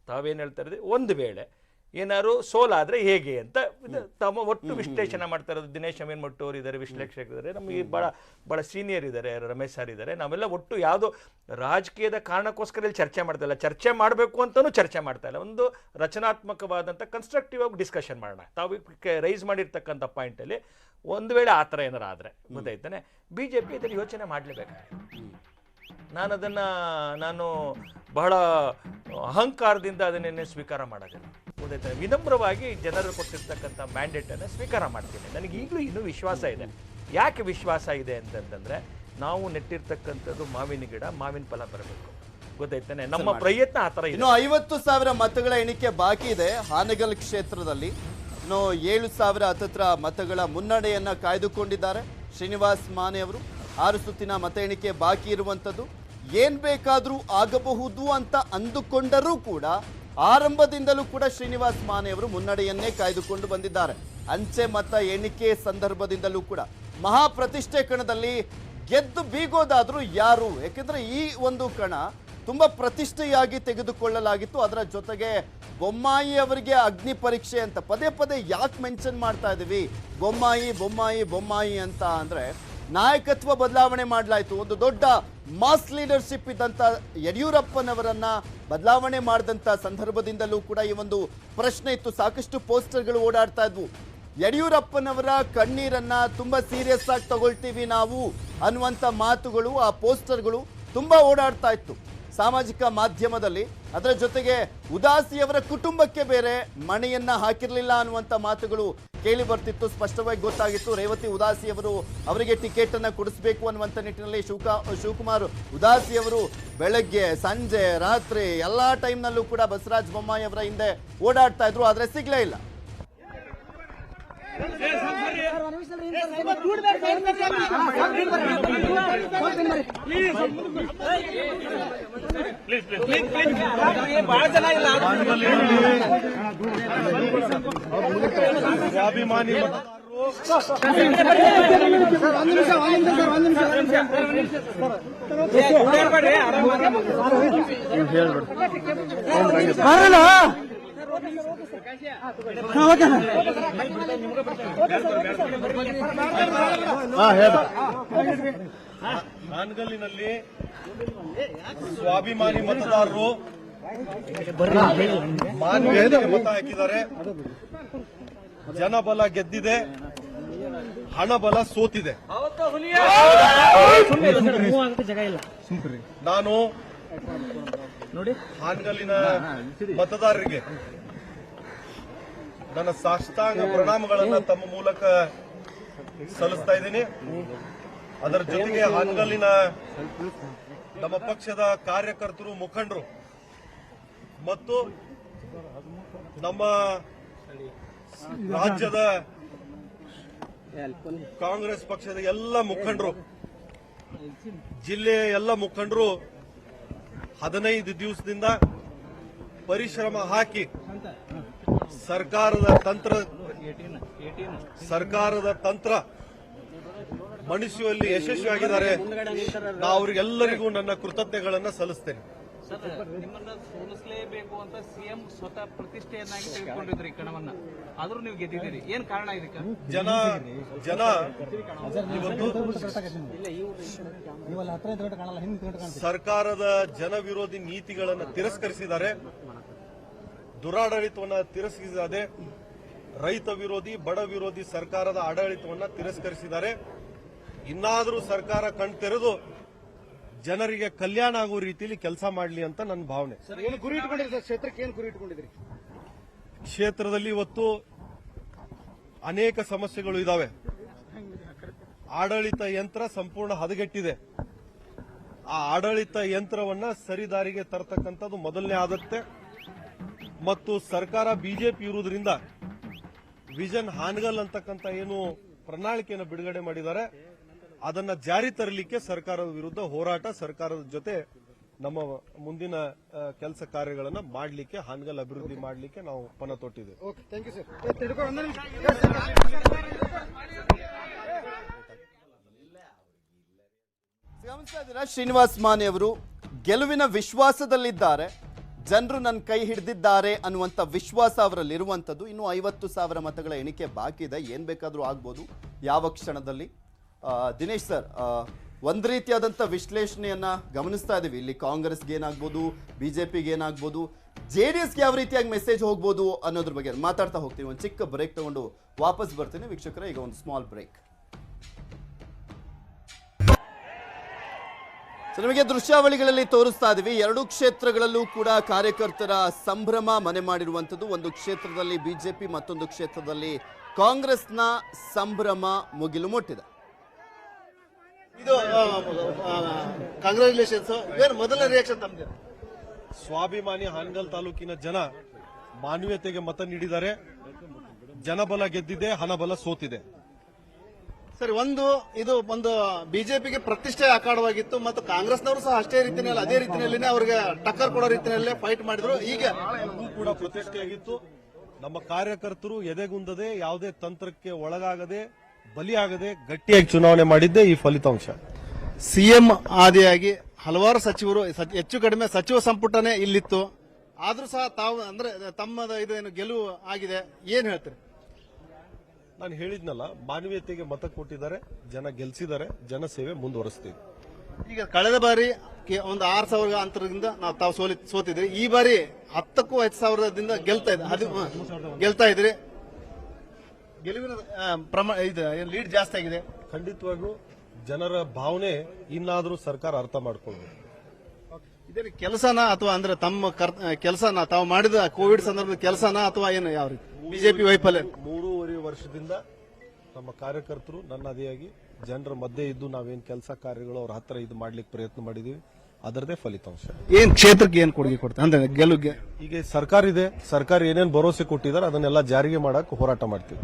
ತಾವೇನ್ ಹೇಳ್ತಾ ಇರೋದು, ಒಂದು ವೇಳೆ ಏನಾದ್ರು ಸೋಲಾದ್ರೆ ಹೇಗೆ ಅಂತ ತಮ್ಮ ಒಟ್ಟು ವಿಶ್ಲೇಷಣೆ ಮಾಡ್ತಾ ಇರೋದು. ದಿನೇಶ್ ಅಮೀನ್ ಮಟ್ಟೂರ್ ಇದ್ದಾರೆ, ವಿಶ್ಲೇಷಕರಿದ್ದಾರೆ, ನಮಗೆ ಬಹಳ ಸೀನಿಯರ್ ಇದ್ದಾರೆ, ರಮೇಶ್ ಸರ್ ಇದ್ದಾರೆ. ನಾವೆಲ್ಲ ಒಟ್ಟು ಯಾವುದೋ ರಾಜಕೀಯದ ಕಾರಣಕ್ಕೋಸ್ಕರ ಇಲ್ಲಿ ಚರ್ಚೆ ಮಾಡ್ತಾ ಇಲ್ಲ, ಚರ್ಚೆ ಮಾಡಬೇಕು ಅಂತಲೂ ಚರ್ಚೆ ಮಾಡ್ತಾ ಇಲ್ಲ. ಒಂದು ರಚನಾತ್ಮಕವಾದಂಥ ಕನ್ಸ್ಟ್ರಕ್ಟಿವ್ ಆಗಿ ಡಿಸ್ಕಷನ್ ಮಾಡೋಣ. ತಾವು ರೈಸ್ ಮಾಡಿರ್ತಕ್ಕಂಥ ಪಾಯಿಂಟಲ್ಲಿ ಒಂದು ವೇಳೆ ಆ ಥರ ಏನಾರು ಆದರೆ ಗೊತ್ತಾಯ್ತಾನೆ, ಬಿ ಜೆ ಪಿ ಇದನ್ನು ಯೋಚನೆ ಮಾಡಲೇಬೇಕಾಗುತ್ತೆ. ನಾನು ಬಹಳ ಅಹಂಕಾರದಿಂದ ಅದನ್ನೇ ಸ್ವೀಕಾರ ಮಾಡೋದಿಲ್ಲ ಗೊತ್ತಾಯ್ತಾನೆ. ವಿನಮ್ರವಾಗಿ ಜನರು ಕೊಟ್ಟಿರ್ತಕ್ಕಂಥ ಮ್ಯಾಂಡೇಟನ್ನು ಸ್ವೀಕಾರ ಮಾಡ್ತೀನಿ. ನನಗೆ ಈಗಲೂ ಇನ್ನೂ ವಿಶ್ವಾಸ ಇದೆ. ಯಾಕೆ ವಿಶ್ವಾಸ ಇದೆ ಅಂತಂತಂದರೆ, ನಾವು ನೆಟ್ಟಿರ್ತಕ್ಕಂಥದ್ದು ಮಾವಿನ ಗಿಡ, ಮಾವಿನ ಫಲ ಬರಬೇಕು ಗೊತ್ತಾಯ್ತಾನೆ. ನಮ್ಮ ಪ್ರಯತ್ನ ಆ ಥರ ಇದೆ. ಇನ್ನು 50,000 ಮತಗಳ ಎಣಿಕೆ ಬಾಕಿ ಇದೆ ಹಾನಗಲ್ ಕ್ಷೇತ್ರದಲ್ಲಿ. ಇನ್ನು 7,000 ಹತ್ತತ್ರ ಮತಗಳ ಮುನ್ನಡೆಯನ್ನ ಕಾಯ್ದುಕೊಂಡಿದ್ದಾರೆ ಶ್ರೀನಿವಾಸ್ ಮಾನೆ ಅವರು. 6 ಸುತ್ತಿನ ಮತ ಎಣಿಕೆ ಬಾಕಿ ಇರುವಂಥದ್ದು. ಏನ್ ಬೇಕಾದ್ರೂ ಆಗಬಹುದು ಅಂತ ಅಂದುಕೊಂಡರೂ ಕೂಡ ಆರಂಭದಿಂದಲೂ ಕೂಡ ಶ್ರೀನಿವಾಸ್ ಮಾನೆ ಅವರು ಮುನ್ನಡೆಯನ್ನೇ ಕಾಯ್ದುಕೊಂಡು ಬಂದಿದ್ದಾರೆ. ಅಂಚೆ ಮತ ಎಣಿಕೆ ಸಂದರ್ಭದಿಂದಲೂ ಕೂಡ ಮಹಾಪ್ರತಿಷ್ಠೆ ಕಣದಲ್ಲಿ ಗೆದ್ದು ಬೀಗೋದಾದ್ರೂ ಯಾರು? ಯಾಕೆಂದ್ರೆ ಈ ಒಂದು ಕಣ ತುಂಬಾ ಪ್ರತಿಷ್ಠೆಯಾಗಿ ತೆಗೆದುಕೊಳ್ಳಲಾಗಿತ್ತು. ಅದರ ಜೊತೆಗೆ ಬೊಮ್ಮಾಯಿ ಅವರಿಗೆ ಅಗ್ನಿ ಪರೀಕ್ಷೆ ಅಂತ ಪದೇ ಪದೇ ಯಾಕೆ ಮೆನ್ಷನ್ ಮಾಡ್ತಾ ಇದೀವಿ? ಬೊಮ್ಮಾಯಿ ಬೊಮ್ಮಾಯಿ ಬೊಮ್ಮಾಯಿ ಅಂತ ಅಂದ್ರೆ ನಾಯಕತ್ವ ಬದಲಾವಣೆ ಮಾಡಲಾಯಿತು. ಒಂದು ದೊಡ್ಡ ಮಾಸ್ ಲೀಡರ್ಶಿಪ್ ಇದ್ದಂಥ ಯಡಿಯೂರಪ್ಪನವರನ್ನ ಬದಲಾವಣೆ ಮಾಡಿದಂಥ ಸಂದರ್ಭದಿಂದಲೂ ಕೂಡ ಈ ಒಂದು ಪ್ರಶ್ನೆ ಇತ್ತು. ಸಾಕಷ್ಟು ಪೋಸ್ಟರ್ಗಳು ಓಡಾಡ್ತಾ ಇದ್ವು. ಯಡಿಯೂರಪ್ಪನವರ ಕಣ್ಣೀರನ್ನ ತುಂಬಾ ಸೀರಿಯಸ್ ಆಗಿ ತಗೊಳ್ತೀವಿ ನಾವು ಅನ್ನುವಂಥ ಮಾತುಗಳು, ಆ ಪೋಸ್ಟರ್ಗಳು ತುಂಬಾ ಓಡಾಡ್ತಾ ಇತ್ತು ಸಾಮಾಜಿಕ ಮಾಧ್ಯಮದಲ್ಲಿ. ಅದರ ಜೊತೆಗೆ ಉದಾಸಿಯವರ ಕುಟುಂಬಕ್ಕೆ ಬೇರೆ ಮಣೆಯನ್ನ ಹಾಕಿರಲಿಲ್ಲ ಅನ್ನುವಂಥ ಮಾತುಗಳು ಕೇಳಿ ಬರ್ತಿತ್ತು. ಸ್ಪಷ್ಟವಾಗಿ ಗೊತ್ತಾಗಿತ್ತು ರೇವತಿ ಉದಾಸಿಯವರು ಅವರಿಗೆ ಟಿಕೆಟ್ ಅನ್ನ ಕೊಡಿಸಬೇಕು ಅನ್ನುವಂಥ ನಿಟ್ಟಿನಲ್ಲಿ ಶಿವಕುಮಾರ್ ಉದಾಸಿಯವರು ಬೆಳಗ್ಗೆ ಸಂಜೆ ರಾತ್ರಿ ಎಲ್ಲಾ ಟೈಮ್ನಲ್ಲೂ ಕೂಡ ಬಸವರಾಜ ಬೊಮ್ಮಾಯಿ ಅವರ ಹಿಂದೆ ಓಡಾಡ್ತಾ ಇದ್ರು, ಆದ್ರೆ ಸಿಗ್ಲೇ ಇಲ್ಲ. ಸ್ವಾಭಿಮಾನಿ ಹಾನಗಲ್ಲಿನಲ್ಲಿ ಸ್ವಾಭಿಮಾನಿ ಮತದಾರರು ಮಾನ್ಯತೆಗೆ ಮತ ಹಾಕಿದ್ದಾರೆ. ಜನಬಲ ಗೆದ್ದಿದೆ, ಹಣಬಲ ಸೋತಿದೆ. ನಾನು ಹಾನಗಲ್ಲಿನ ಮತದಾರರಿಗೆ ನನ್ನ ಸಾಷ್ಟಾಂಗ ಪ್ರಣಾಮಗಳನ್ನು ತಮ್ಮ ಮೂಲಕ ಸಲ್ಲಿಸ್ತಾ ಇದ್ದೀನಿ. ಅದರ ಜೊತೆಗೆ ಹಾನಗಲ್ಲಿನ ನಮ್ಮ ಪಕ್ಷದ ಕಾರ್ಯಕರ್ತರು, ಮುಖಂಡರು ಮತ್ತು ನಮ್ಮ ರಾಜ್ಯದ ಕಾಂಗ್ರೆಸ್ ಪಕ್ಷದ ಎಲ್ಲ ಮುಖಂಡರು, ಜಿಲ್ಲೆಯ ಎಲ್ಲ ಮುಖಂಡರು 15 ದಿವಸದಿಂದ ಪರಿಶ್ರಮ ಹಾಕಿ ಸರ್ಕಾರದ ತಂತ್ರ ಮಣಿಸುವಲ್ಲಿ ಯಶಸ್ವಿಯಾಗಿದ್ದಾರೆ. ನಾ ಅವರಿಗೆಲ್ಲರಿಗೂ ನನ್ನ ಕೃತಜ್ಞತೆಗಳನ್ನು ಸಲ್ಲಿಸ್ತೇನೆ. ನಿಮ್ಮನ್ನ ಸೋಲಿಸಲೇಬೇಕು ಅಂತ ಸಿಎಂ ಸ್ವತಃ ಪ್ರತಿಷ್ಠೆಯನ್ನಾಗಿ ತೆಗೆದುಕೊಂಡಿದ್ರಿ ಕಣವನ್ನ, ಆದ್ರೂ ನೀವು ಗೆದ್ದಿದ್ದೀರಿ. ಏನ್ ಕಾರಣ ಇದಕ್ಕೆ? ಜನ ಸರ್ಕಾರದ ಜನ ವಿರೋಧಿ ನೀತಿಗಳನ್ನು ತಿರಸ್ಕರಿಸಿದ್ದಾರೆ, ದುರಾಡಳಿತವನ್ನು ತಿರಸ್ಕರಿಸಿದ್ದಾರೆ, ರೈತ ವಿರೋಧಿ, ಬಡ ವಿರೋಧಿ ಸರ್ಕಾರದ ಆಡಳಿತವನ್ನು ತಿರಸ್ಕರಿಸಿದ್ದಾರೆ. ಇನ್ನಾದರೂ ಸರ್ಕಾರ ಕಣ್ತೆರೆದು ಜನರಿಗೆ ಕಲ್ಯಾಣ ಆಗುವ ರೀತಿಯಲ್ಲಿ ಕೆಲಸ ಮಾಡಲಿ ಅಂತ ನನ್ನ ಭಾವನೆ. ಕ್ಷೇತ್ರದಲ್ಲಿ ಇವತ್ತು ಅನೇಕ ಸಮಸ್ಯೆಗಳು ಇದಾವೆ. ಆಡಳಿತ ಯಂತ್ರ ಸಂಪೂರ್ಣ ಹದಗೆಟ್ಟಿದೆ. ಆ ಆಡಳಿತ ಯಂತ್ರವನ್ನ ಸರಿದಾರಿಗೆ ತರತಕ್ಕಂಥದ್ದು ಮೊದಲನೇ ಆದತ್ತೆ. ಮತ್ತು ಸರ್ಕಾರ ಬಿಜೆಪಿ ಇರುವುದರಿಂದ ವಿಷನ್ ಹಾನಗಲ್ ಅಂತಕ್ಕಂಥ ಏನು ಪ್ರಣಾಳಿಕೆಯನ್ನು ಬಿಡುಗಡೆ ಮಾಡಿದ್ದಾರೆ. ಅದನ್ನ ಜಾರಿ ತರಲಿಕ್ಕೆ ಸರ್ಕಾರದ ವಿರುದ್ಧ ಹೋರಾಟ, ಸರ್ಕಾರದ ಜೊತೆ ನಮ್ಮ ಮುಂದಿನ ಕೆಲಸ ಕಾರ್ಯಗಳನ್ನ ಮಾಡಲಿಕ್ಕೆ, ಹಾನಗಲ್ ಅಭಿವೃದ್ಧಿ ಮಾಡಲಿಕ್ಕೆ ನಾವು ಪಣ ತೊಟ್ಟಿದ್ದೇವೆ. ಗಮನಿಸ್ತಾ ಇದ್ದೀರಾ, ಶ್ರೀನಿವಾಸ್ ಮಾನೆ ಅವರು ಗೆಲುವಿನ ವಿಶ್ವಾಸದಲ್ಲಿದ್ದಾರೆ. ಜನರು ನನ್ನ ಕೈ ಹಿಡಿದಿದ್ದಾರೆ ಅನ್ನುವಂಥ ವಿಶ್ವಾಸ ಅವರಲ್ಲಿ ಇರುವಂಥದ್ದು. ಇನ್ನು 50,000 ಮತಗಳ ಎಣಿಕೆ ಬಾಕಿ ಇದೆ. ಏನು ಬೇಕಾದರೂ ಆಗ್ಬೋದು ಯಾವ ಕ್ಷಣದಲ್ಲಿ. ದಿನೇಶ್ ಸರ್, ಒಂದು ರೀತಿಯಾದಂಥ ವಿಶ್ಲೇಷಣೆಯನ್ನ ಗಮನಿಸ್ತಾ ಇದ್ದೀವಿ. ಇಲ್ಲಿ ಕಾಂಗ್ರೆಸ್ಗೆ ಏನಾಗ್ಬೋದು, ಬಿಜೆಪಿಗೆ ಏನಾಗ್ಬೋದು, JDSಗೆ ಯಾವ ರೀತಿಯಾಗಿ ಮೆಸೇಜ್ ಹೋಗ್ಬೋದು ಅನ್ನೋದ್ರ ಬಗ್ಗೆ ಮಾತಾಡ್ತಾ ಹೋಗ್ತೀವಿ. ಒಂದು ಚಿಕ್ಕ ಬ್ರೇಕ್ ತಗೊಂಡು ವಾಪಸ್ ಬರ್ತೀನಿ ವೀಕ್ಷಕರೇ. ಈಗ ಒಂದು ಸ್ಮಾಲ್ ಬ್ರೇಕ್. ನಿಮಗೆ ದೃಶ್ಯಾವಳಿಗಳಲ್ಲಿ ತೋರಿಸ್ತಾ ಇದೀವಿ. 2 ಕ್ಷೇತ್ರಗಳಲ್ಲೂ ಕೂಡ ಕಾರ್ಯಕರ್ತರ ಸಂಭ್ರಮ ಮನೆ ಮಾಡಿರುವಂಥದ್ದು. ಒಂದು ಕ್ಷೇತ್ರದಲ್ಲಿ ಬಿಜೆಪಿ, ಮತ್ತೊಂದು ಕ್ಷೇತ್ರದಲ್ಲಿ ಕಾಂಗ್ರೆಸ್ನ ಸಂಭ್ರಮ ಮುಗಿಲು ಮುಟ್ಟಿದೆ. ಇದು ಕಂಗ್ರಾಚುಲೇಷನ್ಸ್. ಏನು ಮೊದಲ ರಿಯಾಕ್ಷನ್ ತಮ್ಮದು? ಸ್ವಾಭಿಮಾನಿ ಹಾನಗಲ್ ತಾಲೂಕಿನ ಜನ ಮಾನವೀಯತೆಗೆ ಮತ ನೀಡಿದ್ದಾರೆ. ಜನಬಲ ಗೆದ್ದಿದೆ, ಹಣಬಲ ಸೋತಿದೆ. ಸರಿ, ಇದು ಒಂದು ಬಿಜೆಪಿಗೆ ಪ್ರತಿಷ್ಠೆ ಅಖಾಡವಾಗಿತ್ತು ಮತ್ತು ಕಾಂಗ್ರೆಸ್ನವರು ಸಹ ಅಷ್ಟೇ ರೀತಿಯಲ್ಲಿ ಅದೇ ರೀತಿಯಲ್ಲಿ ಅವರಿಗೆ ಟಕ್ಕರ್ ಕೊಡೋ ರೀತಿಯಲ್ಲೇ ಫೈಟ್ ಮಾಡಿದ್ರು. ಈಗ ಕೂಡ ಪ್ರತಿಷ್ಠೆಯಾಗಿತ್ತು. ನಮ್ಮ ಕಾರ್ಯಕರ್ತರು ಎದೆಗುಂದದೆ, ಯಾವುದೇ ತಂತ್ರಕ್ಕೆ ಒಳಗಾಗದೆ, ಬಲಿಯಾಗದೆ ಗಟ್ಟಿಯಾಗಿ ಚುನಾವಣೆ ಮಾಡಿದ್ದೆ ಈ ಫಲಿತಾಂಶ. ಸಿಎಂ ಆದಿಯಾಗಿ ಹಲವಾರು ಸಚಿವರು, ಹೆಚ್ಚು ಕಡಿಮೆ ಸಚಿವ ಸಂಪುಟನೇ ಇಲ್ಲಿತ್ತು. ಆದ್ರೂ ಸಹ ತಾವು ಅಂದ್ರೆ ತಮ್ಮದ ಇದೇನು ಗೆಲುವು ಆಗಿದೆ, ಏನ್ ಹೇಳ್ತೀರಿ? ನಾನು ಹೇಳಿದ್ನಲ್ಲ, ಮಾನವೀಯತೆಗೆ ಮತ ಕೊಟ್ಟಿದ್ದಾರೆ, ಜನ ಗೆಲ್ಸಿದ್ದಾರೆ, ಜನ ಸೇವೆ ಮುಂದುವರಿಸ್ತೀವಿ. ಈಗ ಕಳೆದ ಬಾರಿ ಒಂದು 6,000 ಅಂತರದಿಂದ ತಾವು ಸೋತಿದ್ರಿ. ಈ ಬಾರಿ 10ಕ್ಕೂ ಹೆಚ್ಚು ಸಾವಿರದಿಂದ ಗೆಲ್ತಾ ಇದ್ರಿ. ಗೆಲುವಿನ ಪ್ರಮಾಣ ಲೀಡ್ ಜಾಸ್ತಿ ಆಗಿದೆ. ಖಂಡಿತವಾಗೂ ಜನರ ಭಾವನೆ ಇನ್ನಾದರೂ ಸರ್ಕಾರ ಅರ್ಥ ಮಾಡ್ಕೊಳ್ಬೇಕು. ಇದೇ ಕೆಲಸನ ಅಥವಾ ಅಂದ್ರೆ ತಮ್ಮ ಕೆಲಸನ ತಾವು ಮಾಡಿದ ಕೋವಿಡ್ ಸಂದರ್ಭದ ಕೆಲಸನ ಅಥವಾ ಏನು, ಯಾವ ರೀತಿ ಬಿಜೆಪಿ ವೈಫಲ್ಯ? 3.5 ವರ್ಷದಿಂದ ನಮ್ಮ ಕಾರ್ಯಕರ್ತರು ನನ್ನ ಅದೇಯಾಗಿ ಜನರ ಮಧ್ಯೆ ಇದ್ದು ನಾವೇನ್ ಕೆಲಸ ಕಾರ್ಯಗಳು ಅವ್ರ ಹತ್ರ ಇದು ಮಾಡ್ಲಿಕ್ಕೆ ಪ್ರಯತ್ನ ಮಾಡಿದೀವಿ. ಅದರದೇ ಫಲಿತಾಂಶ. ಏನ್ ಕ್ಷೇತ್ರಕ್ಕೆ ಏನ್ ಕೊಡುಗೆ ಕೊಡ್ತಾರೆ ಅಂದ್ರೆ ಗೆಲುವಿಗೆ? ಈಗ ಸರ್ಕಾರ ಇದೆ, ಸರ್ಕಾರ ಏನೇನು ಭರವಸೆ ಕೊಟ್ಟಿದ್ದಾರೆ ಅದನ್ನೆಲ್ಲ ಜಾರಿಗೆ ಮಾಡಕ್ ಹೋರಾಟ ಮಾಡ್ತೀವಿ.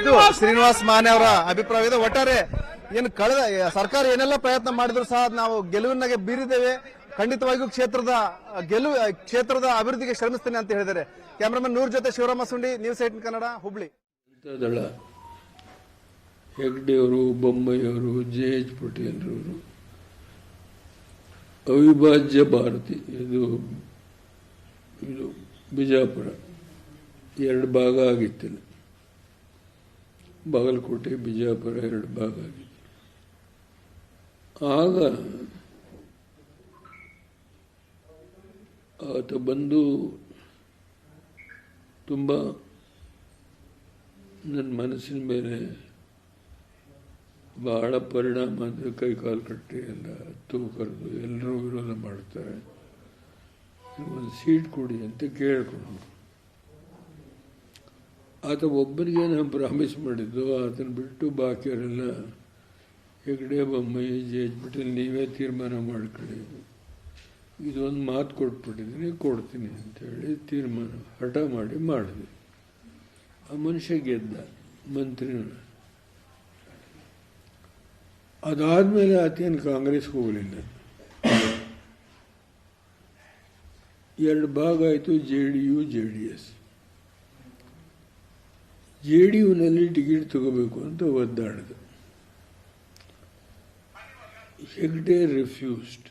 ಇದು ಶ್ರೀನಿವಾಸ್ ಮಾನೆ ಅವರ ಅಭಿಪ್ರಾಯ ಇದೆ. ಒಟ್ಟಾರೆ ಏನು ಕಳೆದ ಸರ್ಕಾರ ಏನೆಲ್ಲ ಪ್ರಯತ್ನ ಮಾಡಿದ್ರು ಸಹ ನಾವು ಗೆಲುವಿನಾಗೆ ಬೀರಿದ್ದೇವೆ. ಖಂಡಿತವಾಗಿಯೂ ಕ್ಷೇತ್ರದ ಅಭಿವೃದ್ಧಿಗೆ ಶ್ರಮಿಸ್ತೇನೆ ಅಂತ ಹೇಳಿದ್ದಾರೆ. ಕ್ಯಾಮರಾಮನ್ ನೂರ್ ಜೊತೆ ಶಿವರಾಮ ಸುಂಡಿ, ನ್ಯೂಸ್ 18 ಕನ್ನಡ, ಹುಬ್ಳಿ. ದಳ ಹೆಗ್ಡೆಯವರು, ಬೊಮ್ಮಾಯಿಯವರು, JH ಪಟೇಲ್ರವರು ಅವಿಭಾಜ್ಯ ಭಾರತಿ, ಇದು ಬಿಜಾಪುರ 2 ಭಾಗ ಆಗಿತ್ತಿಲ್ಲ. ಬಾಗಲಕೋಟೆ, ಬಿಜಾಪುರ 2 ಭಾಗ ಆಗಿತ್ತು. ಆಗ ಆತ ಬಂದು ತುಂಬ ನನ್ನ ಮನಸ್ಸಿನ ಮೇಲೆ ಬಹಳ ಪರಿಣಾಮ. ಅಂದರೆ ಕೈಕಾಲು ಕಟ್ಟಿ ಎಲ್ಲ ತೂಕರದು, ಎಲ್ಲರೂ ವಿರೋಧ ಮಾಡ್ತಾರೆ. ಒಂದು ಸೀಟ್ ಕೊಡಿ ಅಂತ ಕೇಳಿಕೊಂಡು ಆತ ಒಬ್ಬರಿಗೆ ನಾನು ಪ್ರಾಮಿಸ್ ಮಾಡಿದ್ದು. ಆತನ ಬಿಟ್ಟು ಬಾಕಿಯವರೆಲ್ಲ ಹೆಗ್ಡೆ, ಬೊಮ್ಮಾಯಿ, JH ಪಟೇಲ್ ನೀವೇ ತೀರ್ಮಾನ ಮಾಡ್ಕೊಳ್ಳಿ, ಇದೊಂದು ಮಾತು ಕೊಟ್ಬಿಟ್ಟಿದ್ದೀನಿ, ಕೊಡ್ತೀನಿ ಅಂತೇಳಿ ತೀರ್ಮಾನ ಹಠ ಮಾಡಿ ಮಾಡಿದೆ. ಆ ಮನುಷ್ಯ ಗೆದ್ದ, ಮಂತ್ರಿನ. ಅದಾದಮೇಲೆ ಆತೇನು ಕಾಂಗ್ರೆಸ್ಗೆ ಹೋಗಲಿಲ್ಲ. 2 ಭಾಗ ಆಯಿತು, JDU, JDS. JDUನಲ್ಲಿ ಟಿಕೆಟ್ ತಗೋಬೇಕು ಅಂತ ಒದ್ದಾಡಿದ. Hegde refused.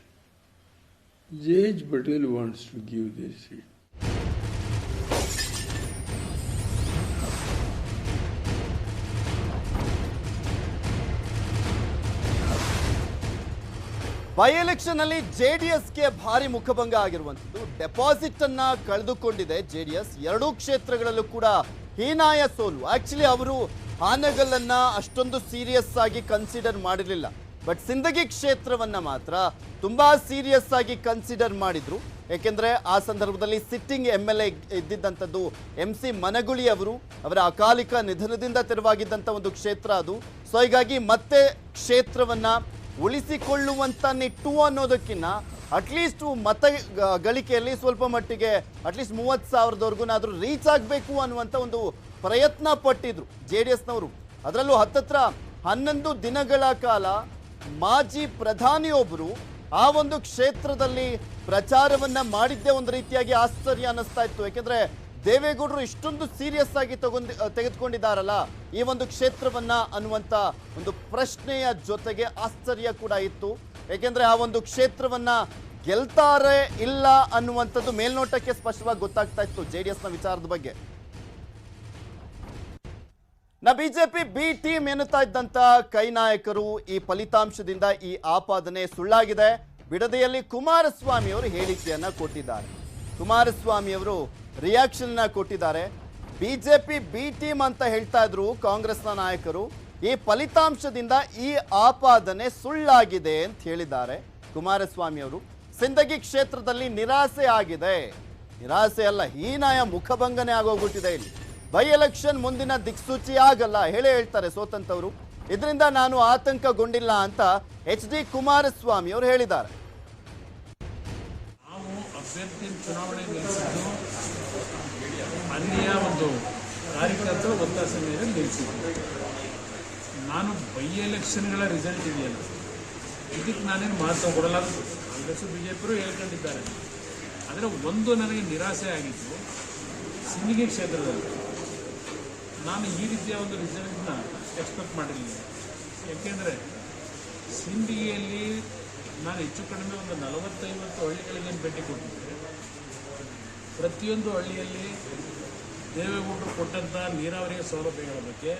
JH Patel wants to give this seat. By election ಅಲ್ಲಿ JDSಗೆ ಭಾರಿ ಮುಖಭಂಗ ಆಗಿರುವಂಥದ್ದು. ಡೆಪಾಸಿಟ್ ಅನ್ನ ಕಳೆದುಕೊಂಡಿದೆ JDS. 2 ಕ್ಷೇತ್ರಗಳಲ್ಲೂ ಕೂಡ ಹೀನಾಯ ಸೋಲು. ಆಕ್ಚುಲಿ ಅವರು ಹಾನಗಲ್ಲನ್ನ ಅಷ್ಟೊಂದು ಸೀರಿಯಸ್ ಆಗಿ ಕನ್ಸಿಡರ್ ಮಾಡಿರಲಿಲ್ಲ. ಬಟ್ ಸಿಂದಗಿ ಕ್ಷೇತ್ರವನ್ನ ಮಾತ್ರ ತುಂಬಾ ಸೀರಿಯಸ್ ಆಗಿ ಕನ್ಸಿಡರ್ ಮಾಡಿದ್ರು. ಯಾಕೆಂದ್ರೆ ಆ ಸಂದರ್ಭದಲ್ಲಿ ಸಿಟ್ಟಿಂಗ್ MLA ಇದ್ದಿದ್ದಂಥದ್ದು MC ಮನಗುಳಿ ಅವರು. ಅವರ ಅಕಾಲಿಕ ನಿಧನದಿಂದ ತೆರವಾಗಿದ್ದಂಥ ಒಂದು ಕ್ಷೇತ್ರ ಅದು. ಸೊ ಹೀಗಾಗಿ ಮತ್ತೆ ಕ್ಷೇತ್ರವನ್ನ ಉಳಿಸಿಕೊಳ್ಳುವಂತ ನಿಟ್ಟು ಅನ್ನೋದಕ್ಕಿಂತ ಅಟ್ಲೀಸ್ಟ್ ಮತ ಗಳಿಕೆಯಲ್ಲಿ ಸ್ವಲ್ಪ ಮಟ್ಟಿಗೆ ಅಟ್ಲೀಸ್ಟ್ 30,000ದವರೆಗೂ ರೀಚ್ ಆಗಬೇಕು ಅನ್ನುವಂಥ ಒಂದು ಪ್ರಯತ್ನ ಪಟ್ಟಿದ್ರು JDSನವರು. ಅದರಲ್ಲೂ ಹತ್ತತ್ರ 11 ದಿನಗಳ ಕಾಲ ಮಾಜಿ ಪ್ರಧಾನಿಯೊಬ್ಬರು ಆ ಒಂದು ಕ್ಷೇತ್ರದಲ್ಲಿ ಪ್ರಚಾರವನ್ನ ಮಾಡಿದ್ದೇ ಒಂದು ರೀತಿಯಾಗಿ ಆಶ್ಚರ್ಯ ಅನ್ನಿಸ್ತಾ ಇತ್ತು. ಯಾಕೆಂದ್ರೆ ದೇವೇಗೌಡರು ಇಷ್ಟೊಂದು ಸೀರಿಯಸ್ ಆಗಿ ತೆಗೆದುಕೊಂಡಿದ್ದಾರಲ್ಲ ಈ ಒಂದು ಕ್ಷೇತ್ರವನ್ನ ಅನ್ನುವಂತ ಒಂದು ಪ್ರಶ್ನೆಯ ಜೊತೆಗೆ ಆಶ್ಚರ್ಯ ಕೂಡ ಇತ್ತು. ಯಾಕೆಂದ್ರೆ ಆ ಒಂದು ಕ್ಷೇತ್ರವನ್ನ ಗೆಲ್ತಾರೆ ಇಲ್ಲ ಅನ್ನುವಂಥದ್ದು ಮೇಲ್ನೋಟಕ್ಕೆ ಸ್ಪಷ್ಟವಾಗಿ ಗೊತ್ತಾಗ್ತಾ ಇತ್ತು ಜೆಡಿಎಸ್ನ ವಿಚಾರದ ಬಗ್ಗೆ. ಬಿಜೆಪಿ ಬಿ ಟೀಮ್ ಎನ್ನುತ್ತಾ ಇದ್ದಂತ ಕೈ ನಾಯಕರು ಈ ಫಲಿತಾಂಶದಿಂದ ಈ ಆಪಾದನೆ ಸುಳ್ಳಾಗಿದೆ, ಬಿಡದೆಯಲ್ಲಿ ಕುಮಾರಸ್ವಾಮಿ ಅವರು ಹೇಳಿಕೆಯನ್ನ ಕೊಟ್ಟಿದ್ದಾರೆ. ಕುಮಾರಸ್ವಾಮಿ ಅವರು ರಿಯಾಕ್ಷನ್ ಕೊಟ್ಟಿದ್ದಾರೆ. ಬಿಜೆಪಿ ಬಿ ಟೀಮ್ ಅಂತ ಹೇಳ್ತಾ ಇದ್ರು ಕಾಂಗ್ರೆಸ್ನ ನಾಯಕರು, ಈ ಫಲಿತಾಂಶದಿಂದ ಈ ಆಪಾದನೆ ಸುಳ್ಳಾಗಿದೆ ಅಂತ ಹೇಳಿದ್ದಾರೆ ಕುಮಾರಸ್ವಾಮಿ ಅವರು. ಸಿಂದಗಿ ಕ್ಷೇತ್ರದಲ್ಲಿ ನಿರಾಸೆ ಆಗಿದೆ, ನಿರಾಸೆ ಅಲ್ಲ ಹೀನಾಯ ಮುಖಭಂಗನೆ ಆಗೋಗ್ಬಿಟ್ಟಿದೆ. ಇಲ್ಲಿ ಬೈ ಎಲೆಕ್ಷನ್ ಮುಂದಿನ ದಿಕ್ಸೂಚಿ ಆಗಲ್ಲ ಹೇಳೇ ಹೇಳ್ತಾರೆ ಸೋತಂತವರು. ಇದರಿಂದ ನಾನು ಆತಂಕಗೊಂಡಿಲ್ಲ ಅಂತ ಎಚ್ ಡಿ ಕುಮಾರಸ್ವಾಮಿ ಅವರು ಹೇಳಿದ್ದಾರೆ. ನಾವು ಅಭ್ಯರ್ಥಿ ಚುನಾವಣೆ ನಿಲ್ಲಿಸಿದ್ದು ಅಲ್ಲಿಯ ಒಂದು ಕಾರ್ಯಕರ್ತರ ಒತ್ತಾಸೆ ಮೇಲೆ ನಿಲ್ಲಿಸಿದ್ದು. ನಾನು ಬೈ ಎಲೆಕ್ಷನ್ಗಳ ರಿಸಲ್ಟ್ ಇದೆಯಲ್ಲ ಇದಕ್ಕೆ ನಾನೇನು ಮಹತ್ವ ಕೊಡಲ್ಲ. ಕಾಂಗ್ರೆಸ್ ಬಿಜೆಪಿಯವರು ಹೇಳ್ಕೊಂಡಿದ್ದಾರೆ. ಆದರೆ ಒಂದು ನನಗೆ ನಿರಾಸೆ ಆಗಿದ್ದು ಸಿಂದಗಿ ಕ್ಷೇತ್ರದಲ್ಲಿ ನಾನು ಈ ರೀತಿಯ ಒಂದು ರಿಸಲ್ಟ್ನ ಎಕ್ಸ್ಪೆಕ್ಟ್ ಮಾಡಿರಲಿಲ್ಲ. ಯಾಕೆಂದರೆ ಸಿಂದಗಿಯಲ್ಲಿ ನಾನು ಹೆಚ್ಚು ಕಡಿಮೆ ಒಂದು 40-50 ಹಳ್ಳಿಗಳಿಗೆ ಭೇಟಿ ಕೊಟ್ಟಿದ್ದೆ. ಪ್ರತಿಯೊಂದು ಹಳ್ಳಿಯಲ್ಲಿ ದೇವೇಗೌಡರು ಕೊಟ್ಟಂಥ ನೀರಾವರಿಯ ಸೌಲಭ್ಯಗಳ ಬಗ್ಗೆ,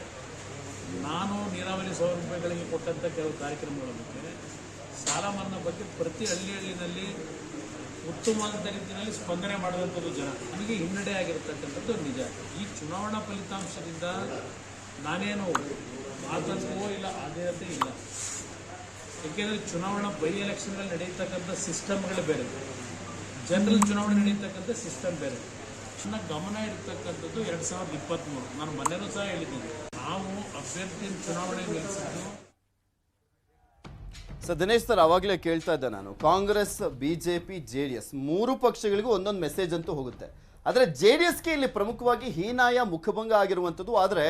ನಾನು ನೀರಾವರಿ ಸೌಲಭ್ಯಗಳಿಗೆ ಕೊಟ್ಟಂಥ ಕೆಲವು ಕಾರ್ಯಕ್ರಮಗಳ ಬಗ್ಗೆ, ಸಾಲ ಮನ್ನಾ ಬಗ್ಗೆ ಪ್ರತಿ ಹಳ್ಳಿಯಲ್ಲಿ ಉತ್ತಮವಾದ ರೀತಿಯಲ್ಲಿ ಸ್ಪಂದನೆ ಮಾಡಿದಂಥದ್ದು ಜನ. ನನಗೆ ಹಿನ್ನಡೆ ಆಗಿರತಕ್ಕಂಥದ್ದು ನಿಜ. ಈ ಚುನಾವಣಾ ಫಲಿತಾಂಶದಿಂದ ನಾನೇನು ಆತಂಕವೋ ಇಲ್ಲ ಆದೇಯತೆ ಇಲ್ಲ. ಏಕೆಂದರೆ ಚುನಾವಣಾ ಬೈ ಎಲೆಕ್ಷನ್ಗಳು ನಡೆಯತಕ್ಕಂಥ ಸಿಸ್ಟಮ್ಗಳು ಬೇರೆ, ಜನರಲ್ ಚುನಾವಣೆ ನಡೆಯತಕ್ಕಂಥ ಸಿಸ್ಟಮ್ ಬೇರೆ. ನನ್ನ ಗಮನ ಇರತಕ್ಕಂಥದ್ದು 2023. ನಾನು ಮೊನ್ನೆನೂ ಸಹ ಹೇಳಿದ್ದೀನಿ, ನಾವು ಅಭ್ಯರ್ಥಿ ಚುನಾವಣೆ ನಿಲ್ಲಿಸಿದ್ದು. ದಿನೇಶ್ ಸರ್, ಅವಾಗಲೇ ಕೇಳ್ತಾ ಇದ್ದೆ ನಾನು, ಕಾಂಗ್ರೆಸ್ ಬಿಜೆಪಿ ಜೆಡಿಎಸ್ 3 ಪಕ್ಷಗಳಿಗೂ ಒಂದೊಂದು ಮೆಸೇಜ್ ಅಂತೂ ಹೋಗುತ್ತೆ. ಆದರೆ ಜೆಡಿಎಸ್ಗೆ ಇಲ್ಲಿ ಪ್ರಮುಖವಾಗಿ ಹೀನಾಯ ಮುಖಭಂಗ ಆಗಿರುವಂಥದ್ದು. ಆದರೆ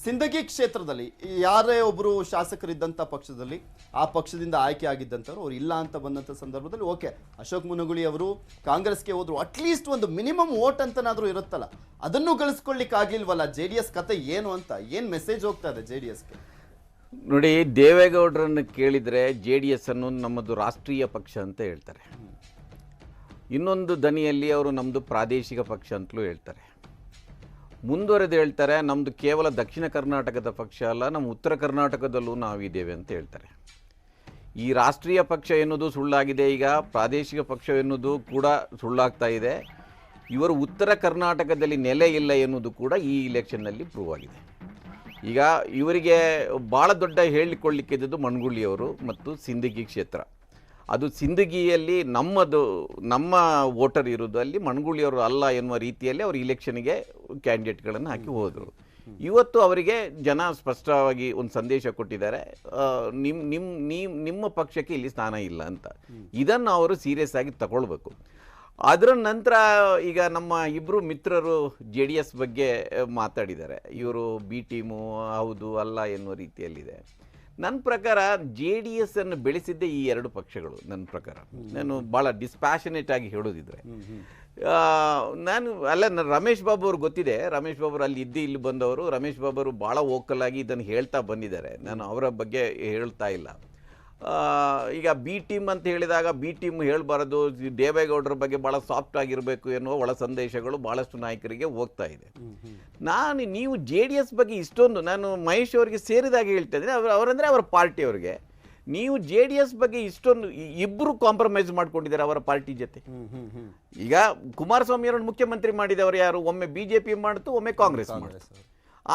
ಸಿಂದಗಿ ಕ್ಷೇತ್ರದಲ್ಲಿ ಯಾರೇ ಒಬ್ಬರು ಶಾಸಕರಿದ್ದಂಥ ಪಕ್ಷದಲ್ಲಿ ಆ ಪಕ್ಷದಿಂದ ಆಯ್ಕೆ ಆಗಿದ್ದಂಥವ್ರು ಅವ್ರು ಇಲ್ಲ ಅಂತ ಬಂದಂಥ ಸಂದರ್ಭದಲ್ಲಿ ಓಕೆ, ಅಶೋಕ್ ಮುನಗುಳಿ ಅವರು ಕಾಂಗ್ರೆಸ್ಗೆ ಹೋದ್ರು, ಅಟ್ಲೀಸ್ಟ್ ಒಂದು ಮಿನಿಮಮ್ ವೋಟ್ ಅಂತನಾದರೂ ಇರುತ್ತಲ್ಲ, ಅದನ್ನು ಗಳಿಸ್ಕೊಳ್ಳಿಕ್ಕೆ ಆಗ್ಲಿಲ್ವಲ್ಲ. ಜೆಡಿಎಸ್ ಕತೆ ಏನು ಅಂತ, ಏನು ಮೆಸೇಜ್ ಹೋಗ್ತಾ ಇದೆ ಜೆಡಿಎಸ್ಗೆ? ನೋಡಿ, ದೇವೇಗೌಡರನ್ನು ಕೇಳಿದರೆ ಜೆ ಡಿ ಎಸ್ ಅನ್ನೋದು ನಮ್ಮದು ರಾಷ್ಟ್ರೀಯ ಪಕ್ಷ ಅಂತ ಹೇಳ್ತಾರೆ. ಇನ್ನೊಂದು ದನಿಯಲ್ಲಿ ಅವರು ನಮ್ಮದು ಪ್ರಾದೇಶಿಕ ಪಕ್ಷ ಅಂತಲೂ ಹೇಳ್ತಾರೆ. ಮುಂದುವರೆದು ಹೇಳ್ತಾರೆ ನಮ್ಮದು ಕೇವಲ ದಕ್ಷಿಣ ಕರ್ನಾಟಕದ ಪಕ್ಷ ಅಲ್ಲ, ನಮ್ಮ ಉತ್ತರ ಕರ್ನಾಟಕದಲ್ಲೂ ನಾವಿದ್ದೇವೆ ಅಂತ ಹೇಳ್ತಾರೆ. ಈ ರಾಷ್ಟ್ರೀಯ ಪಕ್ಷ ಎನ್ನುವುದು ಸುಳ್ಳಾಗಿದೆ, ಈಗ ಪ್ರಾದೇಶಿಕ ಪಕ್ಷ ಎನ್ನುವುದು ಕೂಡ ಸುಳ್ಳಾಗ್ತಾ ಇದೆ. ಇವರು ಉತ್ತರ ಕರ್ನಾಟಕದಲ್ಲಿ ನೆಲೆ ಇಲ್ಲ ಎನ್ನುವುದು ಕೂಡ ಈ ಇಲೆಕ್ಷನ್ನಲ್ಲಿ ಪ್ರೂವ್ ಆಗಿದೆ. ಈಗ ಇವರಿಗೆ ಭಾಳ ದೊಡ್ಡ ಹೇಳಿಕೊಳ್ಳಿಕ್ಕಿದ್ದು ಮಣಗುಳಿಯವರು ಮತ್ತು ಸಿಂದಗಿ ಕ್ಷೇತ್ರ. ಅದು ಸಿಂದಗಿಯಲ್ಲಿ ನಮ್ಮ ವೋಟರ್ ಇರೋದು ಅಲ್ಲಿ ಮಣಗುಳಿಯವರು ಅಲ್ಲ ಎನ್ನುವ ರೀತಿಯಲ್ಲಿ ಅವರು ಇಲೆಕ್ಷನ್ಗೆ ಕ್ಯಾಂಡಿಡೇಟ್ಗಳನ್ನು ಹಾಕಿ ಹೋದರು. ಇವತ್ತು ಅವರಿಗೆ ಜನ ಸ್ಪಷ್ಟವಾಗಿ ಒಂದು ಸಂದೇಶ ಕೊಟ್ಟಿದ್ದಾರೆ, ನಿಮ್ಮ ಪಕ್ಷಕ್ಕೆ ಇಲ್ಲಿ ಸ್ಥಾನ ಇಲ್ಲ ಅಂತ. ಇದನ್ನು ಅವರು ಸೀರಿಯಸ್ ಆಗಿ ತಗೊಳ್ಬೇಕು. ಅದರ ನಂತರ ಈಗ ನಮ್ಮ ಇಬ್ಬರು ಮಿತ್ರರು ಜೆ ಡಿ ಎಸ್ ಬಗ್ಗೆ ಮಾತಾಡಿದ್ದಾರೆ. ಇವರು ಬಿ ಟೀಮು ಹೌದು ಅಲ್ಲ ಎನ್ನುವ ರೀತಿಯಲ್ಲಿದೆ. ನನ್ನ ಪ್ರಕಾರ ಜೆ ಡಿ ಎಸ್ ಅನ್ನು ಬೆಳೆಸಿದ್ದೇ ಈ 2 ಪಕ್ಷಗಳು. ನನ್ನ ಪ್ರಕಾರ ನಾನು ಭಾಳ ಡಿಸ್ಪ್ಯಾಷನೇಟ್ ಆಗಿ ಹೇಳೋದಿದ್ರೆ ನಾನು ರಮೇಶ್ ಬಾಬು ಅವ್ರು ಗೊತ್ತಿದೆ. ರಮೇಶ್ ಬಾಬು ಅಲ್ಲಿ ಇಲ್ಲಿ ಬಂದವರು. ರಮೇಶ್ ಬಾಬು ಅವರು ಭಾಳ ವೋಕಲ್ ಆಗಿ ಇದನ್ನು ಹೇಳ್ತಾ ಬಂದಿದ್ದಾರೆ. ನಾನು ಅವರ ಬಗ್ಗೆ ಹೇಳ್ತಾ ಇಲ್ಲ. ಈಗ ಬಿ ಟೀಮ್ ಅಂತ ಹೇಳಿದಾಗ ಬಿ ಟೀಮ್ ಹೇಳಬಾರದು, ದೇವೇಗೌಡರ ಬಗ್ಗೆ ಭಾಳ ಸಾಫ್ಟ್ ಆಗಿರಬೇಕು ಎನ್ನುವ ಒಳ ಸಂದೇಶಗಳು ಭಾಳಷ್ಟು ನಾಯಕರಿಗೆ ಹೋಗ್ತಾ ಇದೆ. ನೀವು ಜೆ ಡಿ ಎಸ್ ಬಗ್ಗೆ ಇಷ್ಟೊಂದು, ನಾನು ಮಹೇಶ್ ಅವರಿಗೆ ಸೇರಿದಾಗ ಹೇಳ್ತಾ ಇದ್ದೀನಿ, ಅವರಂದರೆ ಅವರ ಪಾರ್ಟಿಯವ್ರಿಗೆ, ನೀವು ಜೆ ಡಿ ಎಸ್ ಬಗ್ಗೆ ಇಷ್ಟೊಂದು ಇಬ್ಬರು ಕಾಂಪ್ರಮೈಸ್ ಮಾಡ್ಕೊಂಡಿದ್ದಾರೆ ಅವರ ಪಾರ್ಟಿ ಜೊತೆ. ಈಗ ಕುಮಾರಸ್ವಾಮಿ ಅವರನ್ನು ಮುಖ್ಯಮಂತ್ರಿ ಮಾಡಿದವರು ಯಾರು? ಒಮ್ಮೆ ಬಿ ಜೆ ಪಿ ಮಾಡ್ತು, ಒಮ್ಮೆ ಕಾಂಗ್ರೆಸ್ ಮಾಡ್ತು.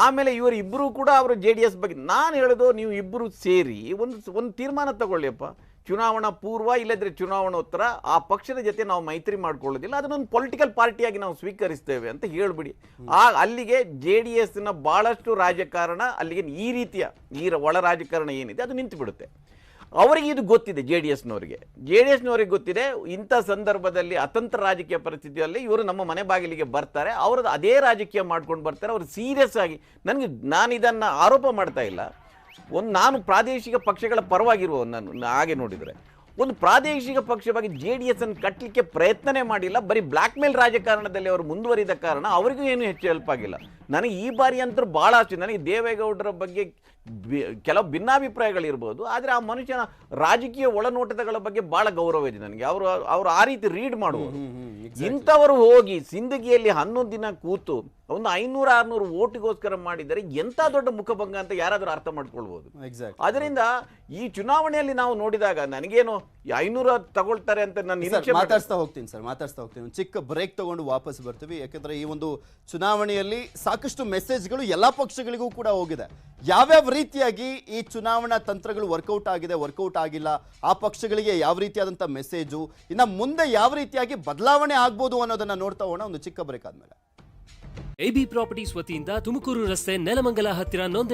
ಆಮೇಲೆ ಇವರು ಇಬ್ಬರು ಕೂಡ ಅವರು ಜೆ ಡಿ ಎಸ್ ಬಗ್ಗೆ, ನಾನು ಹೇಳೋದು ನೀವು ಇಬ್ಬರು ಸೇರಿ ಒಂದು ತೀರ್ಮಾನ ತಗೊಳ್ಳಿಯಪ್ಪ. ಚುನಾವಣಾ ಪೂರ್ವ ಇಲ್ಲದ್ರೆ ಚುನಾವಣೋತ್ತರ ಆ ಪಕ್ಷದ ಜೊತೆ ನಾವು ಮೈತ್ರಿ ಮಾಡ್ಕೊಳ್ಳೋದಿಲ್ಲ, ಅದನ್ನೊಂದು ಪೊಲಿಟಿಕಲ್ ಪಾರ್ಟಿಯಾಗಿ ನಾವು ಸ್ವೀಕರಿಸ್ತೇವೆ ಅಂತ ಹೇಳ್ಬಿಡಿ. ಅಲ್ಲಿಗೆ ಜೆ ಡಿ ಎಸ್ನ ಭಾಳಷ್ಟು ರಾಜಕಾರಣ ಅಲ್ಲಿಗೆ ಈ ರೀತಿಯ ಒಳ ರಾಜಕಾರಣ ಏನಿದೆ ಅದು ನಿಂತು ಬಿಡುತ್ತೆ. ಅವರಿಗೆ ಇದು ಗೊತ್ತಿದೆ, ಜೆ ಡಿ ಎಸ್ನವರಿಗೆ ಗೊತ್ತಿದೆ ಇಂಥ ಸಂದರ್ಭದಲ್ಲಿ ಅತಂತ್ರ ರಾಜಕೀಯ ಪರಿಸ್ಥಿತಿಯಲ್ಲಿ ಇವರು ನಮ್ಮ ಮನೆ ಬಾಗಿಲಿಗೆ ಬರ್ತಾರೆ, ಅವ್ರದ್ದು ಅದೇ ರಾಜಕೀಯ ಮಾಡ್ಕೊಂಡು ಬರ್ತಾರೆ. ಅವರು ಸೀರಿಯಸ್ ಆಗಿ ನಾನು ಇದನ್ನು ಆರೋಪ ಮಾಡ್ತಾ ಇಲ್ಲ, ನಾನು ಪ್ರಾದೇಶಿಕ ಪಕ್ಷಗಳ ಪರವಾಗಿರುವ ನಾನು ಹಾಗೆ ನೋಡಿದರೆ ಒಂದು ಪ್ರಾದೇಶಿಕ ಪಕ್ಷವಾಗಿ ಜೆ ಡಿ ಎಸ್ ಅನ್ನು ಕಟ್ಟಲಿಕ್ಕೆ ಪ್ರಯತ್ನನೇ ಮಾಡಿಲ್ಲ. ಬರೀ ಬ್ಲ್ಯಾಕ್ ಮೇಲ್ ರಾಜಕಾರಣದಲ್ಲಿ ಅವರು ಮುಂದುವರಿದ ಕಾರಣ ಅವರಿಗೂ ಏನು ಹೆಚ್ಚು ಹೆಲ್ಪ್ ಆಗಿಲ್ಲ. ನನಗೆ ಈ ಬಾರಿ ಅಂತೂ ಭಾಳ ಅಷ್ಟು ನನಗೆ ದೇವೇಗೌಡರ ಬಗ್ಗೆ ಕೆಲವು ಭಿನ್ನಾಭಿಪ್ರಾಯಗಳಿರ್ಬೋದು, ಆದರೆ ಆ ಮನುಷ್ಯನ ರಾಜಕೀಯ ಒಳನೋಟಗಳ ಬಗ್ಗೆ ಭಾಳ ಗೌರವ ಇದೆ ನನಗೆ. ಅವರು ಆ ರೀತಿ ರೀಡ್ ಮಾಡುವುದು. ಇಂಥವರು ಹೋಗಿ ಸಿಂದಗಿಯಲ್ಲಿ 11 ದಿನ ಕೂತು ಒಂದು 500-600 ಓಟಿಗೋಸ್ಕರ ಮಾಡಿದರೆ ಎಂಥ ದೊಡ್ಡ ಮುಖಭಂಗ ಅಂತ ಯಾರಾದರೂ ಅರ್ಥ ಮಾಡ್ಕೊಳ್ಬೋದು. ಅದರಿಂದ ಈ ಚುನಾವಣೆಯಲ್ಲಿ ನಾವು ನೋಡಿದಾಗ ನನಗೇನು 500 ತಗೊಳ್ತಾರೆ ಅಂತ ನಾನು ನಿರೀಕ್ಷೆ ಮಾತಾಡ್ಸ್ತಾ ಹೋಗ್ತೀನಿ ಸರ್, ಒಂದು ಚಿಕ್ಕ ಬ್ರೇಕ್ ತಗೊಂಡು ವಾಪಸ್ ಬರ್ತೀವಿ. ಯಾಕಂದ್ರೆ ಈ ಒಂದು ಚುನಾವಣೆಯಲ್ಲಿ ಸಾಕಷ್ಟು ಮೆಸೇಜ್ಗಳು ಎಲ್ಲಾ ಪಕ್ಷಗಳಿಗೂ ಕೂಡ ಹೋಗಿದೆ. ಯಾವ್ಯಾವ ರೀತಿಯಾಗಿ ಈ ಚುನಾವಣಾ ತಂತ್ರಗಳು ವರ್ಕೌಟ್ ಆಗಿದೆ, ವರ್ಕೌಟ್ ಆಗಿಲ್ಲ, ಆ ಪಕ್ಷಗಳಿಗೆ ಯಾವ ರೀತಿಯಾದಂಥ ಮೆಸೇಜು, ಇನ್ನು ಮುಂದೆ ಯಾವ ರೀತಿಯಾಗಿ ಬದಲಾವಣೆ ಆಗ್ಬೋದು ಅನ್ನೋದನ್ನ ನೋಡ್ತಾ ಹೋಗೋಣ ಒಂದು ಚಿಕ್ಕ ಬ್ರೇಕ್ ಆದ್ಮೇಲೆ. AB ಪ್ರಾಪರ್ಟೀಸ್ ವತಿಯಿಂದ ತುಮಕೂರು ರಸ್ತೆ ನೆಲಮಂಗಲ ಹತ್ತಿರ ನೋಂದಣಿ